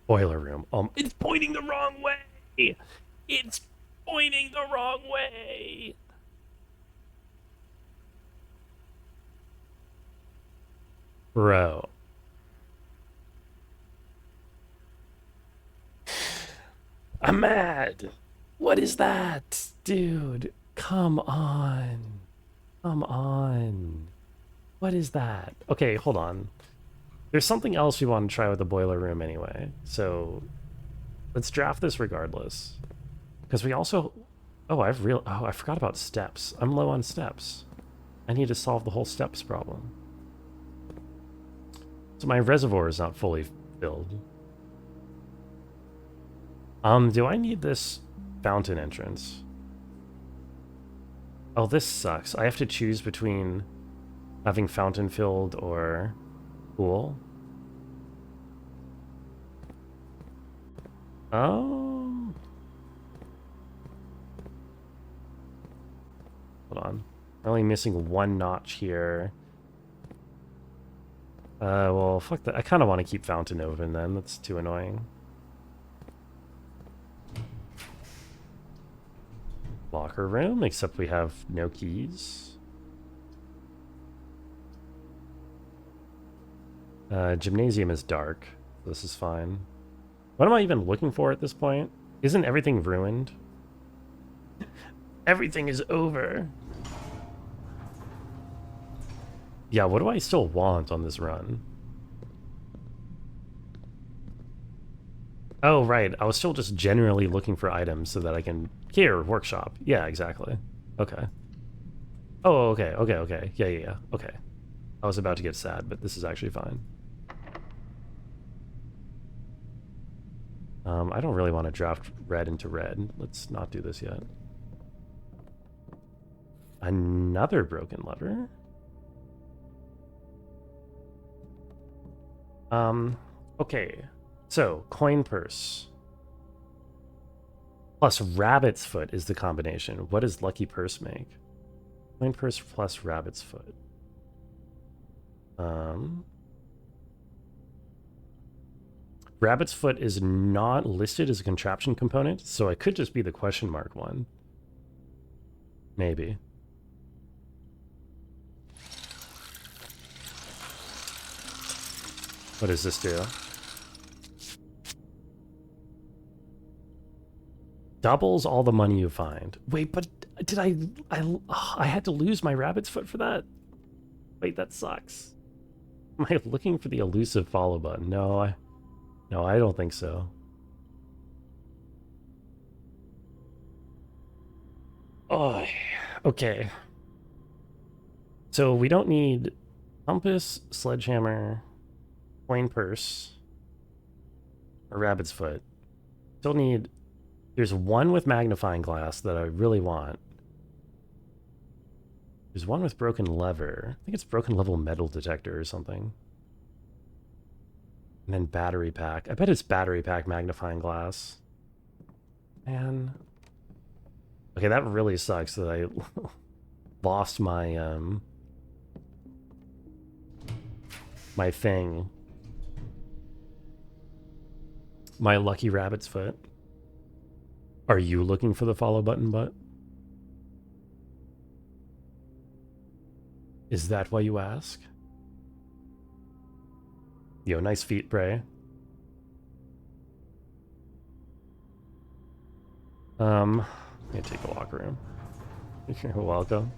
Boiler room. It's pointing the wrong way. It's pointing the wrong way. Bro. I'm mad. What is that? Dude, come on. Come on. What is that? Okay, hold on. There's something else we want to try with the boiler room anyway. So let's draft this regardless. Because we also... Oh, I forgot about steps. I'm low on steps. I need to solve the whole steps problem. So my reservoir is not fully filled. Do I need this fountain entrance? Oh, this sucks. I have to choose between having fountain filled or pool. Oh. Hold on. I'm only missing one notch here. Well, fuck that. I kind of want to keep fountain open then. That's too annoying. Locker room, except we have no keys. Gymnasium is dark. This is fine. What am I even looking for at this point? Isn't everything ruined? Everything is over. Yeah, what do I still want on this run? Oh, right. I was still just generally looking for items so that I can... Here, workshop. Yeah, exactly. Okay. Oh, okay, okay, okay. Yeah. Okay. I was about to get sad, but this is actually fine. I don't really want to draft red into red. Let's not do this yet. Another broken lever? Okay. So, coin purse. Plus rabbit's foot is the combination. What does lucky purse make? Coin purse plus rabbit's foot. Rabbit's foot is not listed as a contraption component, so it could just be the question mark one. Maybe. What does this do? Doubles all the money you find. Wait, but did I had to lose my rabbit's foot for that? Wait, that sucks. Am I looking for the elusive follow button? No, I don't think so. Oh, okay. So we don't need compass, sledgehammer, coin purse, or rabbit's foot. Still need... There's one with magnifying glass that I really want. There's one with broken lever. I think it's broken level metal detector or something. And then battery pack. I bet it's battery pack magnifying glass. Man. Okay, that really sucks that I lost my, my thing. My lucky rabbit's foot. Are you looking for the follow button, butt? Is that why you ask? Yo, nice feet, Bray. Let me take the locker room. You're welcome.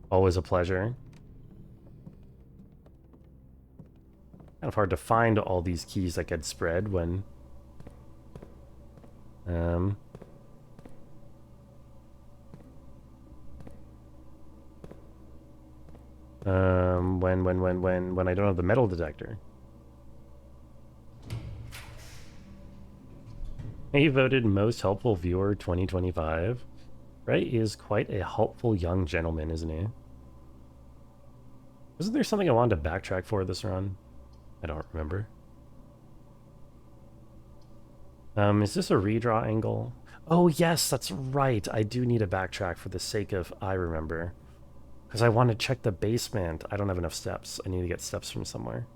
Always a pleasure. Kind of hard to find all these keys that get spread when... when I don't have the metal detector. He voted most helpful viewer 2025. Ray is quite a helpful young gentleman, isn't he? Wasn't there something I wanted to backtrack for this run? I don't remember. Is this a redraw angle? Oh, yes, that's right. I do need a backtrack for the sake of I remember. Because I want to check the basement. I don't have enough steps. I need to get steps from somewhere.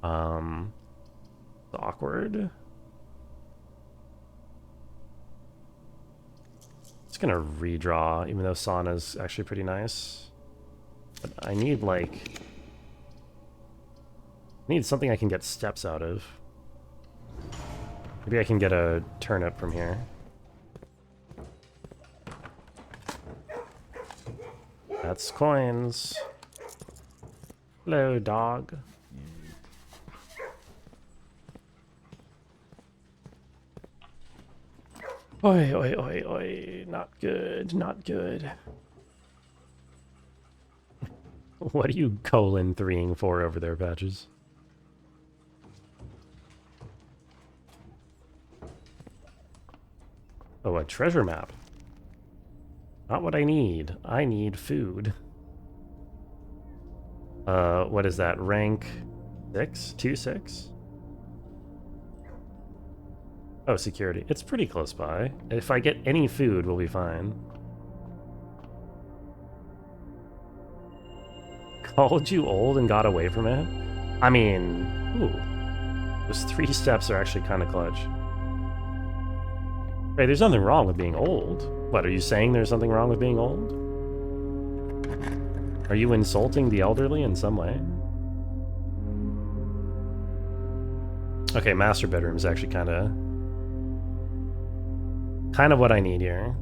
It's awkward. It's gonna redraw, even though Sauna's actually pretty nice. But I need, like... I need something I can get steps out of. Maybe I can get a turnip from here. That's coins. Hello, dog. Oi, oi, oi, oi. Not good, not good. What are you colon 3ing for over there, Patches? Oh, a treasure map. Not what I need. I need food. What is that? Rank 6? 2-6? Oh, security. It's pretty close by. If I get any food, we'll be fine. Called you old and got away from it? I mean, ooh. Those 3 steps are actually kind of clutch. Hey, there's nothing wrong with being old. What, are you saying there's something wrong with being old? Are you insulting the elderly in some way? Okay, master bedroom is actually kind of what I need here.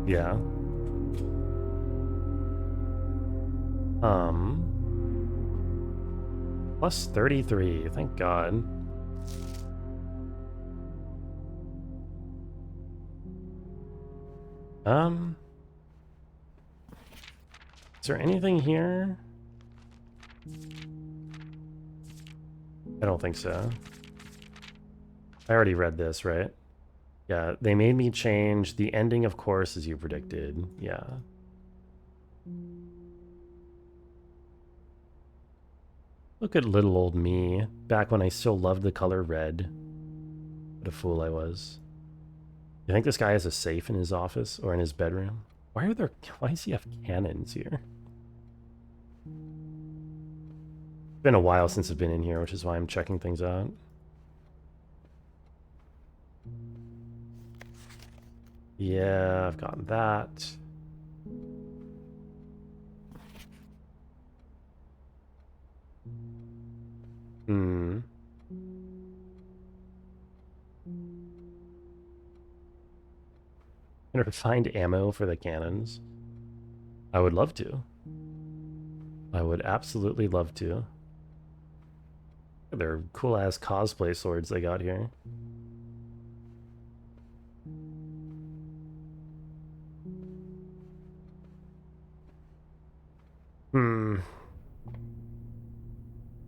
Yeah. Plus 33, thank God. Is there anything here? I don't think so. I already read this, right? Yeah, they made me change the ending, of course, as you predicted. Yeah. Look at little old me, back when I still loved the color red. What a fool I was. You think this guy has a safe in his office or in his bedroom? Why does he have cannons here? It's been a while since I've been in here, which is why I'm checking things out. Yeah, I've gotten that. Hmm. Can I find ammo for the cannons? I would love to. I would absolutely love to. They're cool-ass cosplay swords they got here.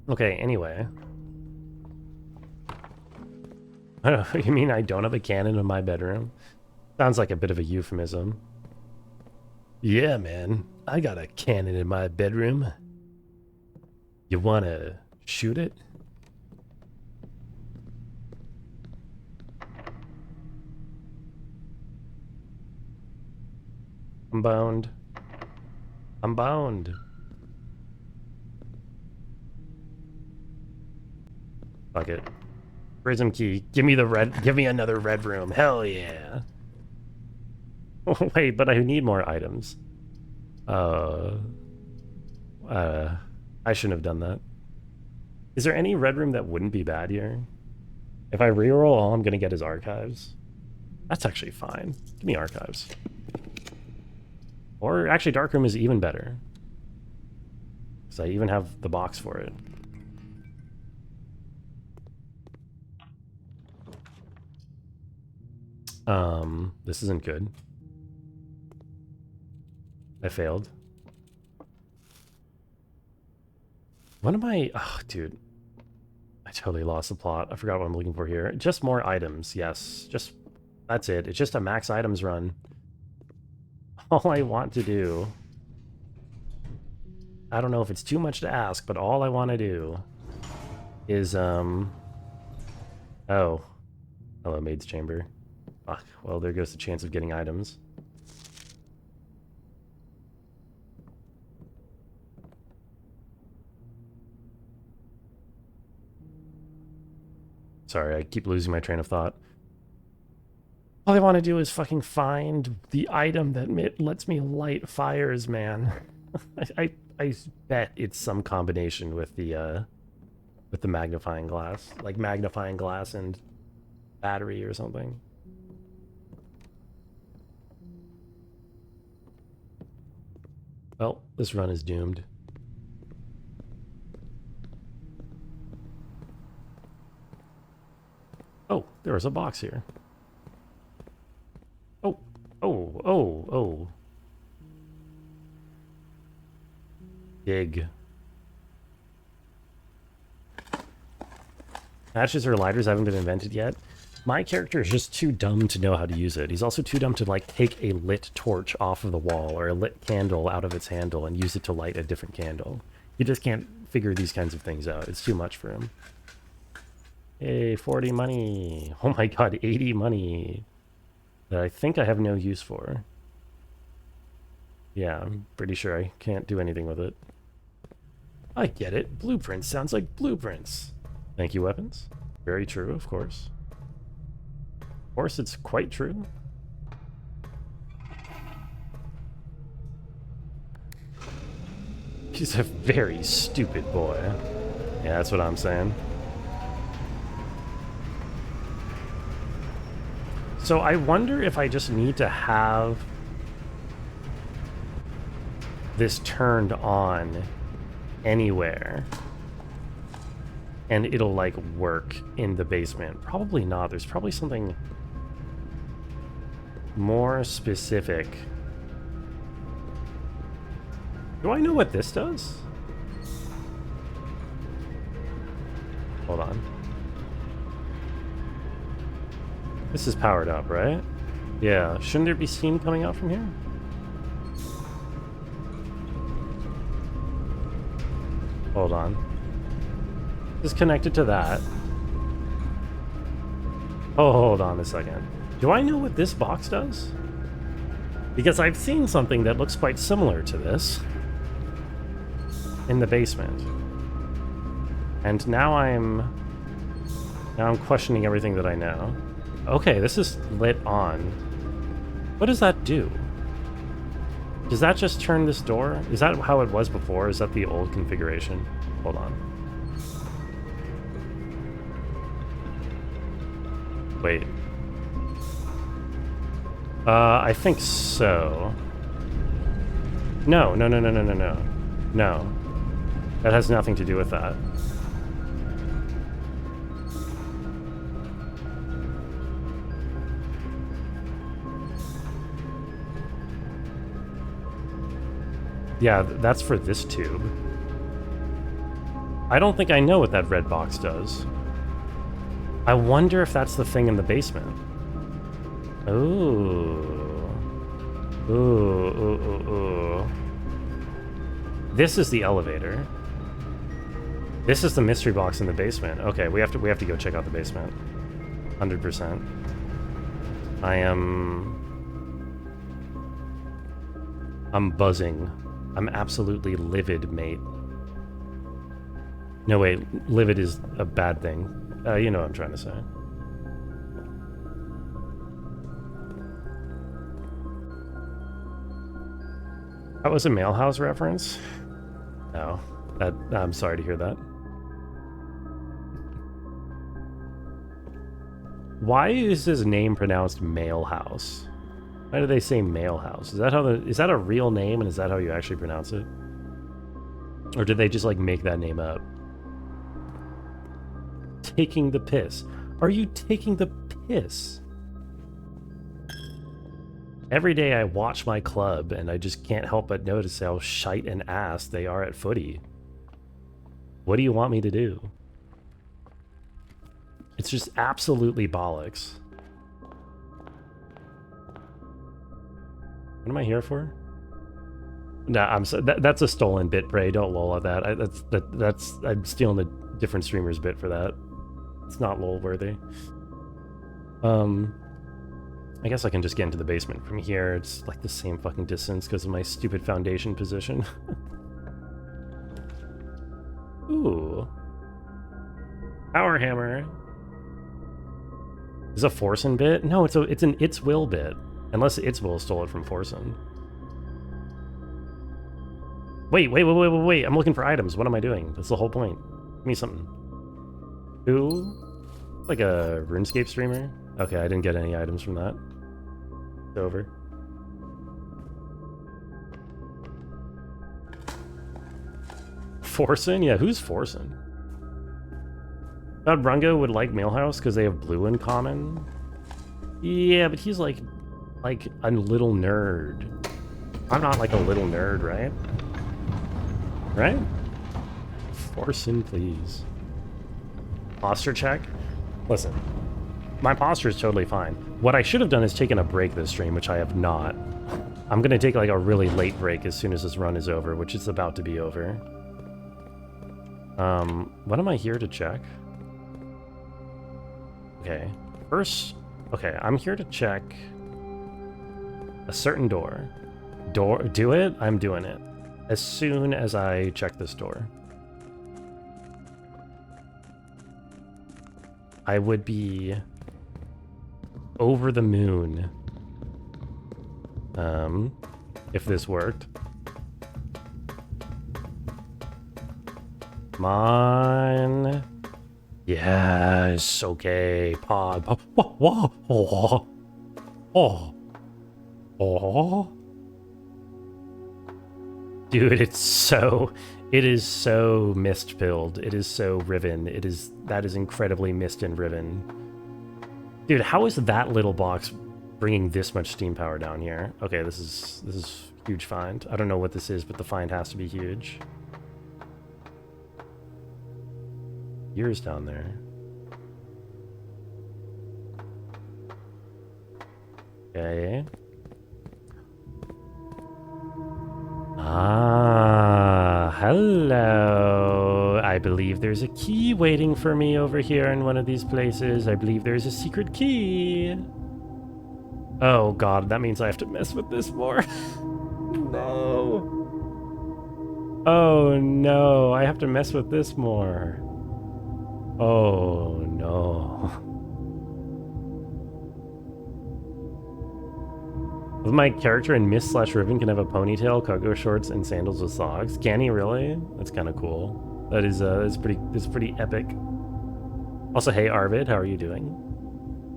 Okay, anyway. You mean I don't have a cannon in my bedroom? Sounds like a bit of a euphemism. Yeah, man. I got a cannon in my bedroom. You wanna shoot it? I'm bound. I'm bound. Fuck it. Prism key. Give me another red room. Hell yeah. Oh, wait, but I need more items. I shouldn't have done that. Is there any red room that wouldn't be bad here? If I reroll, all I'm gonna get is archives. That's actually fine. Give me archives. Or actually, dark room is even better. Because I even have the box for it. This isn't good. I failed. What am I... Oh, dude. I totally lost the plot. I forgot what I'm looking for here. Just more items, yes. Just That's it. It's just a max items run. All I want to do... I don't know if it's too much to ask, but all I want to do is, Oh. Hello, Maid's Chamber. Fuck. Well, there goes the chance of getting items. Sorry, I keep losing my train of thought. All I want to do is fucking find the item that lets me light fires, man. I bet it's some combination with the magnifying glass. Like magnifying glass and battery or something. Well, this run is doomed. Oh, there was a box here. Oh. Dig. Matches or lighters haven't been invented yet. My character is just too dumb to know how to use it. He's also too dumb to, like, take a lit torch off of the wall or a lit candle out of its handle and use it to light a different candle. He just can't figure these kinds of things out. It's too much for him. Hey, 40 money. Oh my god, 80 money. That I think I have no use for. Yeah, I'm pretty sure I can't do anything with it. I get it. Blueprints sounds like blueprints. Thank you, weapons. Very true, of course. Of course, it's quite true. He's a very stupid boy. Yeah, that's what I'm saying. So I wonder if I just need to have this turned on anywhere and it'll like work in the basement. Probably not. There's probably something more specific. Do I know what this does? Hold on. This is powered up, right? Yeah. Shouldn't there be steam coming out from here? Hold on. This is connected to that. Oh, hold on a second. Do I know what this box does? Because I've seen something that looks quite similar to this in the basement. And now I'm questioning everything that I know. Okay, this is lit on. What does that do? Does that just turn this door? Is that how it was before? Is that the old configuration? Hold on. Wait. I think so. No. No. That has nothing to do with that. Yeah, that's for this tube. I don't think I know what that red box does. I wonder if that's the thing in the basement. Ooh. Ooh. This is the elevator. This is the mystery box in the basement. Okay, we have to go check out the basement. 100%. I'm buzzing. I'm absolutely livid, mate. No, wait. Livid is a bad thing. You know what I'm trying to say. That was a Mail House reference? No. I'm sorry to hear that. Why is his name pronounced Mail House? Why do they say Mail House? Is that a real name, and is that how you actually pronounce it? Or did they just like make that name up? Taking the piss. Are you taking the piss? Every day I watch my club and I just can't help but notice how shite and ass they are at footy. What do you want me to do? It's just absolutely bollocks. What am I here for? Nah, I'm so, that's a stolen bit, Bray. Don't lol at that. That's I'm stealing a different streamer's bit for that. It's not lol worthy. I guess I can just get into the basement from here. It's like the same fucking distance because of my stupid foundation position. Ooh. Power hammer. Is a Forsen bit? No, it's an It's Will bit. Unless It's Will stole it from Forsen. Wait. I'm looking for items. What am I doing? That's the whole point. Give me something. Who? Like a RuneScape streamer? Okay, I didn't get any items from that. It's over. Forsen? Yeah, who's Forsen? Thought Brungo would like Mailhouse because they have blue in common. Yeah, but he's like a little nerd. I'm not like a little nerd, right? Right? Forsen, please. Posture check? Listen, my posture is totally fine. What I should have done is taken a break this stream, which I have not. I'm gonna take like a really late break as soon as this run is over, which is about to be over. What am I here to check? Okay, first, okay, I'm here to check a certain door. Do it? I'm doing it. As soon as I check this door. I would be over the moon if this worked. Come on. Yes, okay. Pod. Whoa. Oh. Dude, it is so mist-filled. It is so Riven. That is incredibly mist and Riven. Dude, how is that little box bringing this much steam power down here? Okay, this is huge find. I don't know what this is, but the find has to be huge. Years down there. Okay. Ah, hello. I believe there's a key waiting for me over here in one of these places. I believe there's a secret key. Oh god, that means I have to mess with this more. No. Oh no, I have to mess with this more. Oh no. With my character in Mist/Riven can have a ponytail, cargo shorts, and sandals with socks. Can he really? That's kind of cool. That is it's pretty epic. Also, hey Arvid, how are you doing?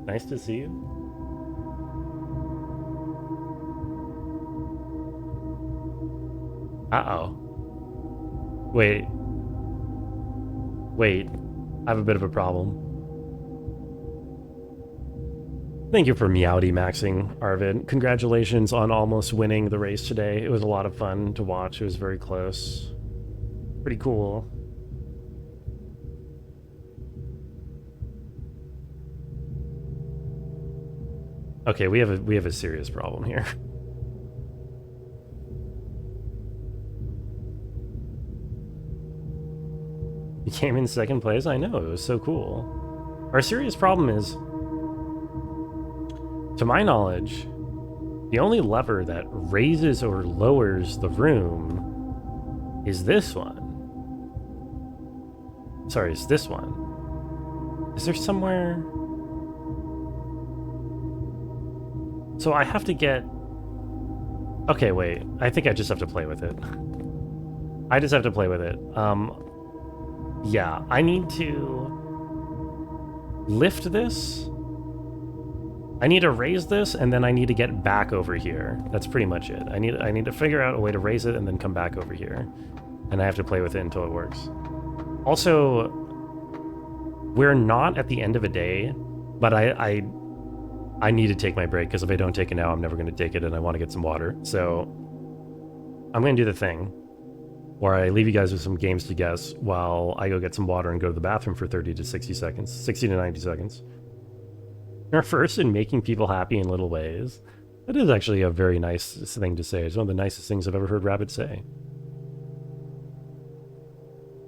Nice to see you. Uh-oh. Wait. I have a bit of a problem. Thank you for Meowdy maxing, Arvid. Congratulations on almost winning the race today. It was a lot of fun to watch. It was very close. Pretty cool. Okay, we have a serious problem here. You came in second place? I know, it was so cool. Our serious problem is, to my knowledge, the only lever that raises or lowers the room is this one. Sorry, it's this one. Is there somewhere... So I have to get... Okay, wait. I think I just have to play with it. I just have to play with it. Yeah, I need to lift this. I need to raise this, and then I need to get back over here. That's pretty much it. I need to figure out a way to raise it and then come back over here. And I have to play with it until it works. Also, we're not at the end of a day, but I need to take my break, because if I don't take it now, I'm never going to take it, and I want to get some water. So I'm going to do the thing where I leave you guys with some games to guess while I go get some water and go to the bathroom for 30 to 60 seconds. 60 to 90 seconds. You're first in making people happy in little ways. That is actually a very nice thing to say. It's one of the nicest things I've ever heard Rabbit say.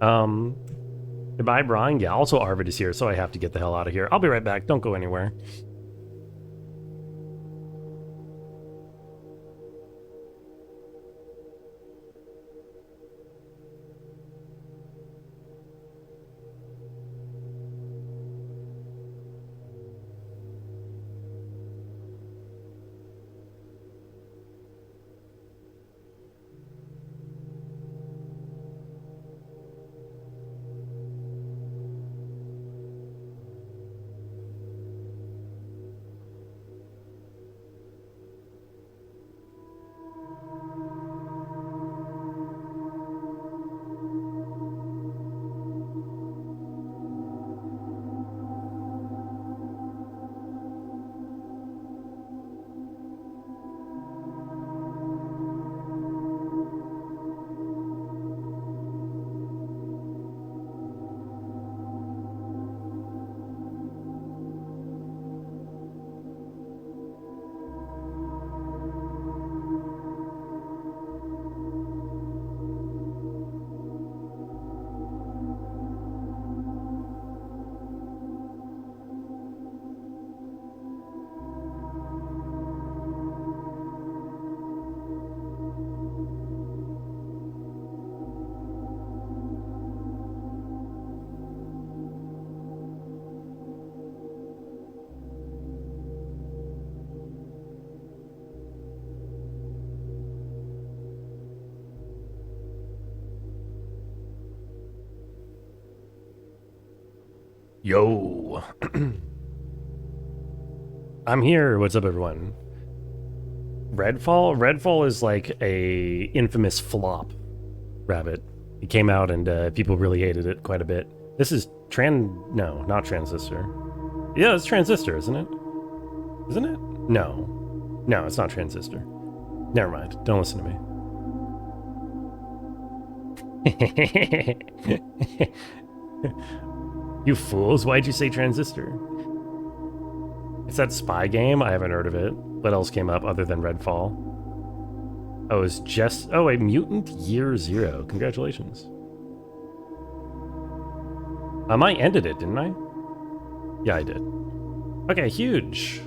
Goodbye, Brian. Yeah, also Arvid is here, so I have to get the hell out of here. I'll be right back. Don't go anywhere. Yo. I'm here. What's up, everyone? Redfall? Redfall is like a infamous flop, Rabbit. It came out and people really hated it quite a bit. This is no, not Transistor. Yeah, it's Transistor, isn't it? Isn't it? No. No, it's not Transistor. Never mind. Don't listen to me. You fools, why'd you say Transistor? It's that spy game? I haven't heard of it. What else came up other than Redfall? Oh, it's just... Oh, a Mutant Year Zero. Congratulations. I ended it, didn't I? Yeah, I did. Okay, huge.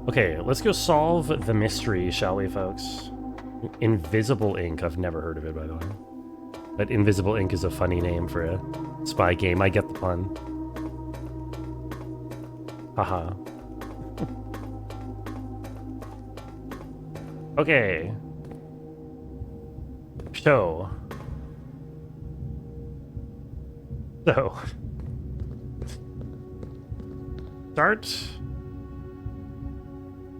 Okay, let's go solve the mystery, shall we, folks? Invisible Ink. I've never heard of it, by the way. But Invisible Ink is a funny name for a spy game. I get the pun. Haha. Okay. So. Start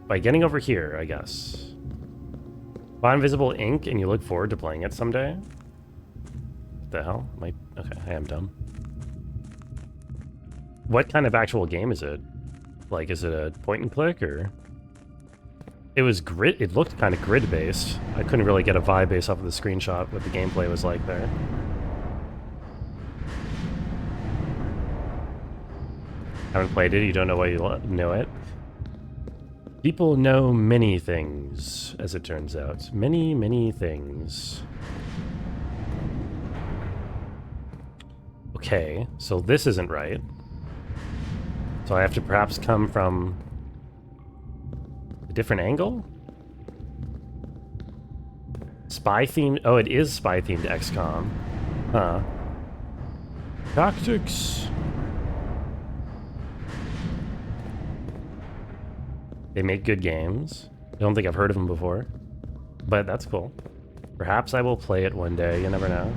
by getting over here, I guess. Buy Invisible Ink and you look forward to playing it someday? What the hell? Okay, I am dumb. What kind of actual game is it? Like, is it a point and click or? It was grid. It looked kind of grid based. I couldn't really get a vibe based off of the screenshot what the gameplay was like there. Haven't played it. You don't know why you know it. People know many things, as it turns out. Many, many things. Okay, so this isn't right. So I have to perhaps come from a different angle? Spy themed? Oh, it is spy themed XCOM. Huh. Tactics. They make good games. I don't think I've heard of them before, but that's cool. Perhaps I will play it one day. You never know.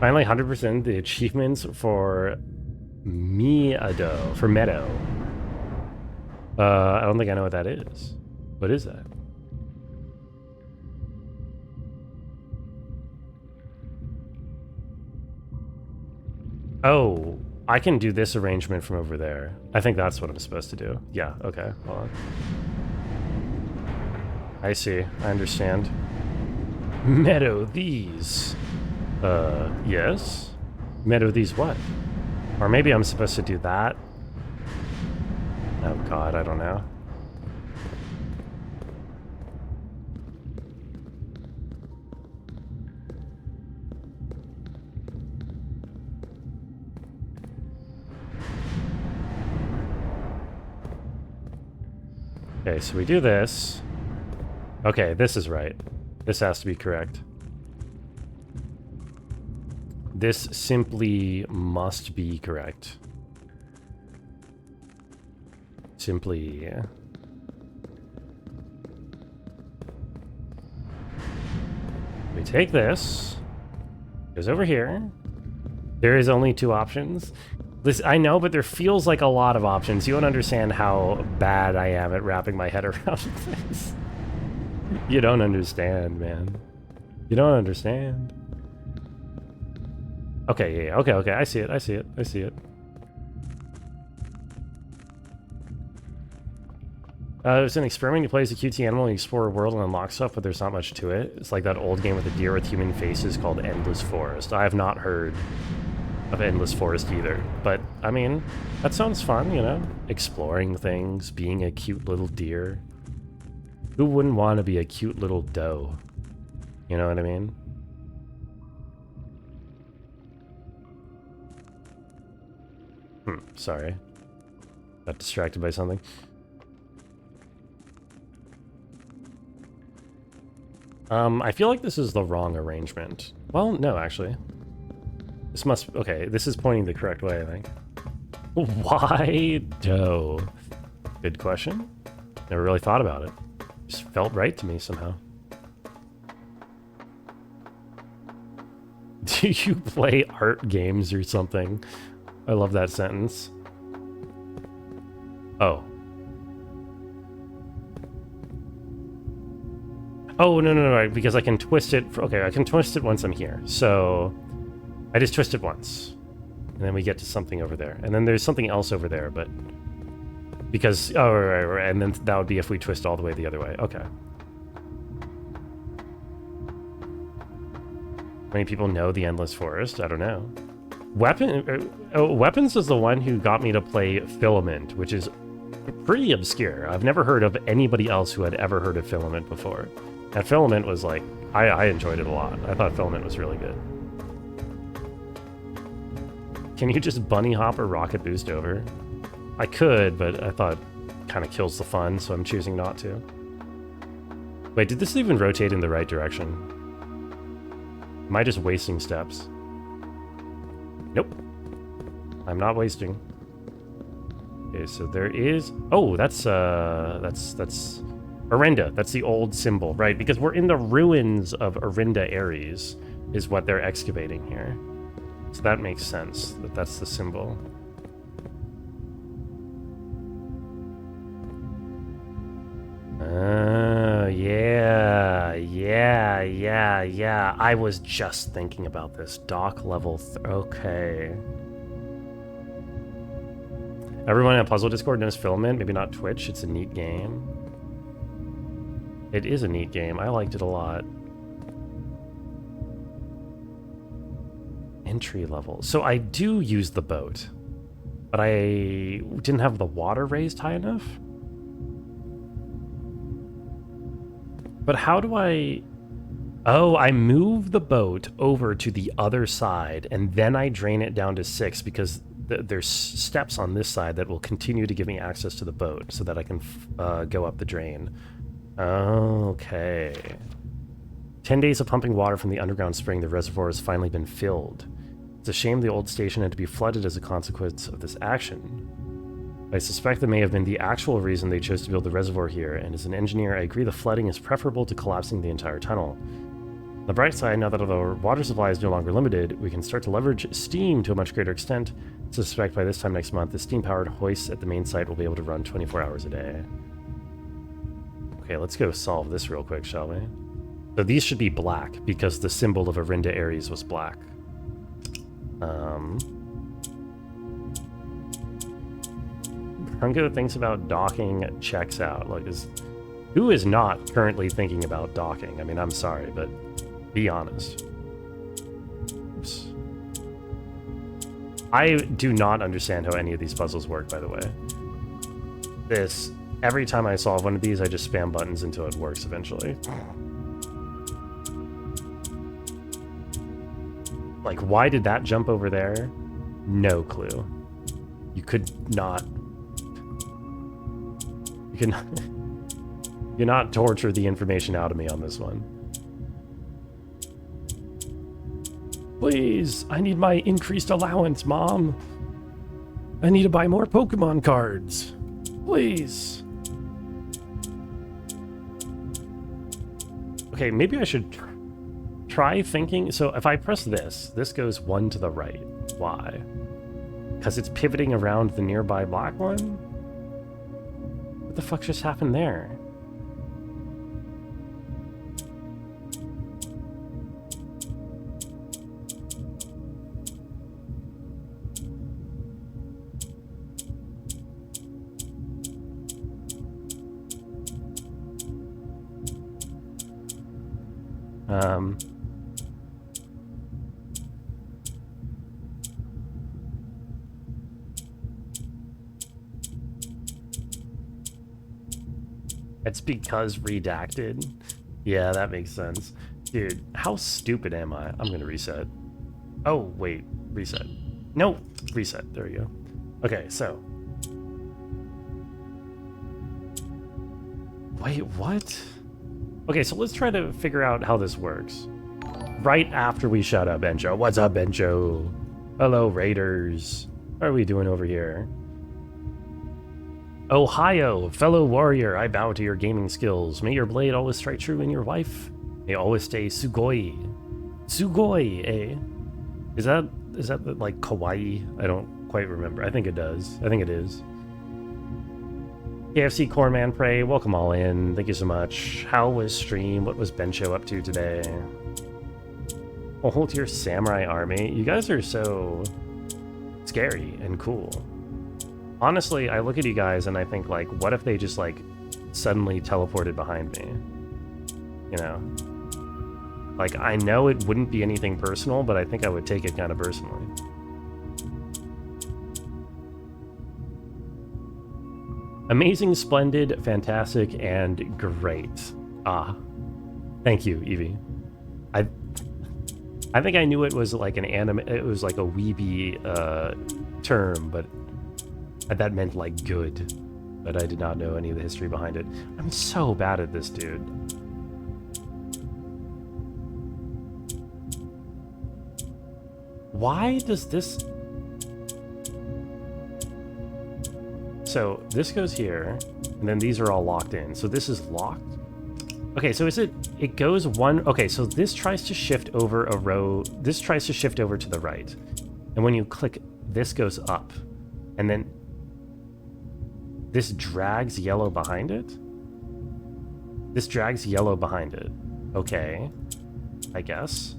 Finally, 100% the achievements for Meadow. For Meadow. I don't think I know what that is. What is that? Oh, I can do this arrangement from over there. I think that's what I'm supposed to do. Yeah, okay. Hold on. I see. I understand. Meadow these. Yes? Meadow these what? Or maybe I'm supposed to do that? Oh god, I don't know. Okay, so we do this. Okay, this is right. This has to be correct. This simply must be correct. Simply. We take this. Goes over here. There is only 2 options. This, I know, but there feels like a lot of options. You don't understand how bad I am at wrapping my head around things. You don't understand, man. You don't understand. Okay, yeah, okay. I see it. It's an experiment. You play as a QT animal and you explore a world and unlock stuff, but there's not much to it. It's like that old game with the deer with human faces called Endless Forest. I have not heard of Endless Forest either, but I mean, that sounds fun, you know? Exploring things, being a cute little deer. Who wouldn't want to be a cute little doe? You know what I mean? Sorry. Got distracted by something. I feel like this is the wrong arrangement. Well, no, actually. This must... Okay, this is pointing the correct way, I think. Why doe? Good question. Never really thought about it. Just felt right to me somehow. Do you play art games or something? I love that sentence. Oh. Oh, no, because I can twist it. Okay, I can twist it once I'm here. So I just twist it once. And then we get to something over there. And then there's something else over there, but... Because... Oh, right. And then that would be if we twist all the way the other way. Okay. Many people know the Endless Forest. I don't know. Weapons is the one who got me to play Filament, which is pretty obscure. I've never heard of anybody else who had ever heard of Filament before. And Filament was like, I enjoyed it a lot. I thought Filament was really good. Can you just bunny hop or rocket boost over? I could, but I thought it kind of kills the fun, so I'm choosing not to. Wait, did this even rotate in the right direction? Am I just wasting steps? Nope. I'm not wasting. Okay, so there is... Oh, that's Orinda. That's the old symbol, right? Because we're in the ruins of Orinda Ares, is what they're excavating here. So that makes sense, that that's the symbol. Yeah. I was just thinking about this. Dock level... Okay. Everyone in Puzzle Discord knows Filament. Maybe not Twitch. It's a neat game. It is a neat game. I liked it a lot. Entry level. So I do use the boat, but I didn't have the water raised high enough. But how do I... Oh, I move the boat over to the other side, and then I drain it down to 6 because there's steps on this side that will continue to give me access to the boat so that I can go up the drain. Okay. 10 days of pumping water from the underground spring, the reservoir has finally been filled. It's a shame the old station had to be flooded as a consequence of this action. I suspect that may have been the actual reason they chose to build the reservoir here, and as an engineer, I agree the flooding is preferable to collapsing the entire tunnel. On the bright side, now that our water supply is no longer limited, we can start to leverage steam to a much greater extent. I suspect by this time next month, the steam-powered hoists at the main site will be able to run 24 hours a day. Okay, let's go solve this real quick, shall we? So these should be black, because the symbol of Orinda Ares was black. Hungo thinks about docking, checks out. Like, who is not currently thinking about docking? I mean, I'm sorry, but be honest. Oops. I do not understand how any of these puzzles work, by the way. Every time I solve one of these, I just spam buttons until it works eventually. Like, why did that jump over there? No clue. You could not... Do not torture the information out of me on this one. Please, I need my increased allowance, Mom. I need to buy more Pokemon cards. Please. Okay, maybe I should try thinking. So if I press this, this goes one to the right. Why? Because it's pivoting around the nearby black one? What the fuck just happened there? It's because redacted. Yeah, that makes sense. Dude, how stupid am I? I'm gonna reset. Oh, wait, reset. No, reset, there you go. Okay, so. Wait, what? Okay, so let's try to figure out how this works. Right after we shut up, Benjo. What's up, Benjo? Hello, Raiders. What are we doing over here? Ohio, fellow warrior, I bow to your gaming skills. May your blade always strike true in your wife. May always stay sugoi. Sugoi, eh? Is that like kawaii? I don't quite remember. I think it does. I think it is. KFC Cornman Prey, welcome all in. Thank you so much. How was stream? What was Bencho up to today? A whole tier samurai army. You guys are so scary and cool. Honestly, I look at you guys and I think, like, what if they just, like, suddenly teleported behind me? You know? Like, I know it wouldn't be anything personal, but I think I would take it kind of personally. Amazing, splendid, fantastic, and great. Ah. Thank you, Evie. I think I knew it was like an anime, it was like a weeby term, but that meant like good. But I did not know any of the history behind it. I'm so bad at this, dude. Why does this... So this goes here, and then these are all locked in. So this is locked. Okay, so it goes one, okay, so this tries to shift over a row, this tries to shift over to the right. And when you click, this goes up. And then this drags yellow behind it? This drags yellow behind it. Okay, I guess.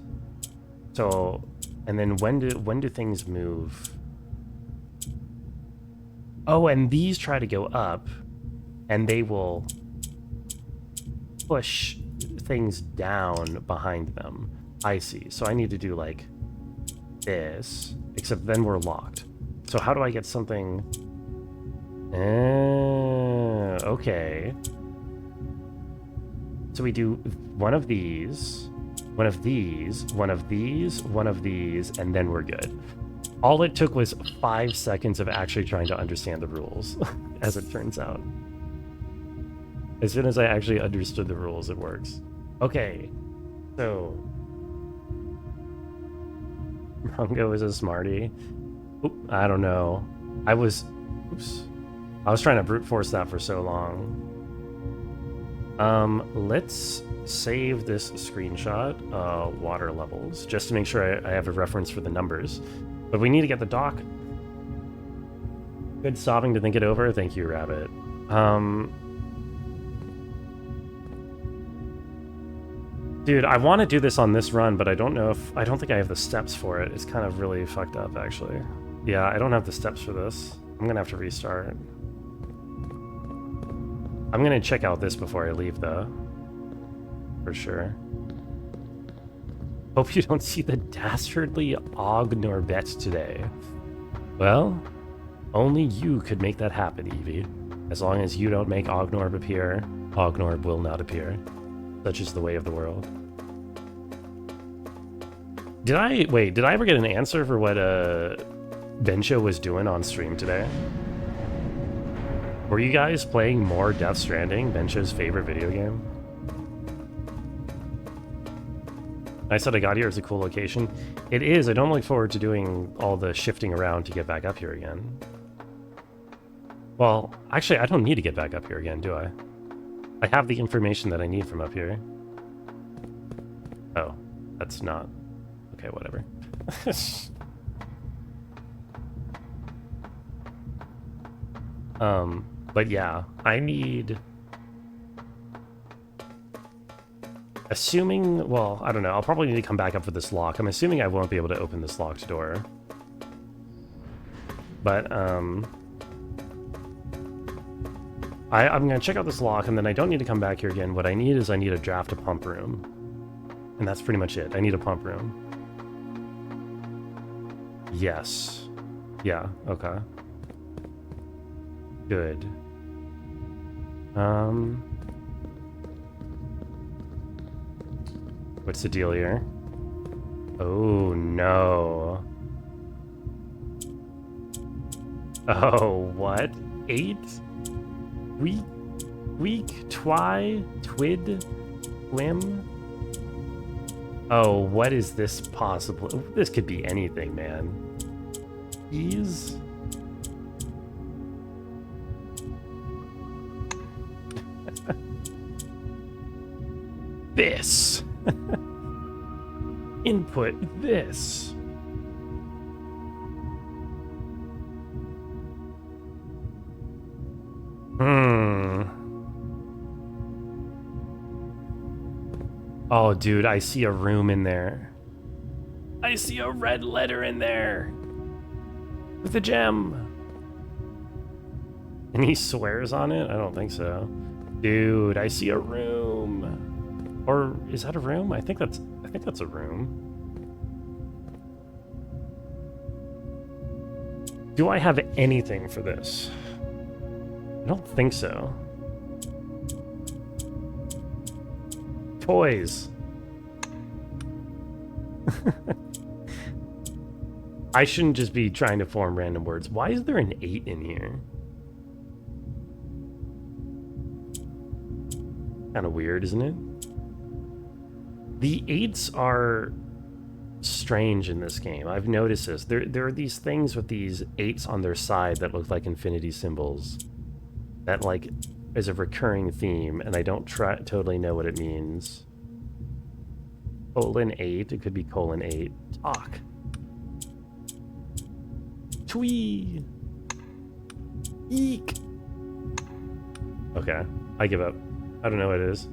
So, and then when do things move? Oh, and these try to go up, and they will push things down behind them. I see. So I need to do like this, except then we're locked. So how do I get something? Okay. So we do one of these, one of these, one of these, one of these, and then we're good. All it took was 5 seconds of actually trying to understand the rules, as it turns out. As soon as I actually understood the rules, it works. Okay, so... Rongo is a smarty. Oop, I don't know. I was trying to brute force that for so long. Let's save this screenshot, water levels, just to make sure I have a reference for the numbers. But we need to get the dock. Good sobbing to think it over. Thank you, Rabbit. Dude, I want to do this on this run, but I don't think I have the steps for it. It's kind of really fucked up, actually. Yeah, I don't have the steps for this. I'm gonna have to restart. I'm gonna check out this before I leave, though. For sure. Hope you don't see the dastardly Ognorbet today. Well, only you could make that happen, Evie. As long as you don't make Ognorb appear, Ognorb will not appear. Such is the way of the world. Did I ever get an answer for what Bencho was doing on stream today? Were you guys playing more Death Stranding, Bench's favorite video game? I said I got here. It's a cool location. It is. I don't look forward to doing all the shifting around to get back up here again. Well, actually, I don't need to get back up here again, do I? I have the information that I need from up here. Oh, that's not... Okay, whatever. But yeah, I need... Assuming... Well, I don't know. I'll probably need to come back up for this lock. I'm assuming I won't be able to open this locked door. But, I'm going to check out this lock, and then I don't need to come back here again. What I need is I need a draft a pump room. And that's pretty much it. I need a pump room. Yes. Yeah, okay. Good. What's the deal here? Oh, no. Oh, what? 8? Weak, twi, twid, twim? Oh, what is this possible? This could be anything, man. Ease? This. Input this. Oh, dude, I see a room in there. I see a red letter in there. With a gem. And he swears on it? I don't think so. Dude, I see a room. Or is that a room? I think that's a room. Do I have anything for this? I don't think so. Toys. I shouldn't just be trying to form random words. Why is there an 8 in here? Kind of weird, isn't it? The 8s are strange in this game. I've noticed this. There are these things with these 8s on their side that look like infinity symbols. That, like, is a recurring theme, and I don't totally know what it means. Colon 8. It could be colon 8. Talk. Twee. Eek. Okay. I give up. I don't know what it is.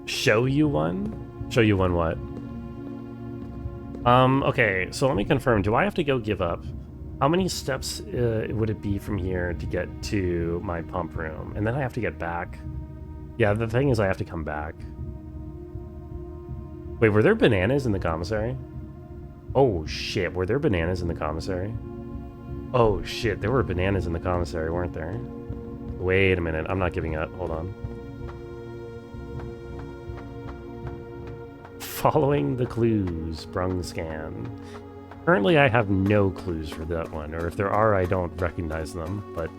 Show you one? Show you one what? Okay, so let me confirm. Do I have to go give up? How many steps would it be from here to get to my pump room? And then I have to get back. Yeah, the thing is I have to come back. Wait, were there bananas in the commissary? Oh, shit. Were there bananas in the commissary? Oh, shit. There were bananas in the commissary, weren't there? Wait a minute. I'm not giving up. Hold on. Following the clues. Sprung scan. Currently, I have no clues for that one, or if there are, I don't recognize them, but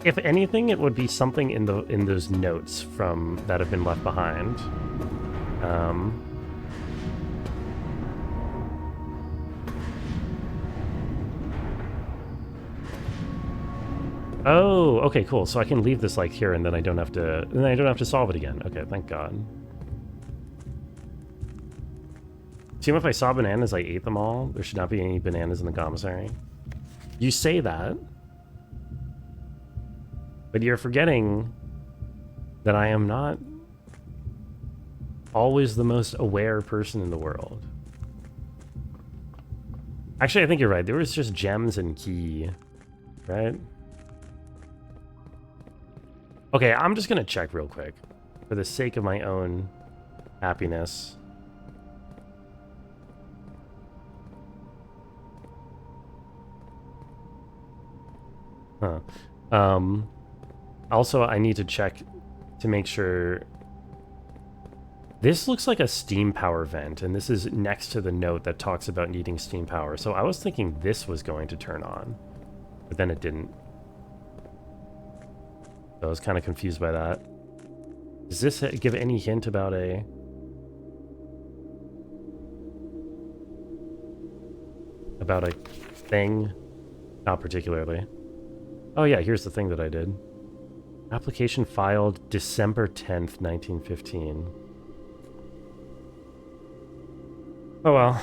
if anything, it would be something in those notes from that have been left behind. Oh, okay, cool. So I can leave this like here, and then I don't have to solve it again. Okay, thank God. Assume if I saw bananas, I ate them all. There should not be any bananas in the commissary. You say that, but you're forgetting that I am not always the most aware person in the world. Actually, I think you're right. There was just gems and key, right? Okay, I'm just gonna check real quick for the sake of my own happiness. Huh. Also, I need to check to make sure. This looks like a steam power vent, and this is next to the note that talks about needing steam power. So I was thinking this was going to turn on. But then it didn't. So I was kind of confused by that. Does this give any hint about a... about a thing? Not particularly. Oh yeah, here's the thing that I did. Application filed December 10th, 1915. Oh well.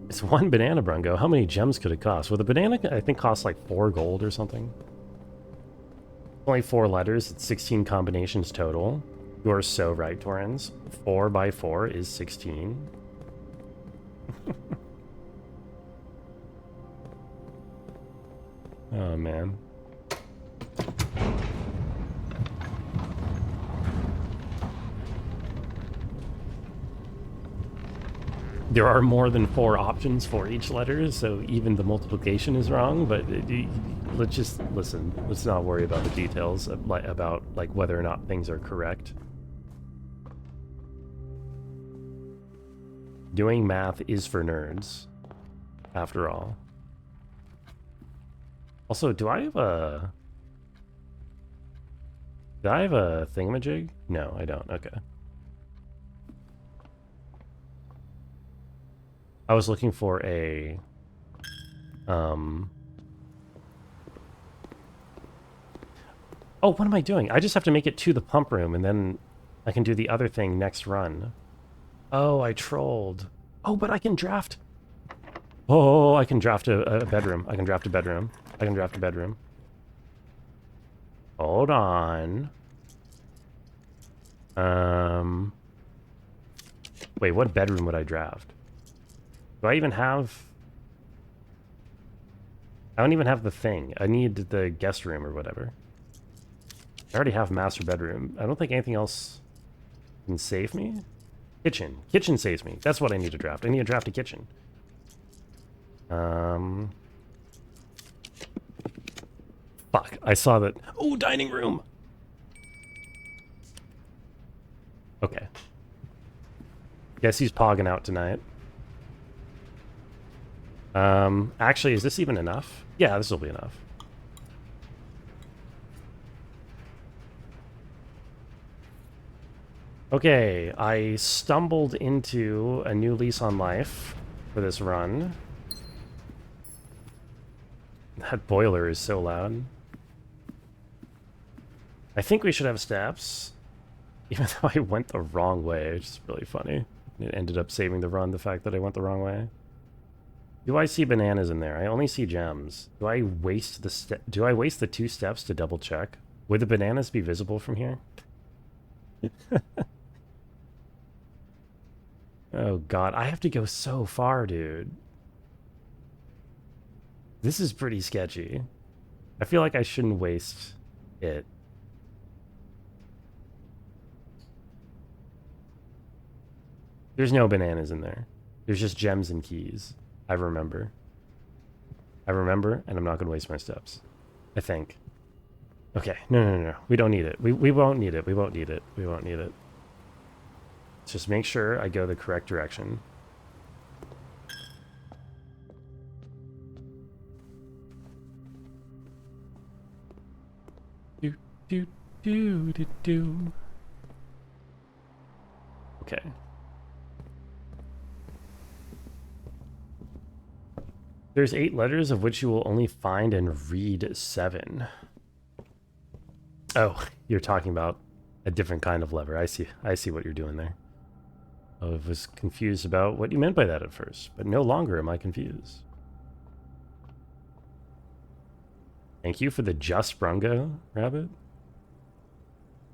It's one banana, Brungo. How many gems could it cost? Well, the banana, I think, costs like 4 gold or something. Only 4 letters. It's 16 combinations total. You're so right, Torrens. 4 by 4 is 16. Oh, man. There are more than 4 options for each letter, so even the multiplication is wrong, but let's just listen. Let's not worry about the details about whether or not things are correct. Doing math is for nerds, after all. Also, do I have a thingamajig? No, I don't. Okay. I was looking for a oh, what am I doing? I just have to make it to the pump room and then I can do the other thing next run. Oh, I trolled. Oh, but I can draft. Oh, I can draft a bedroom. I can draft a bedroom. I can draft a bedroom. Hold on. Wait, what bedroom would I draft? Do I even have... I don't even have the thing. I need the guest room or whatever. I already have master bedroom. I don't think anything else can save me. Kitchen. Kitchen saves me. That's what I need to draft. I need to draft a kitchen. Fuck. I saw that. Oh, dining room. Okay. Guess he's pogging out tonight. Actually, is this even enough? Yeah, this will be enough. Okay, I stumbled into a new lease on life for this run. That boiler is so loud. I think we should have steps, even though I went the wrong way, which is really funny. It ended up saving the run, the fact that I went the wrong way. Do I see bananas in there? I only see gems. Do I waste the 2 steps to double check? Would the bananas be visible from here? Oh god, I have to go so far, dude. This is pretty sketchy. I feel like I shouldn't waste it. There's no bananas in there. There's just gems and keys. I remember. I remember, and I'm not going to waste my steps. I think. Okay, no. We don't need it. We won't need it. We won't need it. We won't need it. Let's just make sure I go the correct direction. Do. Okay. There's 8 letters, of which you will only find and read 7. Oh, you're talking about a different kind of lever. I see what you're doing there. I was confused about what you meant by that at first, but no longer am I confused. Thank you for the just Brungo, Rabbit. Is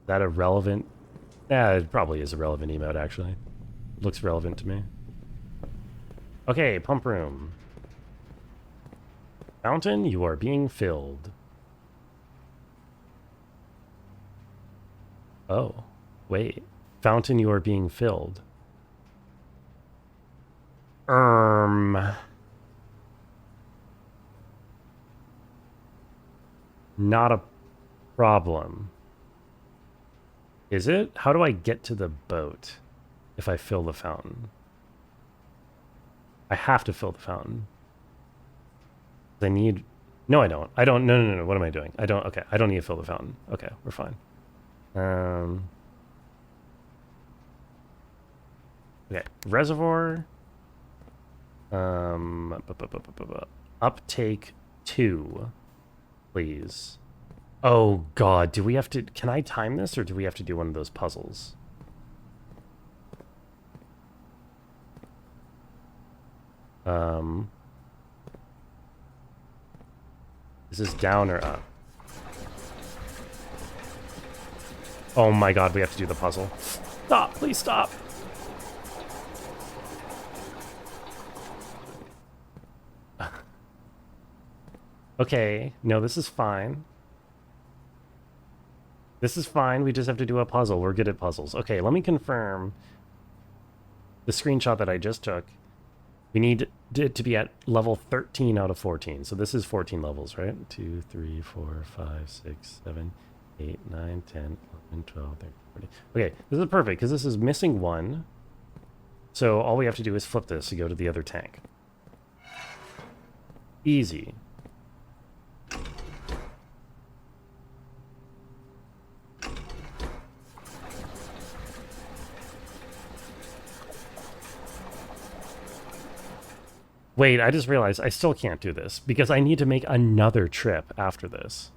that a relevant... Yeah, it probably is a relevant emote, actually. Looks relevant to me. Okay, pump room. Fountain, you are being filled. Oh, wait. Fountain, you are being filled. Not a problem. Is it? How do I get to the boat if I fill the fountain? I have to fill the fountain. I need... No, I don't. I don't... No, no, no, no. What am I doing? I don't... Okay, I don't need to fill the fountain. Okay, we're fine. Okay, reservoir. Uptake 2, please. Oh, God. Do we have to... Can I time this, or do we have to do one of those puzzles? Is this down or up? Oh my God, we have to do the puzzle. Stop, please stop. Okay, no, this is fine. This is fine, we just have to do a puzzle. We're good at puzzles. Okay, let me confirm the screenshot that I just took. We need it to be at level 13 out of 14. So this is 14 levels, right? 2, 3, 4, 5, 6, 7, 8, 9, 10, 11, 12, 13, 14. Okay, this is perfect because this is missing 1. So all we have to do is flip this to go to the other tank. Easy. Wait, I just realized I still can't do this because I need to make another trip after this.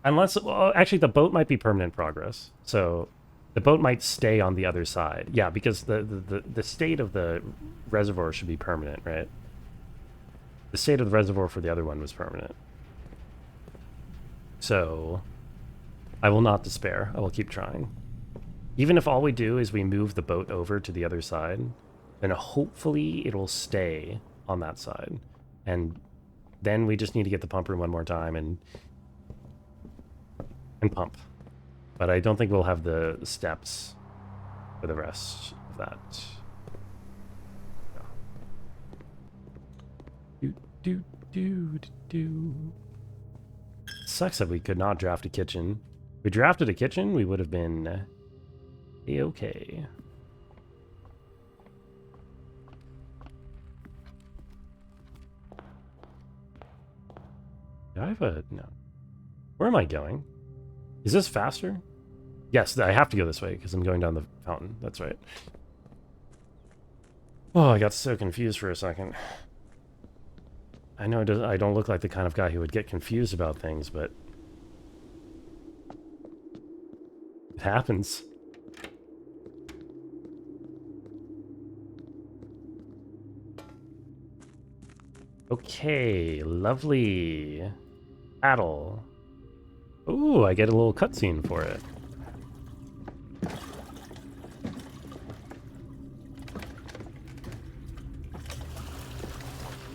Unless, well, actually the boat might be permanent progress. So the boat might stay on the other side. Yeah, because the state of the reservoir should be permanent, right? The state of the reservoir for the other one was permanent. So I will not despair. I will keep trying. Even if all we do is we move the boat over to the other side, then hopefully it'll stay on that side. And then we just need to get the pump room one more time and pump. But I don't think we'll have the steps for the rest of that. Sucks that we could not draft a kitchen. If we drafted a kitchen, we would have been a-okay. Do I have a... No. Where am I going? Is this faster? Yes, I have to go this way because I'm going down the fountain. That's right. Oh, I got so confused for a second. I know I don't look like the kind of guy who would get confused about things, but... it happens. Okay, lovely. Battle. Ooh, I get a little cutscene for it.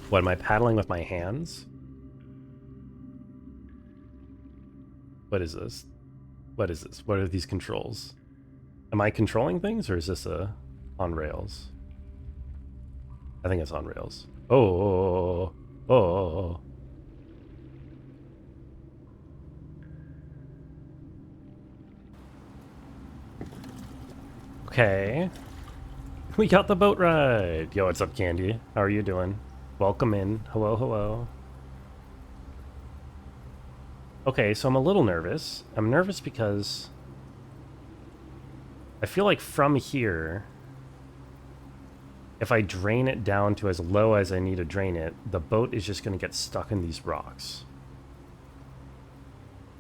What, am I paddling with my hands? What is this? What is this? What are these controls? Am I controlling things, or is this on rails? I think it's on rails. Oh, oh, oh. Okay. We got the boat ride. Yo, what's up, Candy? How are you doing? Welcome in. Hello, hello. Okay, so I'm a little nervous. I'm nervous because I feel like from here, if I drain it down to as low as I need to drain it, the boat is just going to get stuck in these rocks.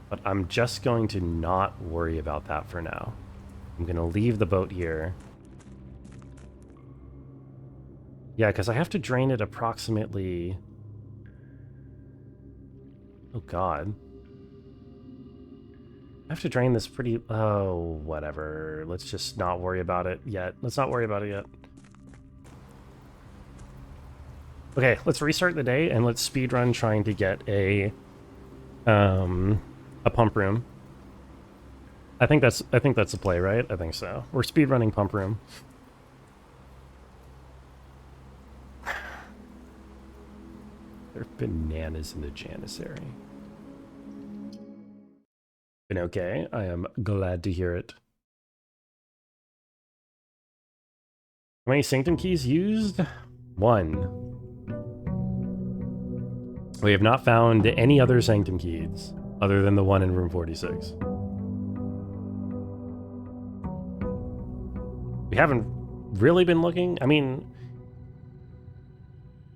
But I'm just going to not worry about that for now. I'm going to leave the boat here. Yeah, because I have to drain it approximately... Oh, God. I have to drain this pretty... Oh, whatever. Let's just not worry about it yet. Let's not worry about it yet. Okay, let's restart the day and let's speedrun trying to get a pump room. I think that's the play, right? I think so. We're speedrunning pump room. They're bananas in the Janissary. Been okay. I am glad to hear it. How many sanctum keys used? 1. We have not found any other sanctum keys other than the one in room 46. We haven't really been looking. I mean,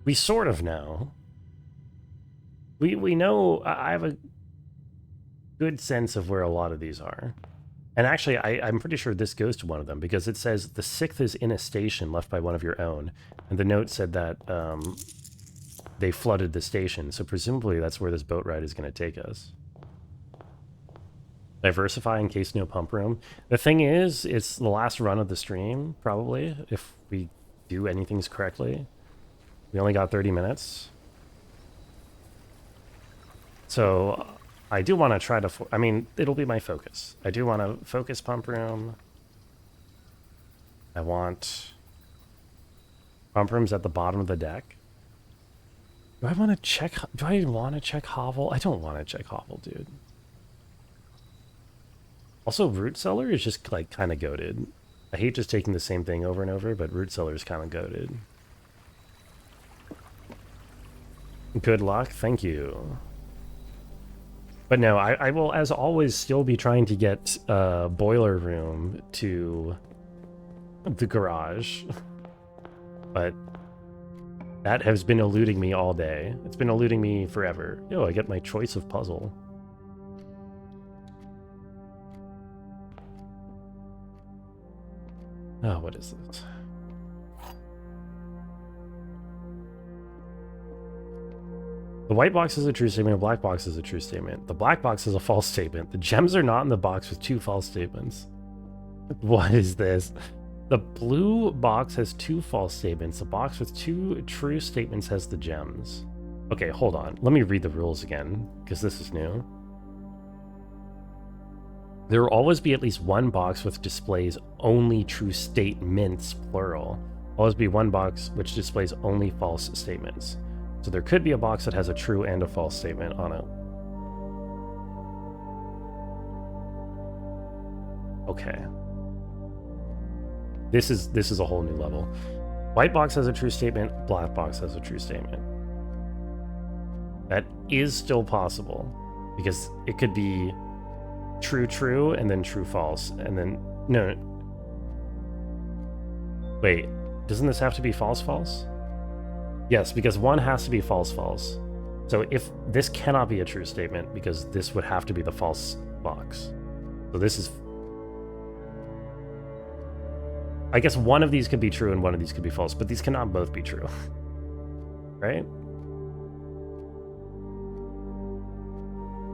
we sort of know. We know. I have a good sense of where a lot of these are. And actually, I'm pretty sure this goes to one of them, because it says the 6th is in a station left by one of your own. And the note said that they flooded the station. So presumably that's where this boat ride is going to take us. Diversify in case no pump room. The thing is, it's the last run of the stream, probably, if we do anything correctly. We only got 30 minutes. So I do want to try to... I mean, it'll be my focus. I do want to focus pump room. I want pump rooms at the bottom of the deck. Do I want to check... Do I want to check Hovel? I don't want to check Hovel, dude. Also, Root Cellar is just, like, kind of goated. I hate just taking the same thing over and over, but Root Cellar is kind of goated. Good luck. Thank you. But no, I will, as always, still be trying to get Boiler Room to the garage. But that has been eluding me all day. It's been eluding me forever. Yo, I get my choice of puzzle. Oh, what is this? The white box is a true statement, the black box is a true statement. The black box is a false statement. The gems are not in the box with 2 false statements. What is this? The blue box has 2 false statements. The box with 2 true statements has the gems. Okay, hold on. Let me read the rules again, because this is new. There will always be at least one box which displays only true statements, plural. Always be one box which displays only false statements. So there could be a box that has a true and a false statement on it. Okay. This is a whole new level. White box has a true statement, black box has a true statement. That is still possible, because it could be true, true, and then true, false, and then... No. Wait, doesn't this have to be false, false? Yes, because one has to be false, false. So if this cannot be a true statement, because this would have to be the false box. So this is... I guess one of these could be true and one of these could be false, but these cannot both be true. Right?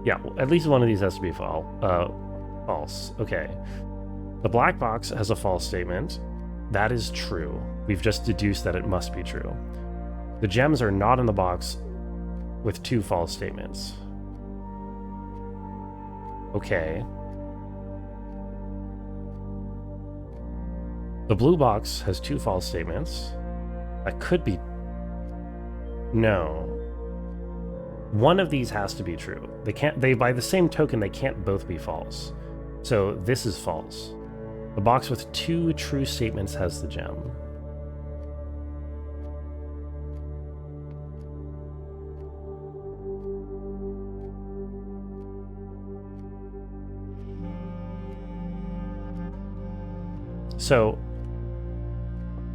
Yeah, well, at least one of these has to be false. Okay. The black box has a false statement. That is true. We've just deduced that it must be true. The gems are not in the box with 2 false statements. Okay. The blue box has 2 false statements. That could be... No. One of these has to be true. They by the same token, they can't both be false. So this is false. The box with 2 true statements has the gem. So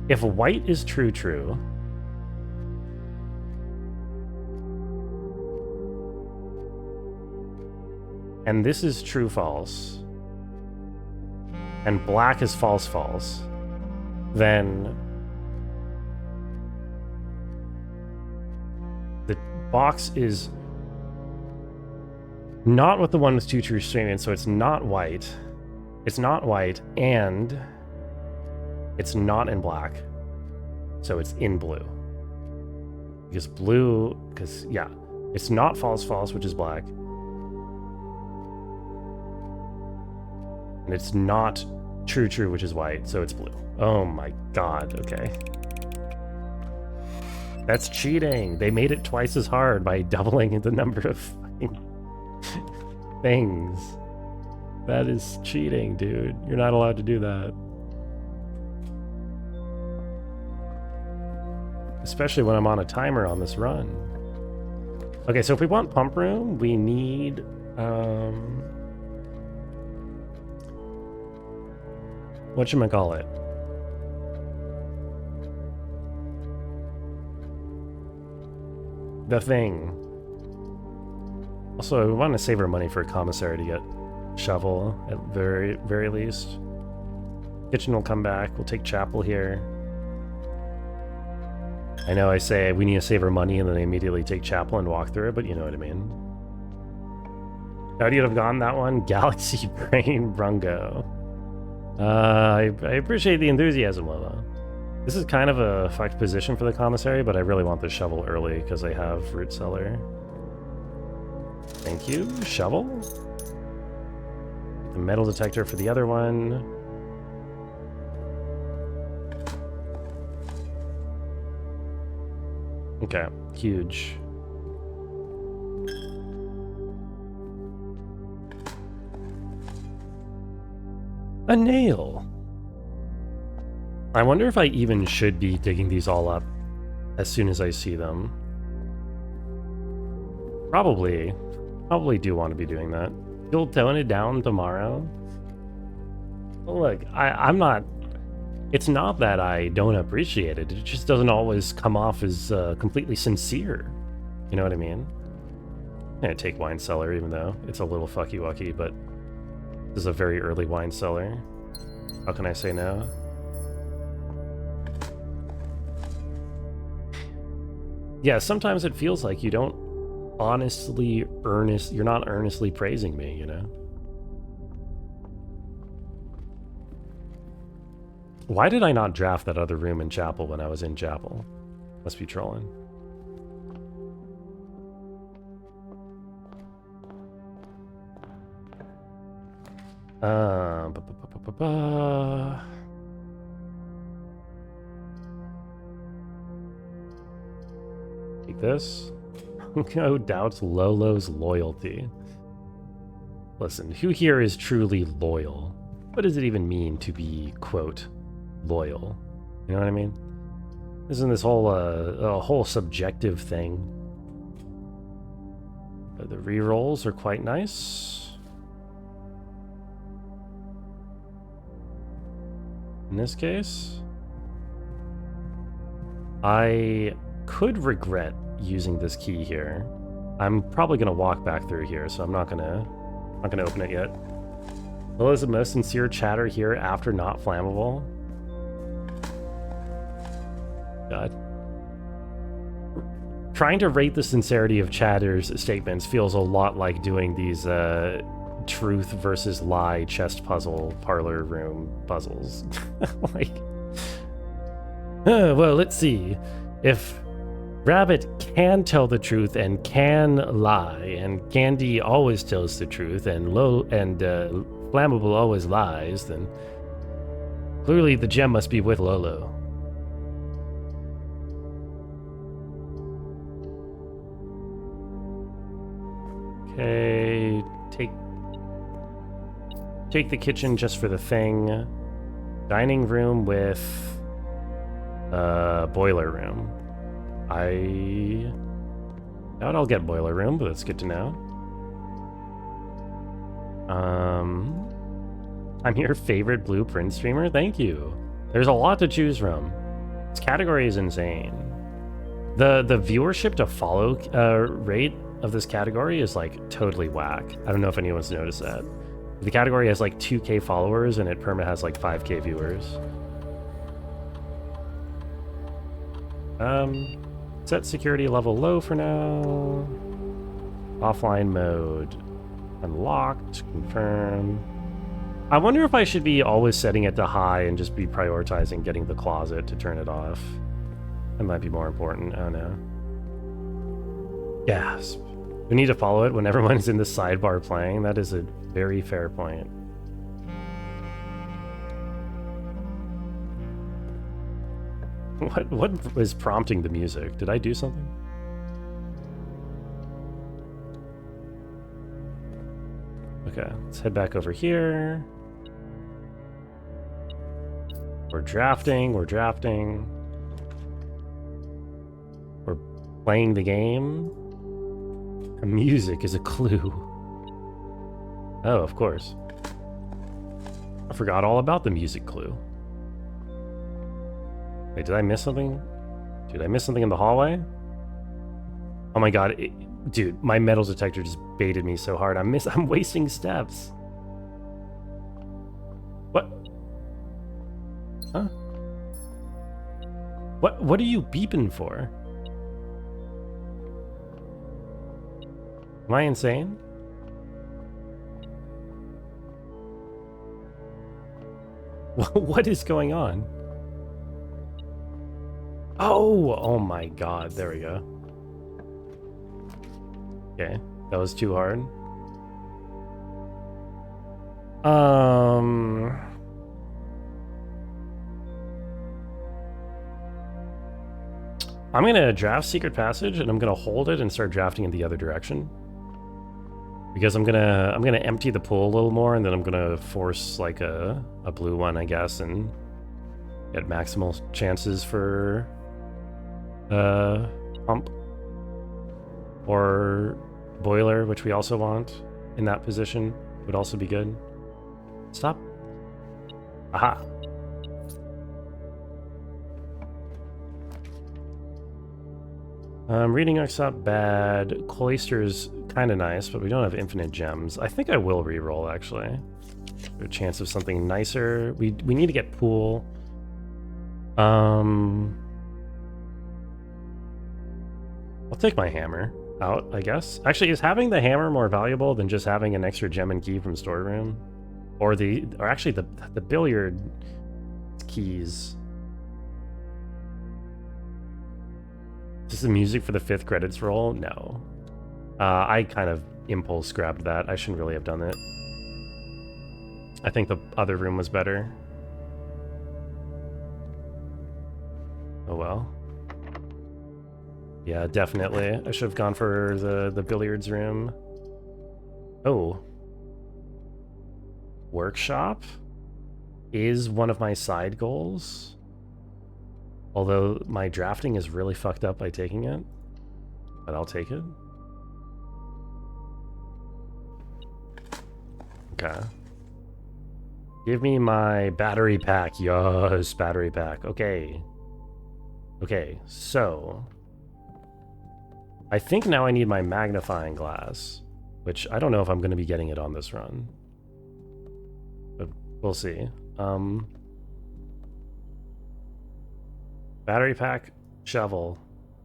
if white is true, true, and this is true, false, and black is false, false, then the box is not with the one with 2 true statements, so it's not white. It's not white, and it's not in black, so it's in blue. Because yeah, it's not false, false, which is black. And it's not true, true, which is white, so it's blue. Oh my god, okay. That's cheating. They made it twice as hard by doubling the number of fucking things. That is cheating, dude. You're not allowed to do that. Especially when I'm on a timer on this run. Okay, so if we want pump room, we need whatchamacallit? The thing. Also, we want to save our money for a commissary to get shovel at very least. Kitchen will come back. We'll take chapel here. I know I say we need to save our money and then I immediately take chapel and walk through it, but you know what I mean. How do you have gone that one? Galaxy Brain Brungo. I appreciate the enthusiasm, Lola. This is kind of a fucked position for the commissary, but I really want this shovel early because I have root cellar. Thank you. Shovel. The metal detector for the other one. Okay, huge. A nail. I wonder if I even should be digging these all up as soon as I see them. Probably do want to be doing that. You'll tone it down tomorrow? Look, I'm not... It's not that I don't appreciate it. It just doesn't always come off as completely sincere. You know what I mean? I'm gonna take wine cellar, even though it's a little fucky-wucky, but this is a very early wine cellar. How can I say no? Yeah, sometimes it feels like you don't you're not earnestly praising me, you know? Why did I not draft that other room in chapel when I was in chapel? Must be trolling. Take this. Who doubts Lolo's loyalty? Listen, who here is truly loyal? What does it even mean to be, quote, loyal? You know what I mean? Isn't this whole a whole subjective thing? But the rerolls are quite nice. In this case, I could regret using this key here. I'm probably gonna walk back through here, so I'm not gonna open it yet. Well, is the most sincere chatter here after not flammable? God. Trying to rate the sincerity of chatter's statements feels a lot like doing these truth versus lie chest puzzle parlor room puzzles. Like, well, let's see. If Rabbit can tell the truth and can lie, and Candy always tells the truth, and Flammable always lies, then clearly the gem must be with Lolo. Okay, take the kitchen just for the thing. Dining room with boiler room. I doubt I'll get boiler room, but that's good to know. I'm your favorite Blueprint streamer. Thank you. There's a lot to choose from. This category is insane. The viewership to follow rate of this category is like totally whack. I don't know if anyone's noticed that. The category has like 2k followers and it perma has like 5k viewers. Set security level low for now. Offline mode unlocked. Confirm. I wonder if I should be always setting it to high and just be prioritizing getting the closet to turn it off. That might be more important. I don't know. Gasp. We need to follow it when everyone's in the sidebar playing. That is a very fair point. What is prompting the music? Did I do something? Okay, let's head back over here. We're drafting. We're playing the game. Music is a clue. Oh, of course. I forgot all about the music clue. Wait, did I miss something? Did I miss something in the hallway? Oh my god, dude, my metal detector just baited me so hard. I'm wasting steps. What? Huh? What are you beeping for? Am I insane? What is going on? Oh my god, there we go. Okay, that was too hard. I'm gonna draft Secret Passage, and I'm gonna hold it and start drafting in the other direction. Because I'm gonna empty the pool a little more, and then I'm gonna force like a blue one, I guess, and get maximal chances for pump or boiler, which we also want in that position, would also be good. Stop. Aha. Reading Arc's not bad. Cloister's kind of nice, but we don't have infinite gems. I think I will reroll, actually. A chance of something nicer. We need to get pool. I'll take my hammer out, I guess. Actually, is having the hammer more valuable than just having an extra gem and key from storeroom? Or actually the billiard keys. Is this the music for the 5th credits roll? No. I kind of impulse grabbed that. I shouldn't really have done it. I think the other room was better. Oh well. Yeah, definitely. I should have gone for the billiards room. Oh. Workshop is one of my side goals. Although my drafting is really fucked up by taking it. But I'll take it. Okay. Give me my battery pack. Yes, battery pack. Okay. Okay, so... I think now I need my magnifying glass. Which I don't know if I'm going to be getting it on this run. But we'll see. Battery pack, shovel,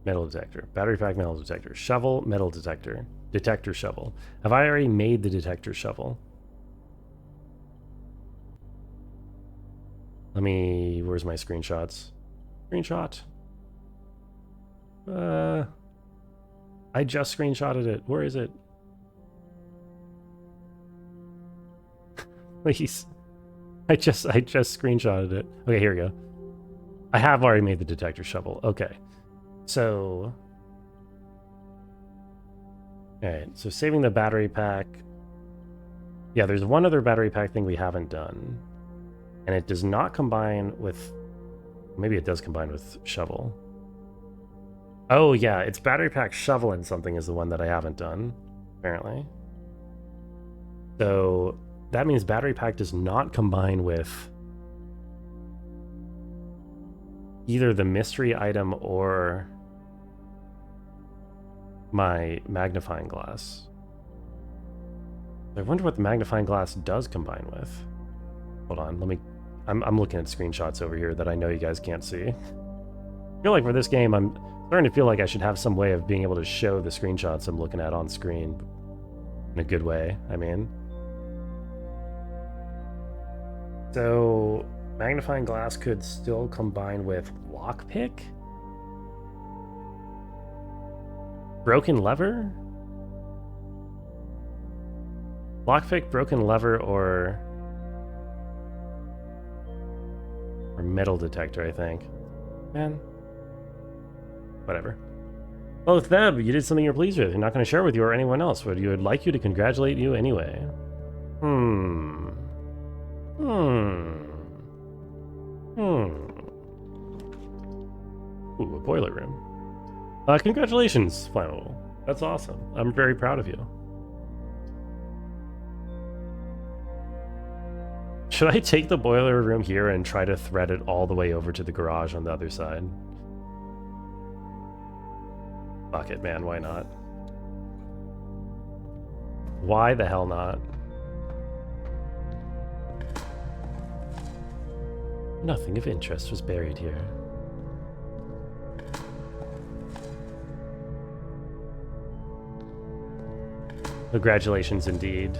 metal detector. Battery pack, metal detector. Shovel, metal detector. Detector shovel. Have I already made the detector shovel? Let me... Where's my screenshots? Screenshot. I just screenshotted it. Where is it? Please. I just screenshotted it. Okay, here we go. I have already made the detector shovel. Okay. So... Alright, so saving the battery pack. Yeah, there's one other battery pack thing we haven't done. And it does not combine with... Maybe it does combine with shovel. Oh yeah, it's battery pack, shovel, and something is the one that I haven't done, apparently. So that means battery pack does not combine with either the mystery item or my magnifying glass. I wonder what the magnifying glass does combine with. Hold on, let me... I'm looking at screenshots over here that I know you guys can't see. I feel like for this game, I'm starting to feel like I should have some way of being able to show the screenshots I'm looking at on screen. In a good way, I mean. So, magnifying glass could still combine with lockpick? Broken lever? Lockpick, broken lever, or metal detector, I think. Man. Whatever. Oh, Theb, you did something you're pleased with. You're not going to share with you or anyone else, but you would like you to congratulate you anyway. Ooh, a boiler room. Congratulations, Flannel. That's awesome. I'm very proud of you. Should I take the boiler room here and try to thread it all the way over to the garage on the other side? Fuck it, man. Why not? Why the hell not? Nothing of interest was buried here. Congratulations indeed.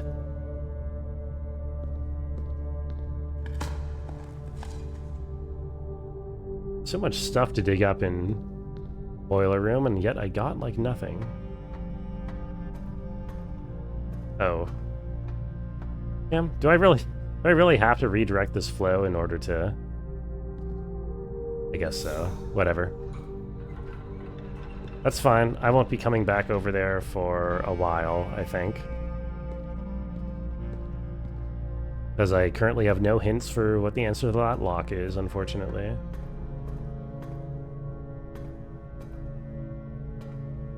So much stuff to dig up in boiler room, and yet I got like nothing. Oh. Damn, do I really have to redirect this flow in order to... I guess so. Whatever. That's fine. I won't be coming back over there for a while, I think. Because I currently have no hints for what the answer to that lock is, unfortunately.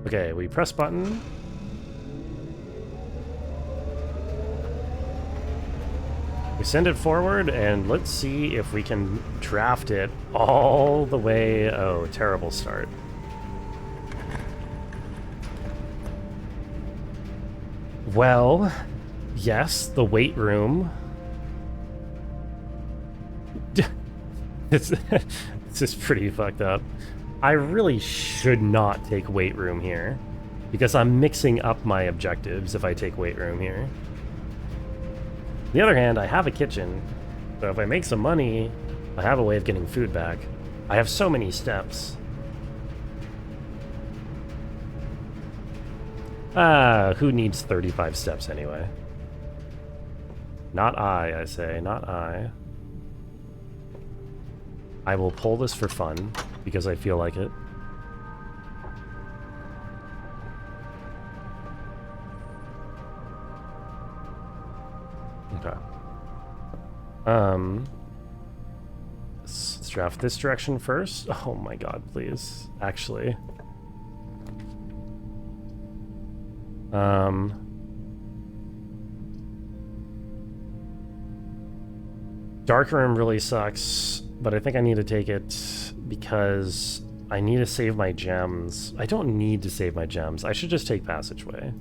Okay, we press button. We send it forward, and let's see if we can draft it all the way... Oh, terrible start. Well, yes, the weight room. This is pretty fucked up. I really should not take weight room here, because I'm mixing up my objectives if I take weight room here. On the other hand, I have a kitchen, so if I make some money, I have a way of getting food back. I have so many steps. Who needs 35 steps anyway? Not I say, not I. I will pull this for fun, because I feel like it. Okay. Let's draft this direction first. Oh my god, please. Actually. Dark room really sucks, but I think I need to take it because I need to save my gems. I don't need to save my gems. I should just take passageway.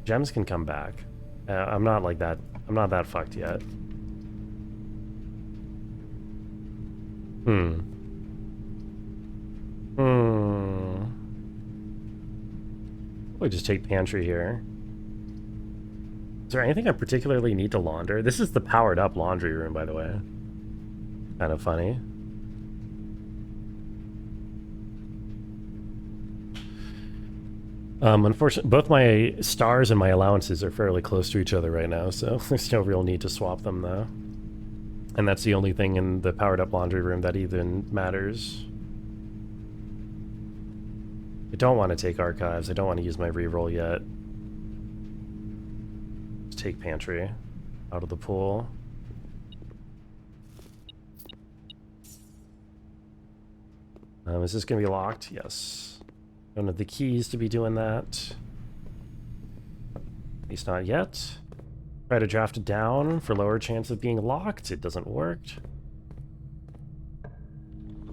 Gems can come back. I'm not like that. I'm not that fucked yet. Probably just take pantry here. Is there anything I particularly need to launder? This is the powered up laundry room, by the way. Kind of funny. Unfortunately, both my stars and my allowances are fairly close to each other right now, so there's no real need to swap them, though. And that's the only thing in the powered up laundry room that even matters. I don't want to take archives. I don't want to use my reroll yet. Let's take pantry out of the pool. Is this going to be locked? Yes. Don't have the keys to be doing that. At least not yet. Try to draft it down for lower chance of being locked. It doesn't work.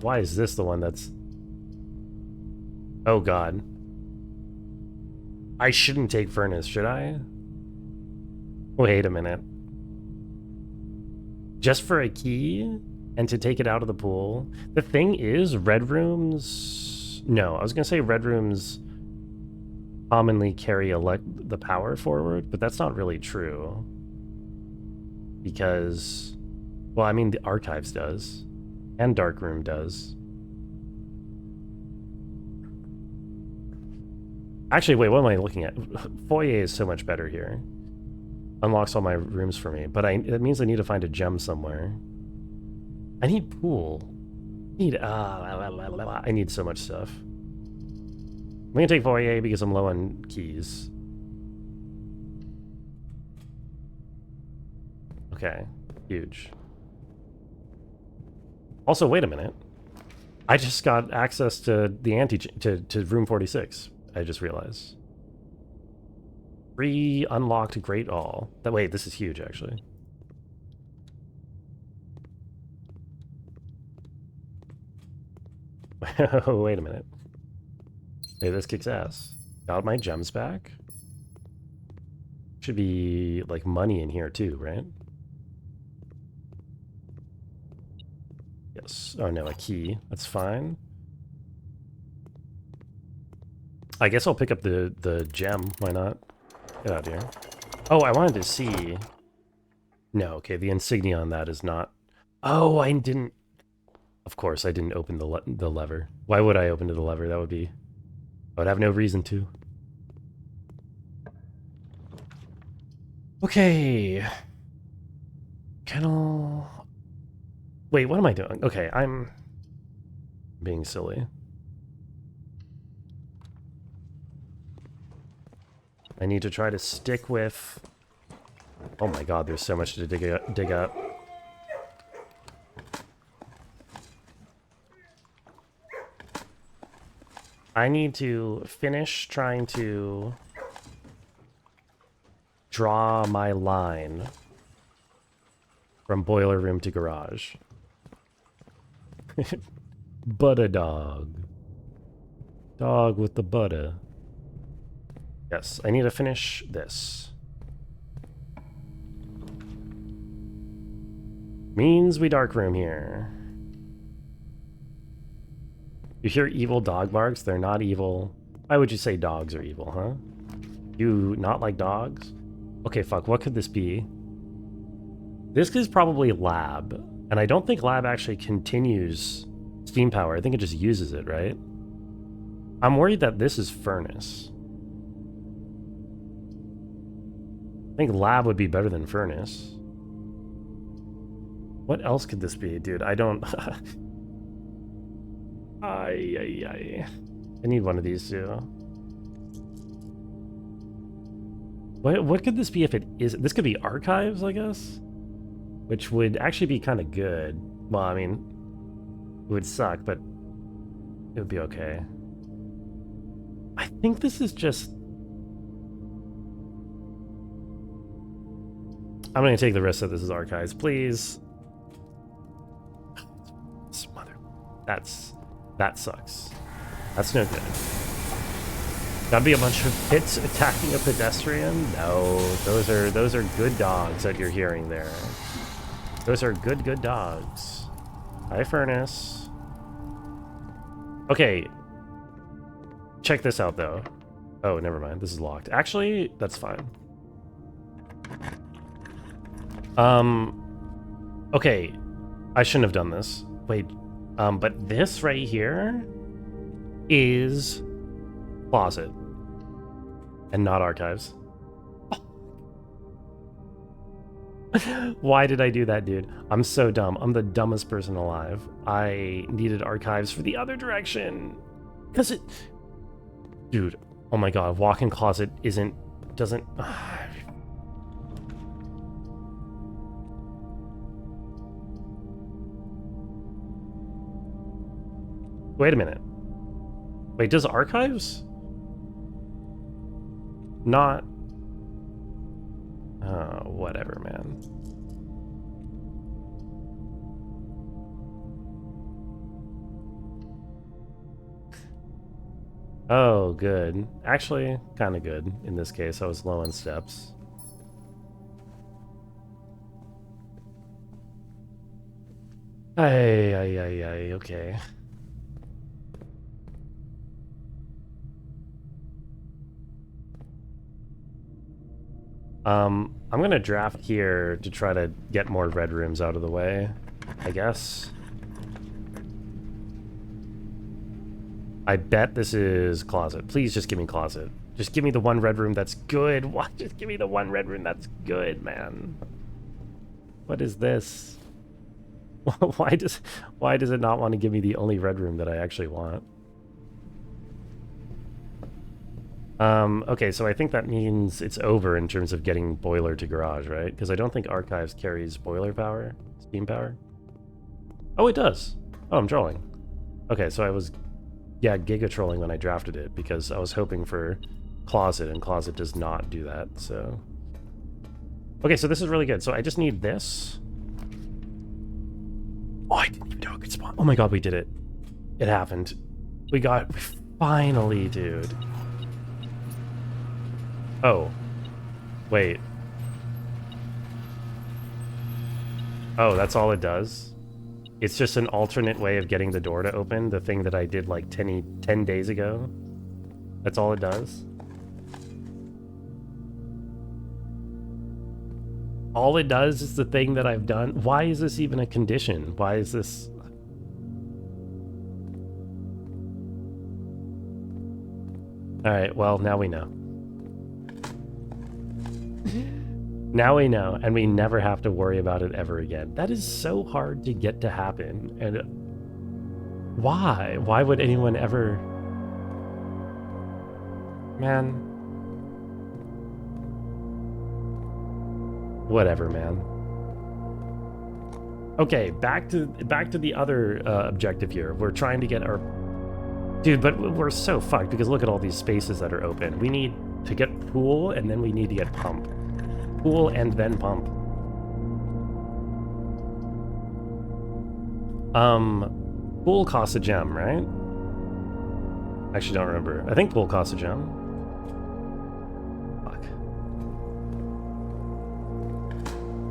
Why is this the one that's... Oh god. I shouldn't take furnace, should I? Wait a minute. Just for a key? And to take it out of the pool? The thing is, red rooms... No, I was going to say red rooms commonly carry the power forward, but that's not really true. Because... Well, I mean, the archives does. And dark room does. Actually, wait, what am I looking at? Foyer is so much better here. Unlocks all my rooms for me, but it means I need to find a gem somewhere. I need pool. I need so much stuff. I'm gonna take foyer because I'm low on keys. Okay, huge. Also, wait a minute. I just got access to the to room 46. I just realized. Free unlocked Great All. Wait, this is huge, actually. Wait a minute. Hey, this kicks ass. Got my gems back. Should be, like, money in here, too, right? Yes. Oh, no, a key. That's fine. I guess I'll pick up the gem. Why not? Get out of here. Oh, I wanted to see... No, okay, the insignia on that is not... Oh, I didn't... Of course, I didn't open the lever. Why would I open the lever? That would be... I would have no reason to. Okay. Kennel... Wait, what am I doing? Okay, I'm... being silly. I need to try to stick with... Oh my god, there's so much to dig up. I need to finish trying to draw my line from boiler room to garage. Butter dog. Dog with the butter. Yes, I need to finish this. Means we dark room here. You hear evil dog barks? They're not evil. Why would you say dogs are evil, huh? You not like dogs? Okay, fuck, what could this be? This is probably lab. And I don't think lab actually continues steam power. I think it just uses it, right? I'm worried that this is furnace. I think lab would be better than furnace. What else could this be? Dude, I don't... I need one of these too. What could this be if it is? This could be archives, I guess? Which would actually be kind of good. Well, I mean, it would suck, but it would be okay. I think this is just... I'm going to take the risk that this is archives, please. Mother... That sucks. That's no good. Gotta be a bunch of pits attacking a pedestrian? No, those are good dogs that you're hearing there. Those are good dogs. Hi, furnace. Okay. Check this out, though. Oh, never mind. This is locked. Actually, that's fine. Okay. I shouldn't have done this. Wait. But this right here is closet and not archives. Why did I do that, dude? I'm so dumb. I'm the dumbest person alive. I needed archives for the other direction. Because it... Dude, oh my god, walk-in closet doesn't... Wait a minute. Wait, does archives? Not... Oh, whatever, man. Oh, good. Actually, kind of good. In this case, I was low on steps. Ay, okay. I'm gonna draft here to try to get more red rooms out of the way, I guess. I bet this is closet. Please just give me closet. Just give me the one red room that's good. What? Just give me the one red room that's good, man. What is this? Why does it not want to give me the only red room that I actually want? Okay, so I think that means it's over in terms of getting boiler to garage, right? Because I don't think archives carries boiler power, steam power. Oh, it does. Oh, I'm drawing. Okay, so I was Yeah, giga trolling when I drafted it because I was hoping for closet, and closet does not do that, so. Okay, so this is really good. So I just need this. Oh, I didn't even know it could spawn. Oh my god, we did it. It happened. We finally, dude. Oh. Wait. Oh, that's all it does? It's just an alternate way of getting the door to open, the thing that I did like 10 days ago. That's all it does? All it does is the thing that I've done? Why is this even a condition? Why is this... Alright, well, now we know. Now we know, and we never have to worry about it ever again. That is so hard to get to happen, and why? Why would anyone ever... Man. Whatever, man. Okay, back to the other objective here. We're trying to get our... Dude, but we're so fucked, because look at all these spaces that are open. We need to get pool, and then we need to get pump. Pool and then pump. Pool costs a gem, right? Actually, don't remember. I think pool costs a gem. Fuck.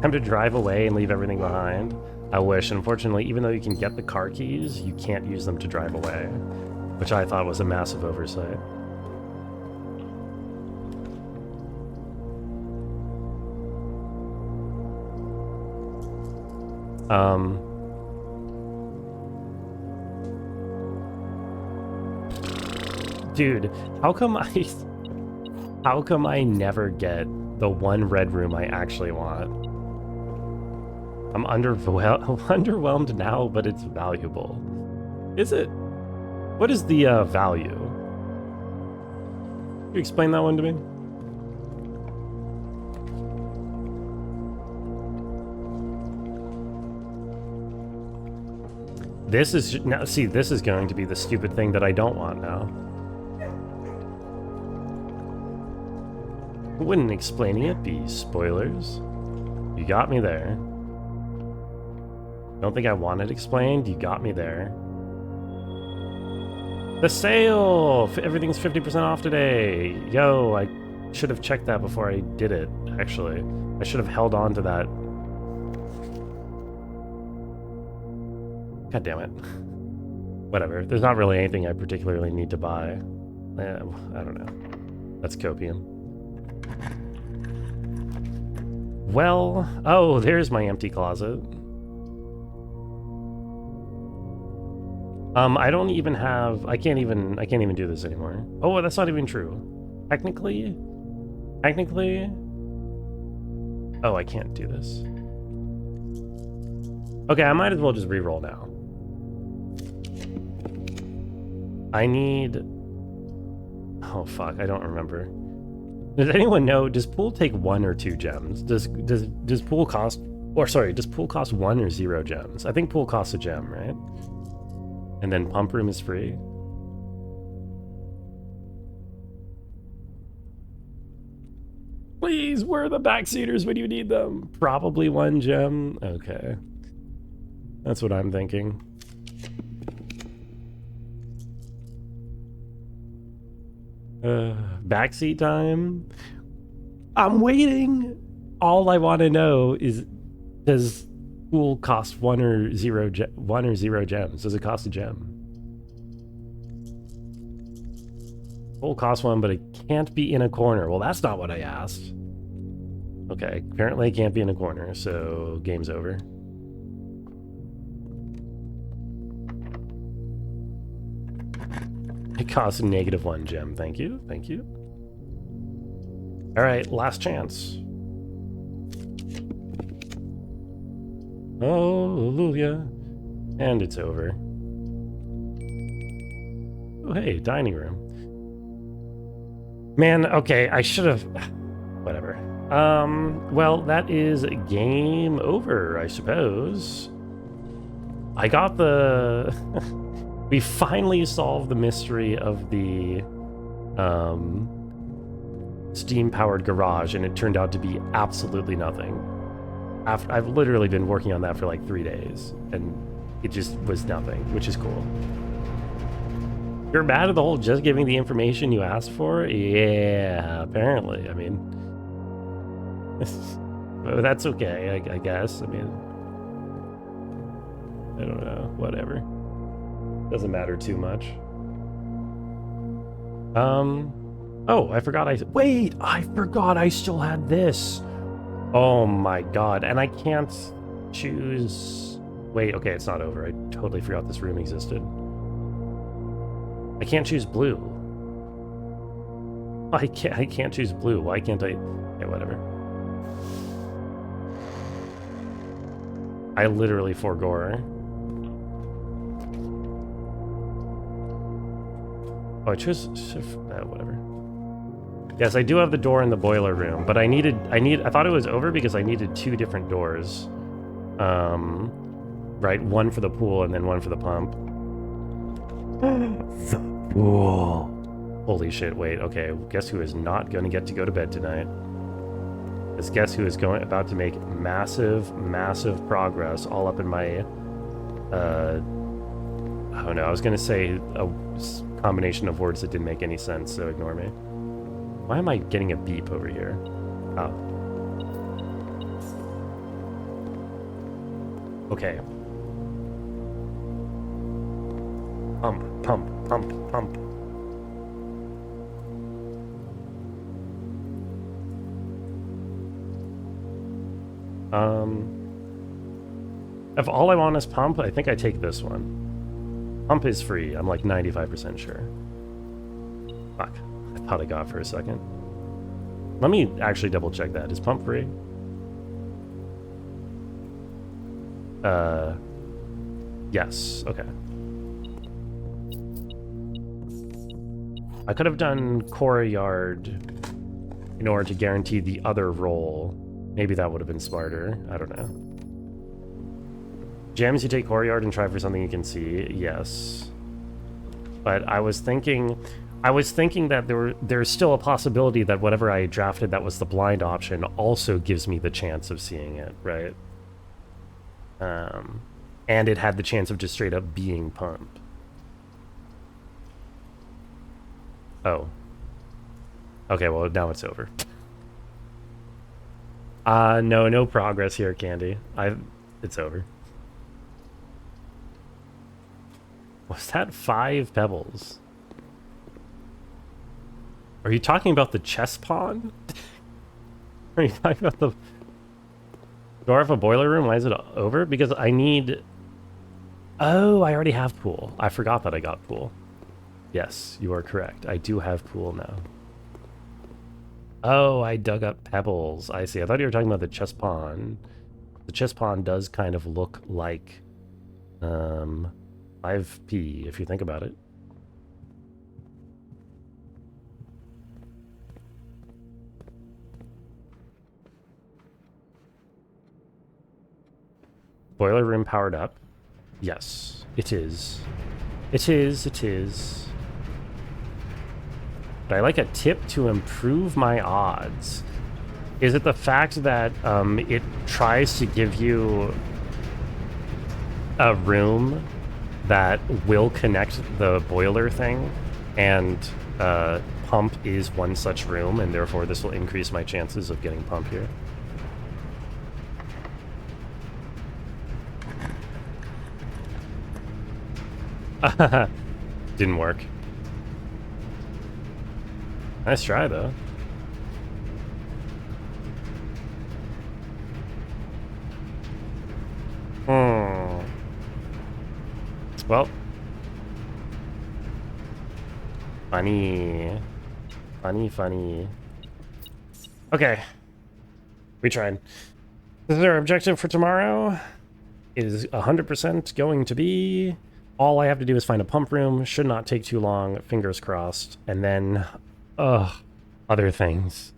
Time to drive away and leave everything behind. I wish. Unfortunately, even though you can get the car keys, you can't use them to drive away, which I thought was a massive oversight. Dude, how come I never get the one red room I actually want? I'm underwhelmed now, but it's valuable. Is it? What is the value? Can you explain that one to me? This is now. See, this is going to be the stupid thing that I don't want now. Wouldn't explaining it be spoilers? You got me there. Don't think I wanted explained. You got me there. The sale! Everything's 50% off today. Yo, I should have checked that before I did it, actually. I should have held on to that. God damn it. Whatever. There's not really anything I particularly need to buy. I don't know. That's copium. Well, oh, there's my empty closet. I don't even have, I can't even do this anymore. Oh, that's not even true. Technically, oh, I can't do this. Okay, I might as well just re-roll now. I need, oh fuck, I don't remember. Does anyone know, does pool take 1 or 2 gems? Does pool cost, or sorry, does pool cost 1 or 0 gems? I think pool costs a gem, right? And then pump room is free. Please, where are the backseaters when you need them? Probably 1 gem. Okay. That's what I'm thinking. Backseat time? I'm waiting. All I want to know is, does pool cost 1 or 0 gems? Does it cost a gem? Pool costs 1, but it can't be in a corner. Well, that's not what I asked. Okay, apparently it can't be in a corner, so game's over. It costs -1 gem. Thank you. Thank you. All right, last chance. Hallelujah. And it's over. Oh, hey, dining room. Man, okay, I should have... Whatever. Well, that is game over, I suppose. I got the... We finally solved the mystery of the steam-powered garage, and it turned out to be absolutely nothing. I've literally been working on that for like 3 days, and it just was nothing, which is cool. You're mad at the whole just giving the information you asked for? Yeah, apparently. I mean, but that's okay, I guess. I mean, I don't know. Whatever. Doesn't matter too much. Oh, I forgot wait, I forgot I still had this. Oh my god, and I can't choose... Wait, okay, it's not over. I totally forgot this room existed. I can't choose blue. I can't choose blue. Why can't I? Okay, whatever. I literally forego her. Oh, I chose whatever. Yes, I do have the door in the boiler room, but I thought it was over because I needed 2 different doors. Right, one for the pool and then one for the pump. The pool. Holy shit, wait, okay, guess who is not gonna get to go to bed tonight? This guess who is about to make massive progress all up in my, oh no, I was gonna say a combination of words that didn't make any sense, so ignore me. Why am I getting a beep over here? Oh. Okay. Pump. If all I want is pump, I think I take this one. Pump is free, I'm like 95% sure. Fuck, I thought I got for a second. Let me actually double check that. Is pump free? Yes, okay. I could have done core yard in order to guarantee the other role. Maybe that would have been smarter. I don't know. Gems, you take core yard and try for something you can see. Yes. But I was thinking that there's still a possibility that whatever I drafted that was the blind option also gives me the chance of seeing it, right? And it had the chance of just straight up being pumped. Oh. Okay, well, now it's over. No progress here, Candy. It's over. Was that 5 pebbles? Are you talking about the chess pawn? Are you talking about the door of a boiler room? Why is it over? Because I need... Oh, I already have pool. I forgot that I got pool. Yes, you are correct. I do have pool now. Oh, I dug up pebbles. I see. I thought you were talking about the chess pawn. The chess pawn does kind of look like 5p, if you think about it. Boiler room powered up. Yes, it is. It is. But I like a tip to improve my odds. Is it the fact that it tries to give you a room that will connect the boiler thing, and pump is one such room, and therefore this will increase my chances of getting pump here? Didn't work. Nice try, though. Well. Funny. Okay. We tried. This is our objective for tomorrow. It is 100% going to be... All I have to do is find a pump room. Should not take too long. Fingers crossed. And then... other things.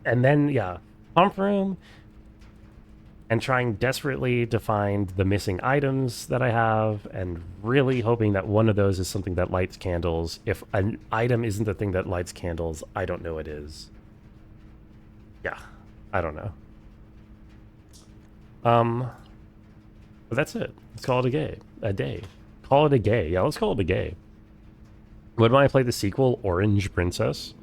And then, yeah. Pump room. and trying desperately to find the missing items that I have, and really hoping that one of those is something that lights candles. If an item isn't the thing that lights candles, I don't know what is. Yeah, I don't know. But that's it. Let's call it a day. Call it a gay. Yeah, let's call it a gay. When I play the sequel, Orange Princess,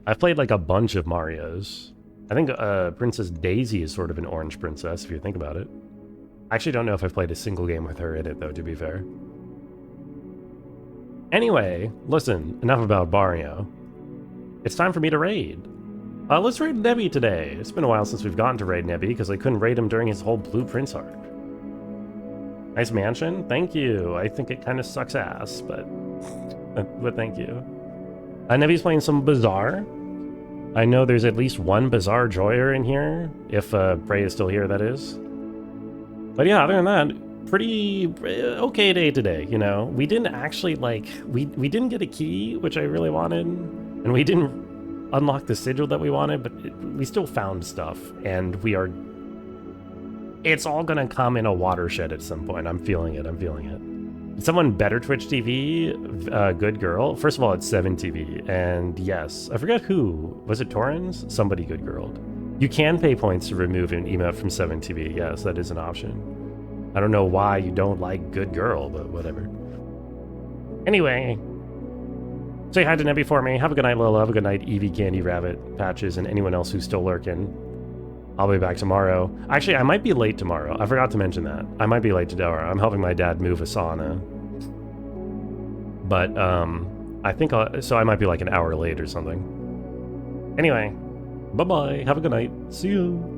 I've played like a bunch of Marios. I think Princess Daisy is sort of an orange princess, if you think about it. I actually don't know if I've played a single game with her in it, though, to be fair. Anyway, listen, enough about Mario. It's time for me to raid. Let's raid Nebby today. It's been a while since we've gotten to raid Nebby, because I couldn't raid him during his whole Blue Prince arc. Nice mansion? Thank you. I think it kind of sucks ass, but thank you. Nebby's playing some Bazaar. I know there's at least one Bazaar Joyer in here, if Bray is still here, that is. But yeah, other than that, pretty okay day today, you know? We didn't actually, like, we didn't get a key, which I really wanted, and we didn't unlock the sigil that we wanted, but we still found stuff, and it's all gonna come in a watershed at some point. I'm feeling it. Someone better Twitch TV, good girl. First of all, it's 7TV, and yes, I forgot who. Was it Torrens? Somebody good girled. You can pay points to remove an emote from 7TV. Yes, that is an option. I don't know why you don't like good girl, but whatever. Anyway, say hi to Nebby for me. Have a good night, Lola. Have a good night, Eevee, Candy, Rabbit, Patches, and anyone else who's still lurking. I'll be back tomorrow. Actually, I might be late tomorrow. I forgot to mention that. I might be late tomorrow. I'm helping my dad move a sauna. But, I think so I might be like an hour late or something. Anyway, bye-bye. Have a good night. See you.